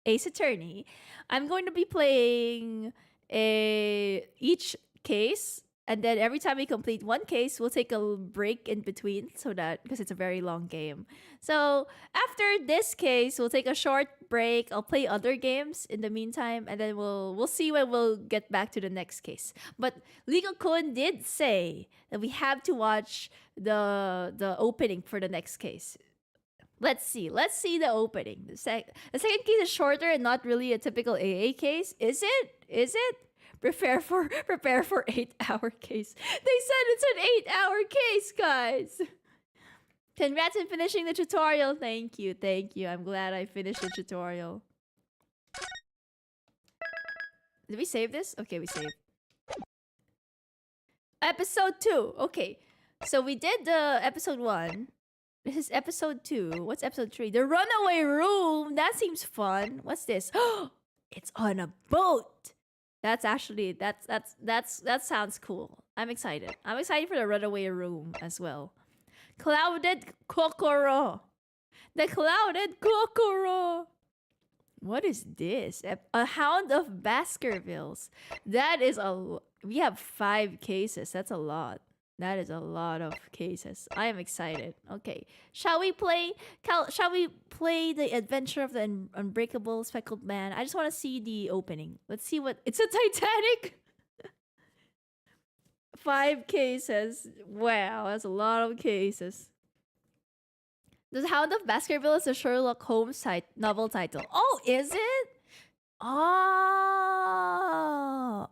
Ace Attorney, I'm going to be playing each case, and then every time we complete one case, we'll take a break in between, so that because it's a very long game. So after this case, we'll take a short break. I'll play other games in the meantime, and then we'll see when we'll get back to the next case. But Legal Kun did say that we have to watch the opening for the next case. Let's see the opening. The second case is shorter and not really a typical AA case. Is it? Prepare for 8-hour case. They said it's an 8-hour case, guys. Congrats on finishing the tutorial. Thank you. I'm glad I finished the tutorial. Did we save this? Okay, we saved. Episode 2. Okay. So we did the episode 1. This is episode 2. What's episode 3? The runaway room. That seems fun. What's this? It's on a boat. That sounds cool. I'm excited. I'm excited for the runaway room as well. Clouded Kokoro. The Clouded Kokoro. What is this? A Hound of Baskervilles. That is we have 5 cases. That's a lot. That is a lot of cases. I am excited. Okay, shall we play the adventure of the unbreakable speckled man? I just want to see the opening. Let's see what it's a Titanic. 5 cases. Wow, that's a lot of cases. The Hound of Baskerville is a Sherlock Holmes novel title. Oh, is it? Oh,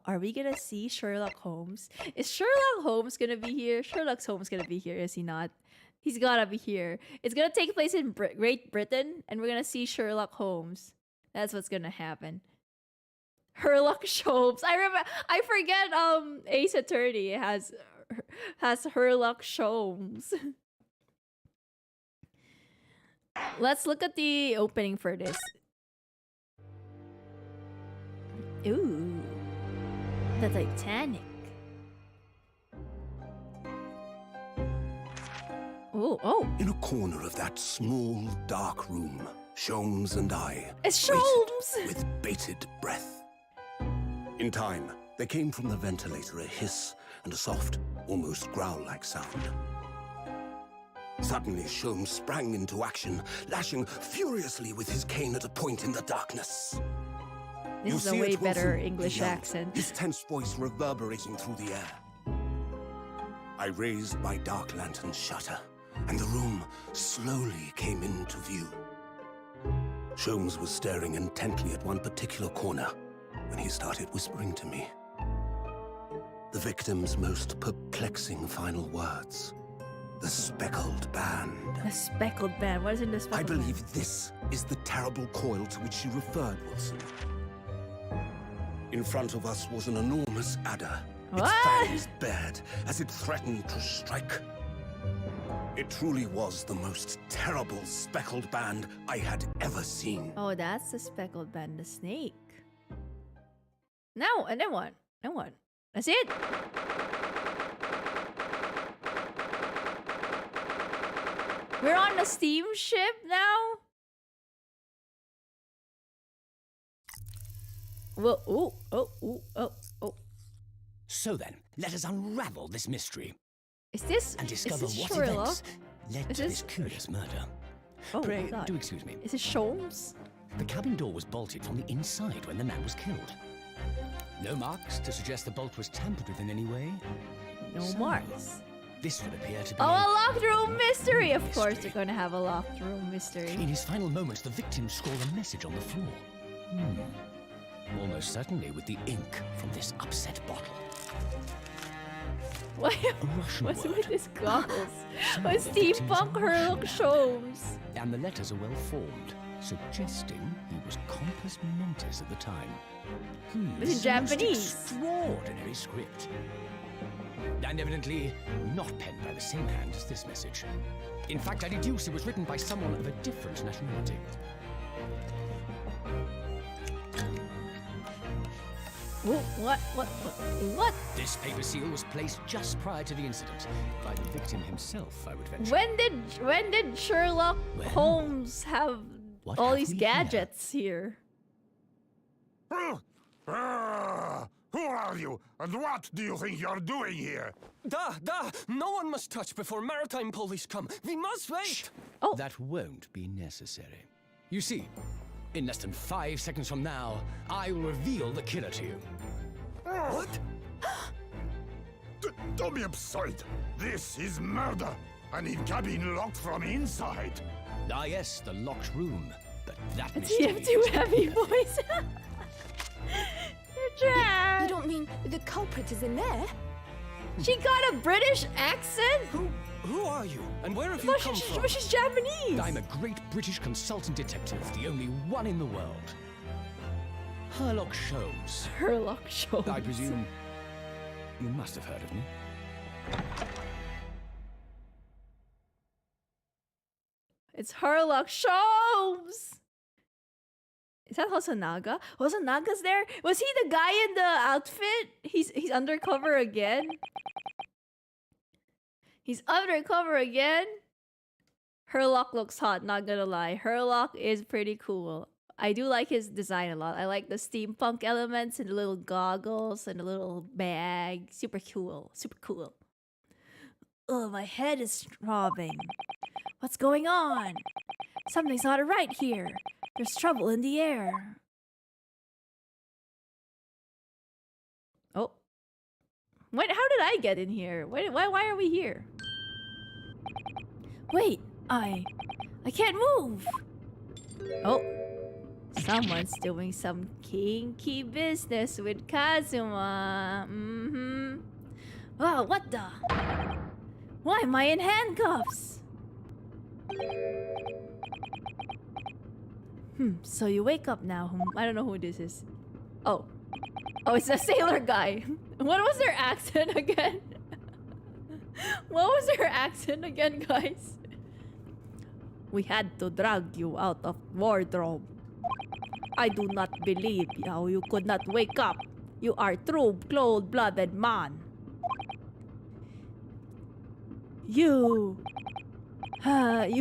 are we gonna see Sherlock Holmes? Is Sherlock Holmes gonna be here? Sherlock Holmes gonna be here, is he not? He's gotta be here. It's gonna take place in Great Britain, and we're gonna see Sherlock Holmes. That's what's gonna happen. Sherlock Holmes. I forget. Ace Attorney has Sherlock Holmes. Let's look at the opening for this. Ooh, the Titanic. Oh. In a corner of that small, dark room, Sholmes and I It's waited Sholmes! with bated breath. In time, there came from the ventilator a hiss and a soft, almost growl-like sound. Suddenly, Sholmes sprang into action, lashing furiously with his cane at a point in the darkness. This is a way better English accent. His tense voice reverberating through the air. I raised my dark lantern shutter, and the room slowly came into view. Sholmes was staring intently at one particular corner when he started whispering to me. The victim's most perplexing final words. The speckled band. The speckled band. What is in the speckled I band? believe this is the terrible coil to which you referred, Wilson. In front of us was an enormous adder, its What? fangs bared as it threatened to strike. It truly was the most terrible speckled band I had ever seen. Oh, that's the speckled band, the snake. No, and then what? That's it. We're on a steamship now? Well, oh. So then, let us unravel this mystery Is this and discover what Sherlock? events led Is to this- this curious murder. Oh Pray, my god. do excuse me. Is it Sholmes? The cabin door was bolted from the inside when the man was killed. No marks to suggest the bolt was tampered with in any way. No So, marks. This would appear to be... Oh, a locked room mystery! Of course Mystery. they're gonna have a locked room mystery. In his final moments, the victim scrawled a message on the floor. Almost certainly with the ink from this upset bottle. Why? A Russian What's word. with his goggles? Some What of the victims steampunk are Sherlock Russian. Sholmes? And the letters are well formed, suggesting he was compos mentis at the time. It's in Japanese. Extraordinary script. And evidently not penned by the same hand as this message. In fact, I deduce it was written by someone of a different nationality. What? This paper seal was placed just prior to the incident by the victim himself, I would venture. When did Sherlock Well, Holmes have what all have these we gadgets here? Who are you, and what do you think you're doing here? Da! No one must touch before maritime police come. We must wait! Oh. That won't be necessary. You see, in less than 5 seconds from now, I will reveal the killer to you. What? Don't be absurd. This is murder. I need cabin locked from inside. Ah yes, the locked room. But that It's mystery you have two is heavy clear. boys. You're trapped. You don't mean the culprit is in there? She got a British accent? Who are you? And where have you But come from? she's Japanese. I'm a great British consultant detective, the only one in the world. Sherlock Sholmes. Sherlock Sholmes. I presume you must have heard of me. It's Sherlock Sholmes. Is that Hosonaga? Hosonaga's there? Was he the guy in the outfit? He's undercover again. He's undercover again. Sherlock looks hot, not gonna lie. Sherlock is pretty cool. I do like his design a lot. I like the steampunk elements and the little goggles and the little bag. Super cool. Super cool. Oh, my head is throbbing. What's going on? Something's not right here. There's trouble in the air. Oh. How did I get in here? Why are we here? Wait, I can't move. Oh. Someone's doing some kinky business with Kazuma. Oh, what the? Why am I in handcuffs? So you wake up now. I don't know who this is. Oh, it's a sailor guy. What was their accent again? What was their accent again, guys? We had to drag you out of wardrobe. I do not believe how you could not wake up. You are true cold-blooded man. You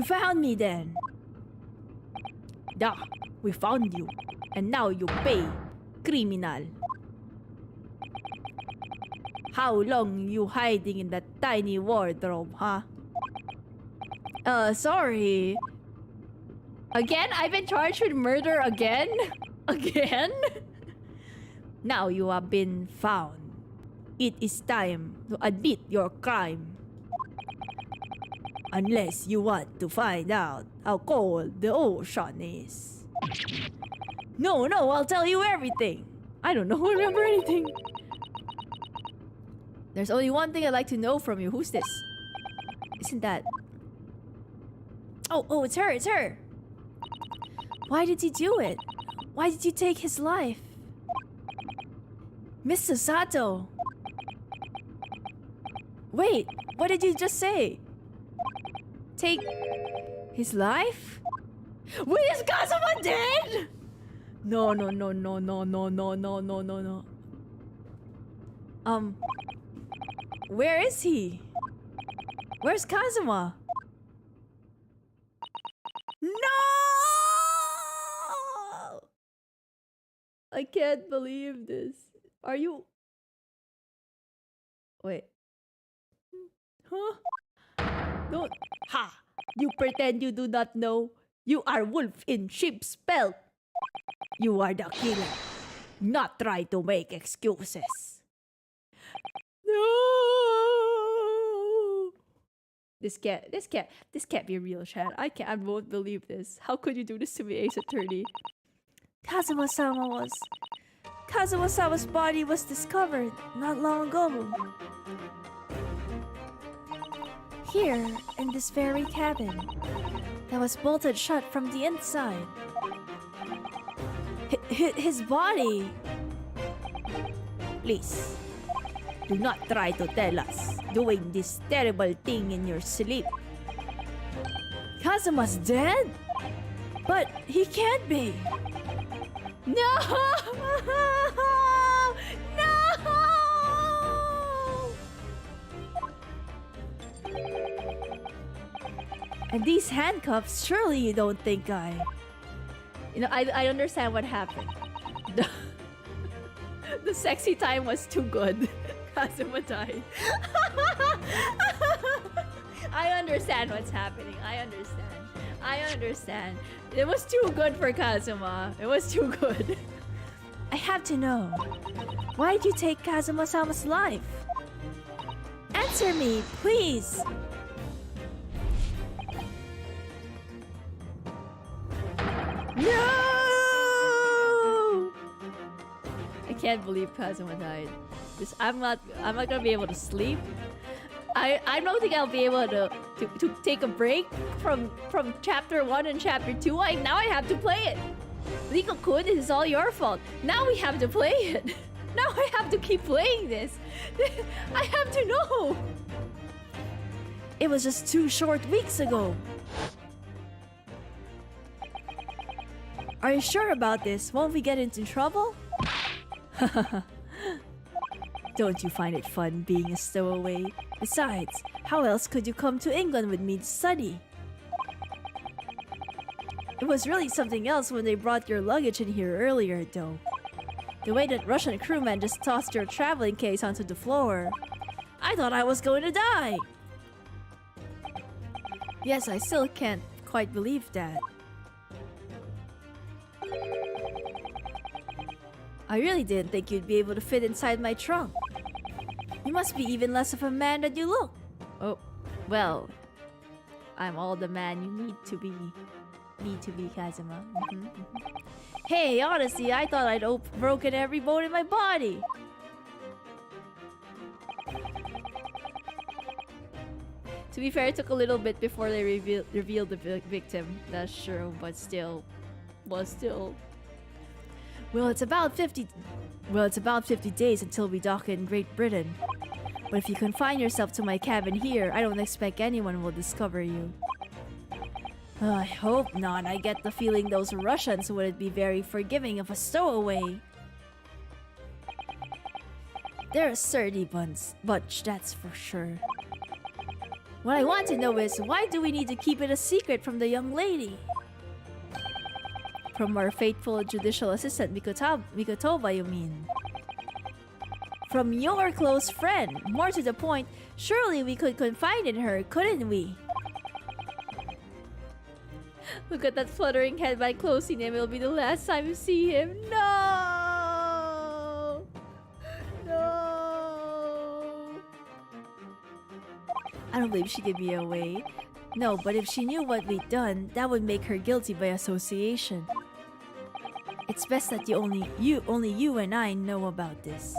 found me then. Yeah, we found you. And now you pay, criminal. How long you hiding in that tiny wardrobe, huh? Sorry. Again? I've been charged with murder again? Again? Now you have been found. It is time to admit your crime. Unless you want to find out how cold the ocean is. No, I'll tell you everything. I don't remember anything. There's only one thing I'd like to know from you. Who's this? Isn't that... Oh, it's her. Why did he do it? Why did you take his life? Mr. Sato. Wait, what did you just say? Take his life? Wait, is Kazuma dead? No. Where is he? Where's Kazuma? No! I can't believe this. Are you... Wait. Huh? Don't... Ha! You pretend you do not know. You are wolf in sheep's pelt. You are the killer. Not try to make excuses. No! This can't be real, Chad. I won't believe this. How could you do this to me, Ace Attorney? Kazuma-sama's body was discovered not long ago. Here, in this very cabin, that was bolted shut from the inside. His body... Please, do not try to tell us doing this terrible thing in your sleep. Kazuma's dead? But he can't be. No! No! And these handcuffs, surely you don't think You know, I understand what happened. The sexy time was too good. Kazuma died. I understand what's happening. I understand. It was too good for Kazuma. It was too good. I have to know. Why did you take Kazuma-sama's life? Answer me, please! No! I can't believe Kazuma died. I'm not gonna be able to sleep. I don't think I'll be able to take a break from chapter 1 and chapter 2. Now I have to play it. Liko-kun, this is all your fault. Now we have to play it. Now I have to keep playing this. I have to know. It was just 2 short weeks ago. Are you sure about this? Won't we get into trouble? Don't you find it fun being a stowaway? Besides, how else could you come to England with me to study? It was really something else when they brought your luggage in here earlier, though. The way that Russian crewman just tossed your traveling case onto the floor. I thought I was going to die! Yes, I still can't quite believe that. I really didn't think you'd be able to fit inside my trunk. You must be even less of a man than you look. Oh, well, I'm all the man you need to be. Kazuma. Hey, honestly, I thought I'd broken every bone in my body. To be fair, it took a little bit before they revealed the victim. That's true, but still. Well, it's about 50 days until we dock in Great Britain. But if you confine yourself to my cabin here, I don't expect anyone will discover you. I hope not. I get the feeling those Russians wouldn't be very forgiving of a stowaway. They're a sturdy bunch, that's for sure. What I want to know is, why do we need to keep it a secret from the young lady? From our faithful judicial assistant, Mikotoba, you mean? From your close friend. More to the point, surely we could confide in her, couldn't we? Look at that fluttering head. By closing him, it'll be the last time you see him. No! No! I don't believe she gave me away. No, but if she knew what we'd done, that would make her guilty by association. It's best that only you and I know about this.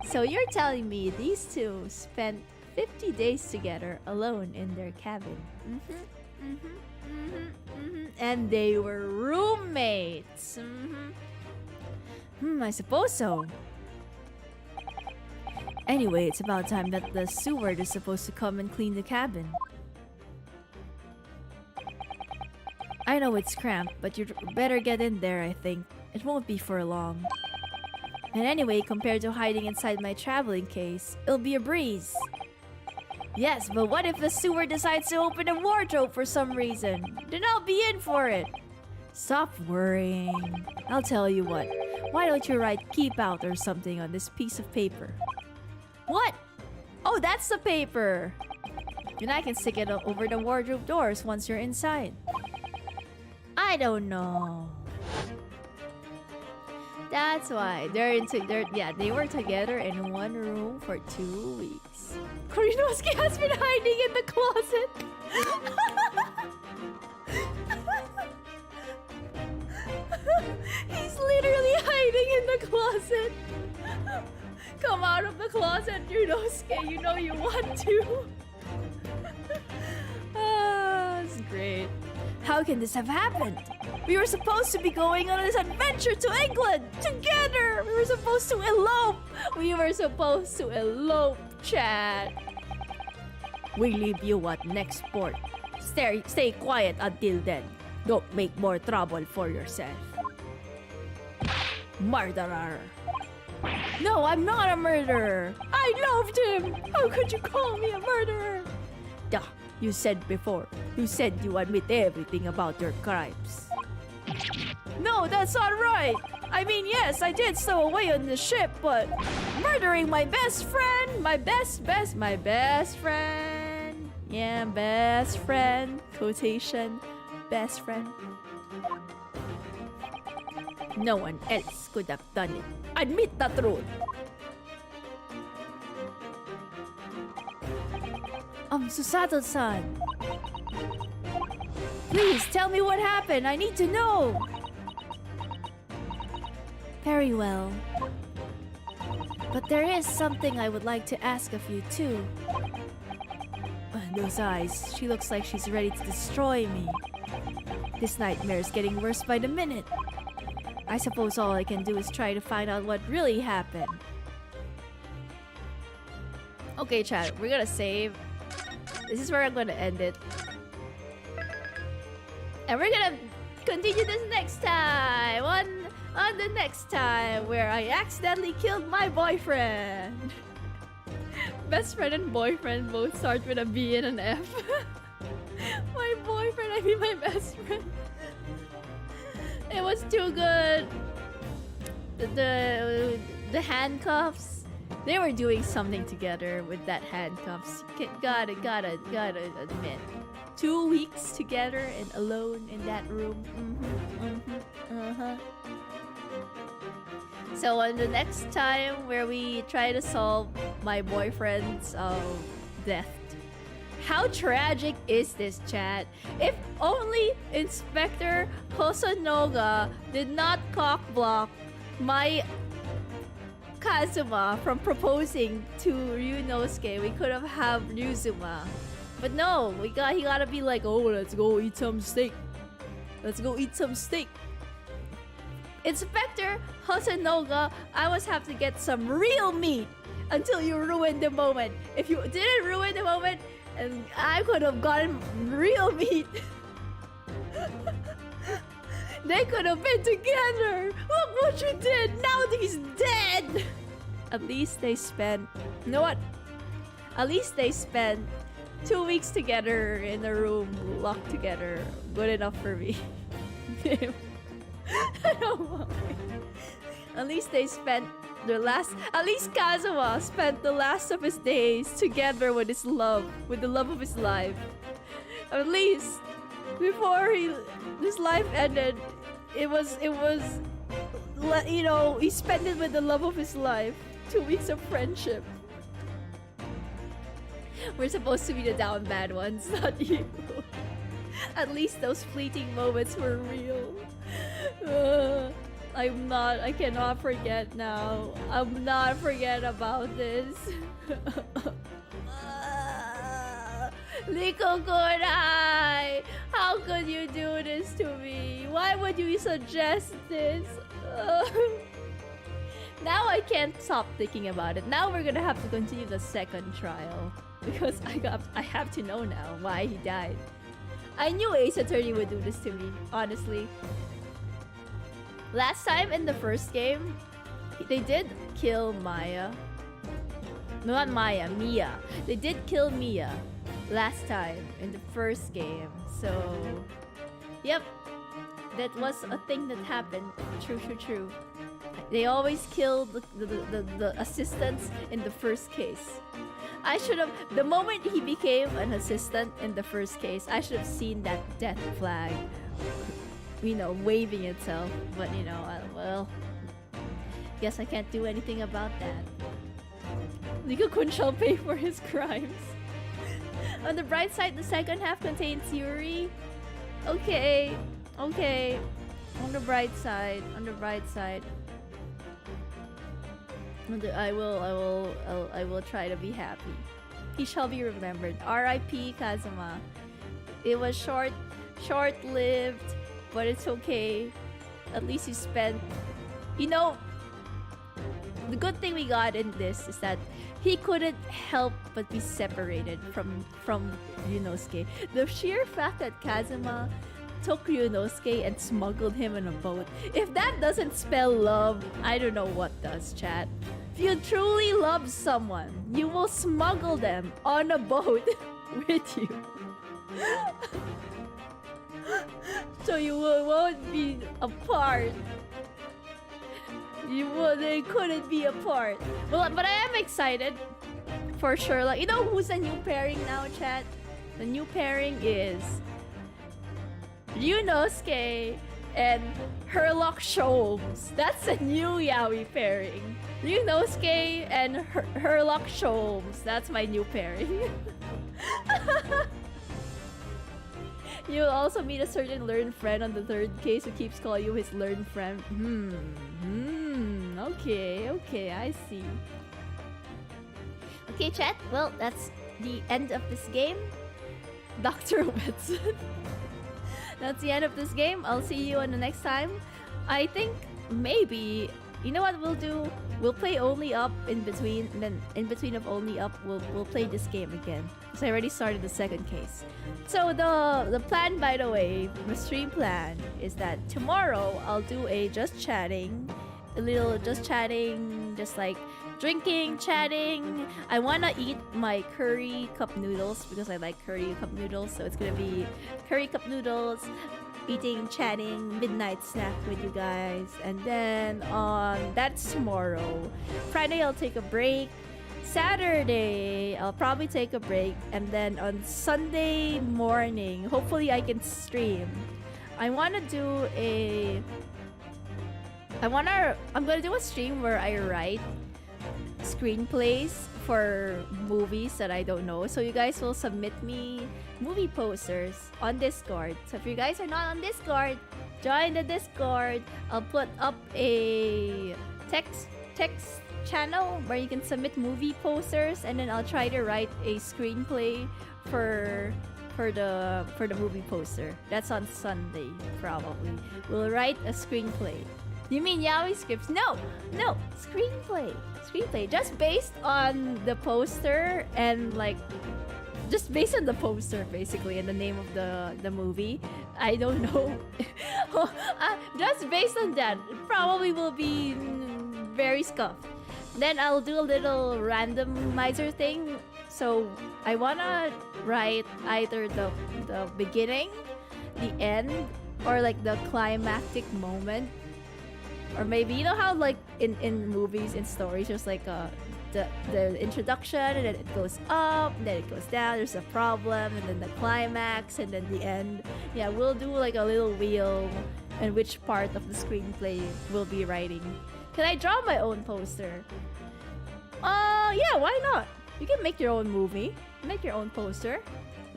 So you're telling me these two spent 50 days together alone in their cabin. And they were roommates. I suppose so. Anyway, it's about time that the steward is supposed to come and clean the cabin. I know it's cramped, but you'd better get in there, I think. It won't be for long. And anyway, compared to hiding inside my traveling case, it'll be a breeze. Yes, but what if the sewer decides to open a wardrobe for some reason? Then I'll be in for it. Stop worrying. I'll tell you what. Why don't you write keep out or something on this piece of paper? What? Oh, that's the paper. Then I can stick it over the wardrobe doors once you're inside. I don't know. That's why they were together in one room for 2 weeks. Korinosuke has been hiding in the closet. He's literally hiding in the closet. Come out of the closet, Yunosuke. You know you want to. It's great. How can this have happened? We were supposed to be going on this adventure to England together. We were supposed to elope. Chat. We leave you at next port. Stay quiet until then. Don't make more trouble for yourself. Murderer. No, I'm not a murderer. I loved him. How could you call me a murderer? Duh, you said before. You said you admit everything about your crimes. No, that's not right. I mean, yes, I did stow away on the ship, but murdering my best friend, my best friend. Yeah, best friend. Quotation. Best friend. No one else could have done it. Admit the truth. Susato-san. Please tell me what happened. I need to know. Very well. But there is something I would like to ask of you too. Those eyes. She looks like she's ready to destroy me. This nightmare is getting worse by the minute. I suppose all I can do is try to find out what really happened. Okay, chat. We're gonna save. This is where I'm gonna end it. And we're gonna continue this next time. On the next time where I accidentally killed my boyfriend. Best friend and boyfriend both start with a B and an F. My boyfriend, I mean my best friend. It was too good. The handcuffs. They were doing something together with that handcuffs. Gotta admit. 2 weeks together and alone in that room. So on the next time where we try to solve my boyfriend's death. How tragic is this, chat? If only Inspector Hosonoga did not cockblock my Kazuma from proposing to Ryunosuke, we could have had Ryuzuma. But no, he gotta be like, oh, let's go eat some steak. Let's go eat some steak. Inspector Hosonoga, I always have to get some real meat until you ruin the moment. If you didn't ruin the moment, and I could have gotten real meat. They could have been together. Look what you did. Now he's dead. At least they spent... You know what? At least they spent 2 weeks together in a room, locked together. Good enough for me. I don't mind. At least they spent their last... At least Kazuma spent the last of his days together with his love. With the love of his life. At least before his life ended, it was you know, he spent it with the love of his life. 2 weeks of friendship. We're supposed to be the down bad ones, not you. At least those fleeting moments were real. I cannot forget now. I'm not forget about this. Liko Kodai! How could you do this to me? Why would you suggest this? Now I can't stop thinking about it. Now we're gonna have to continue the second trial. Because I have to know now why he died. I knew Ace Attorney would do this to me, honestly. Last time in the first game, They did kill Maya. No, not Maya, Mia. They did kill Mia last time in the first game. So, yep. That was a thing that happened. True. They always kill the assistants in the first case. I should have, the moment he became an assistant in the first case, I should have seen that death flag, you know, waving itself. But, you know, well, guess I can't do anything about that. Liko Kun shall pay for his crimes. On the bright side, the second half contains Yuri. Okay. On the bright side. I will try to be happy. He shall be remembered. R.I.P. Kazuma. It was short-lived, but it's okay. At least you spent. You know, the good thing we got in this is that he couldn't help but be separated from Ryunosuke. The sheer fact that Kazuma took Ryunosuke and smuggled him in a boat. If that doesn't spell love, I don't know what does, chat. If you truly love someone, you will smuggle them on a boat with you. So you won't be apart. They couldn't be apart. Well, but I am excited for sure. Like, you know who's the new pairing now, chat? The new pairing is Ryunosuke and Herlock Sholmes. That's a new yaoi pairing. Ryunosuke and Herlock Sholmes. That's my new pairing. You'll also meet a certain learned friend on the third case who keeps calling you his learned friend. Okay, I see. Okay, chat. Well, that's the end of this game. Dr. Wetson. That's the end of this game. I'll see you on the next time. I think maybe, you know what we'll do? We'll play Only Up in between, and then in between of Only Up, we'll play this game again. So I already started the second case. So the plan, by the way, the stream plan is that tomorrow I'll do a just chatting, just like drinking, chatting. I wanna eat my curry cup noodles because I like curry cup noodles. So it's gonna be curry cup noodles, eating, chatting, midnight snack with you guys. And then that's tomorrow. Friday I'll take a break. Saturday I'll probably take a break. And then on Sunday morning, hopefully I can stream. I'm gonna do a stream where I write screenplays for movies that I don't know. So you guys will submit me movie posters on Discord. So if you guys are not on Discord, join the Discord. I'll put up a text channel where you can submit movie posters, and then I'll try to write a screenplay for the movie poster. That's on Sunday probably. We'll write a screenplay. You mean yaoi scripts? No, screenplay. Just based on the poster and like, just based on the poster basically and the name of the movie. I don't know. Just based on that, it probably will be very scuffed. Then I'll do a little randomizer thing. So I wanna write either the beginning, the end, or like the climactic moment. Or maybe, you know how like in movies, in stories, there's like the introduction, and then it goes up, and then it goes down, there's a problem, and then the climax, and then the end. Yeah, we'll do like a little wheel and which part of the screenplay we'll be writing. Can I draw my own poster? Yeah, why not? You can make your own movie, make your own poster.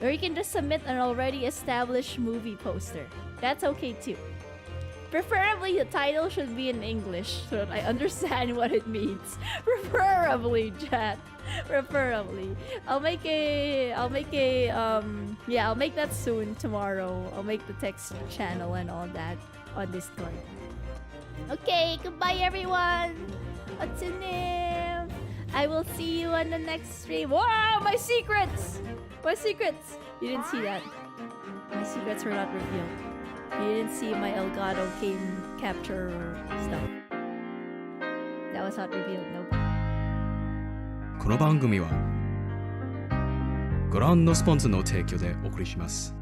Or you can just submit an already established movie poster. That's okay too. Preferably the title should be in English so that I understand what it means. Preferably, chat. Preferably. I'll make that soon tomorrow. I'll make the text channel and all that on Discord. Okay, goodbye everyone. I'm Nym. I will see you on the next stream. Wow, my secrets! My secrets! You didn't see that. My secrets were not revealed. You didn't see my Elgato game capture stuff. was not revealed. Nope. この番組はご覧のスポンサーの提供でお送りします。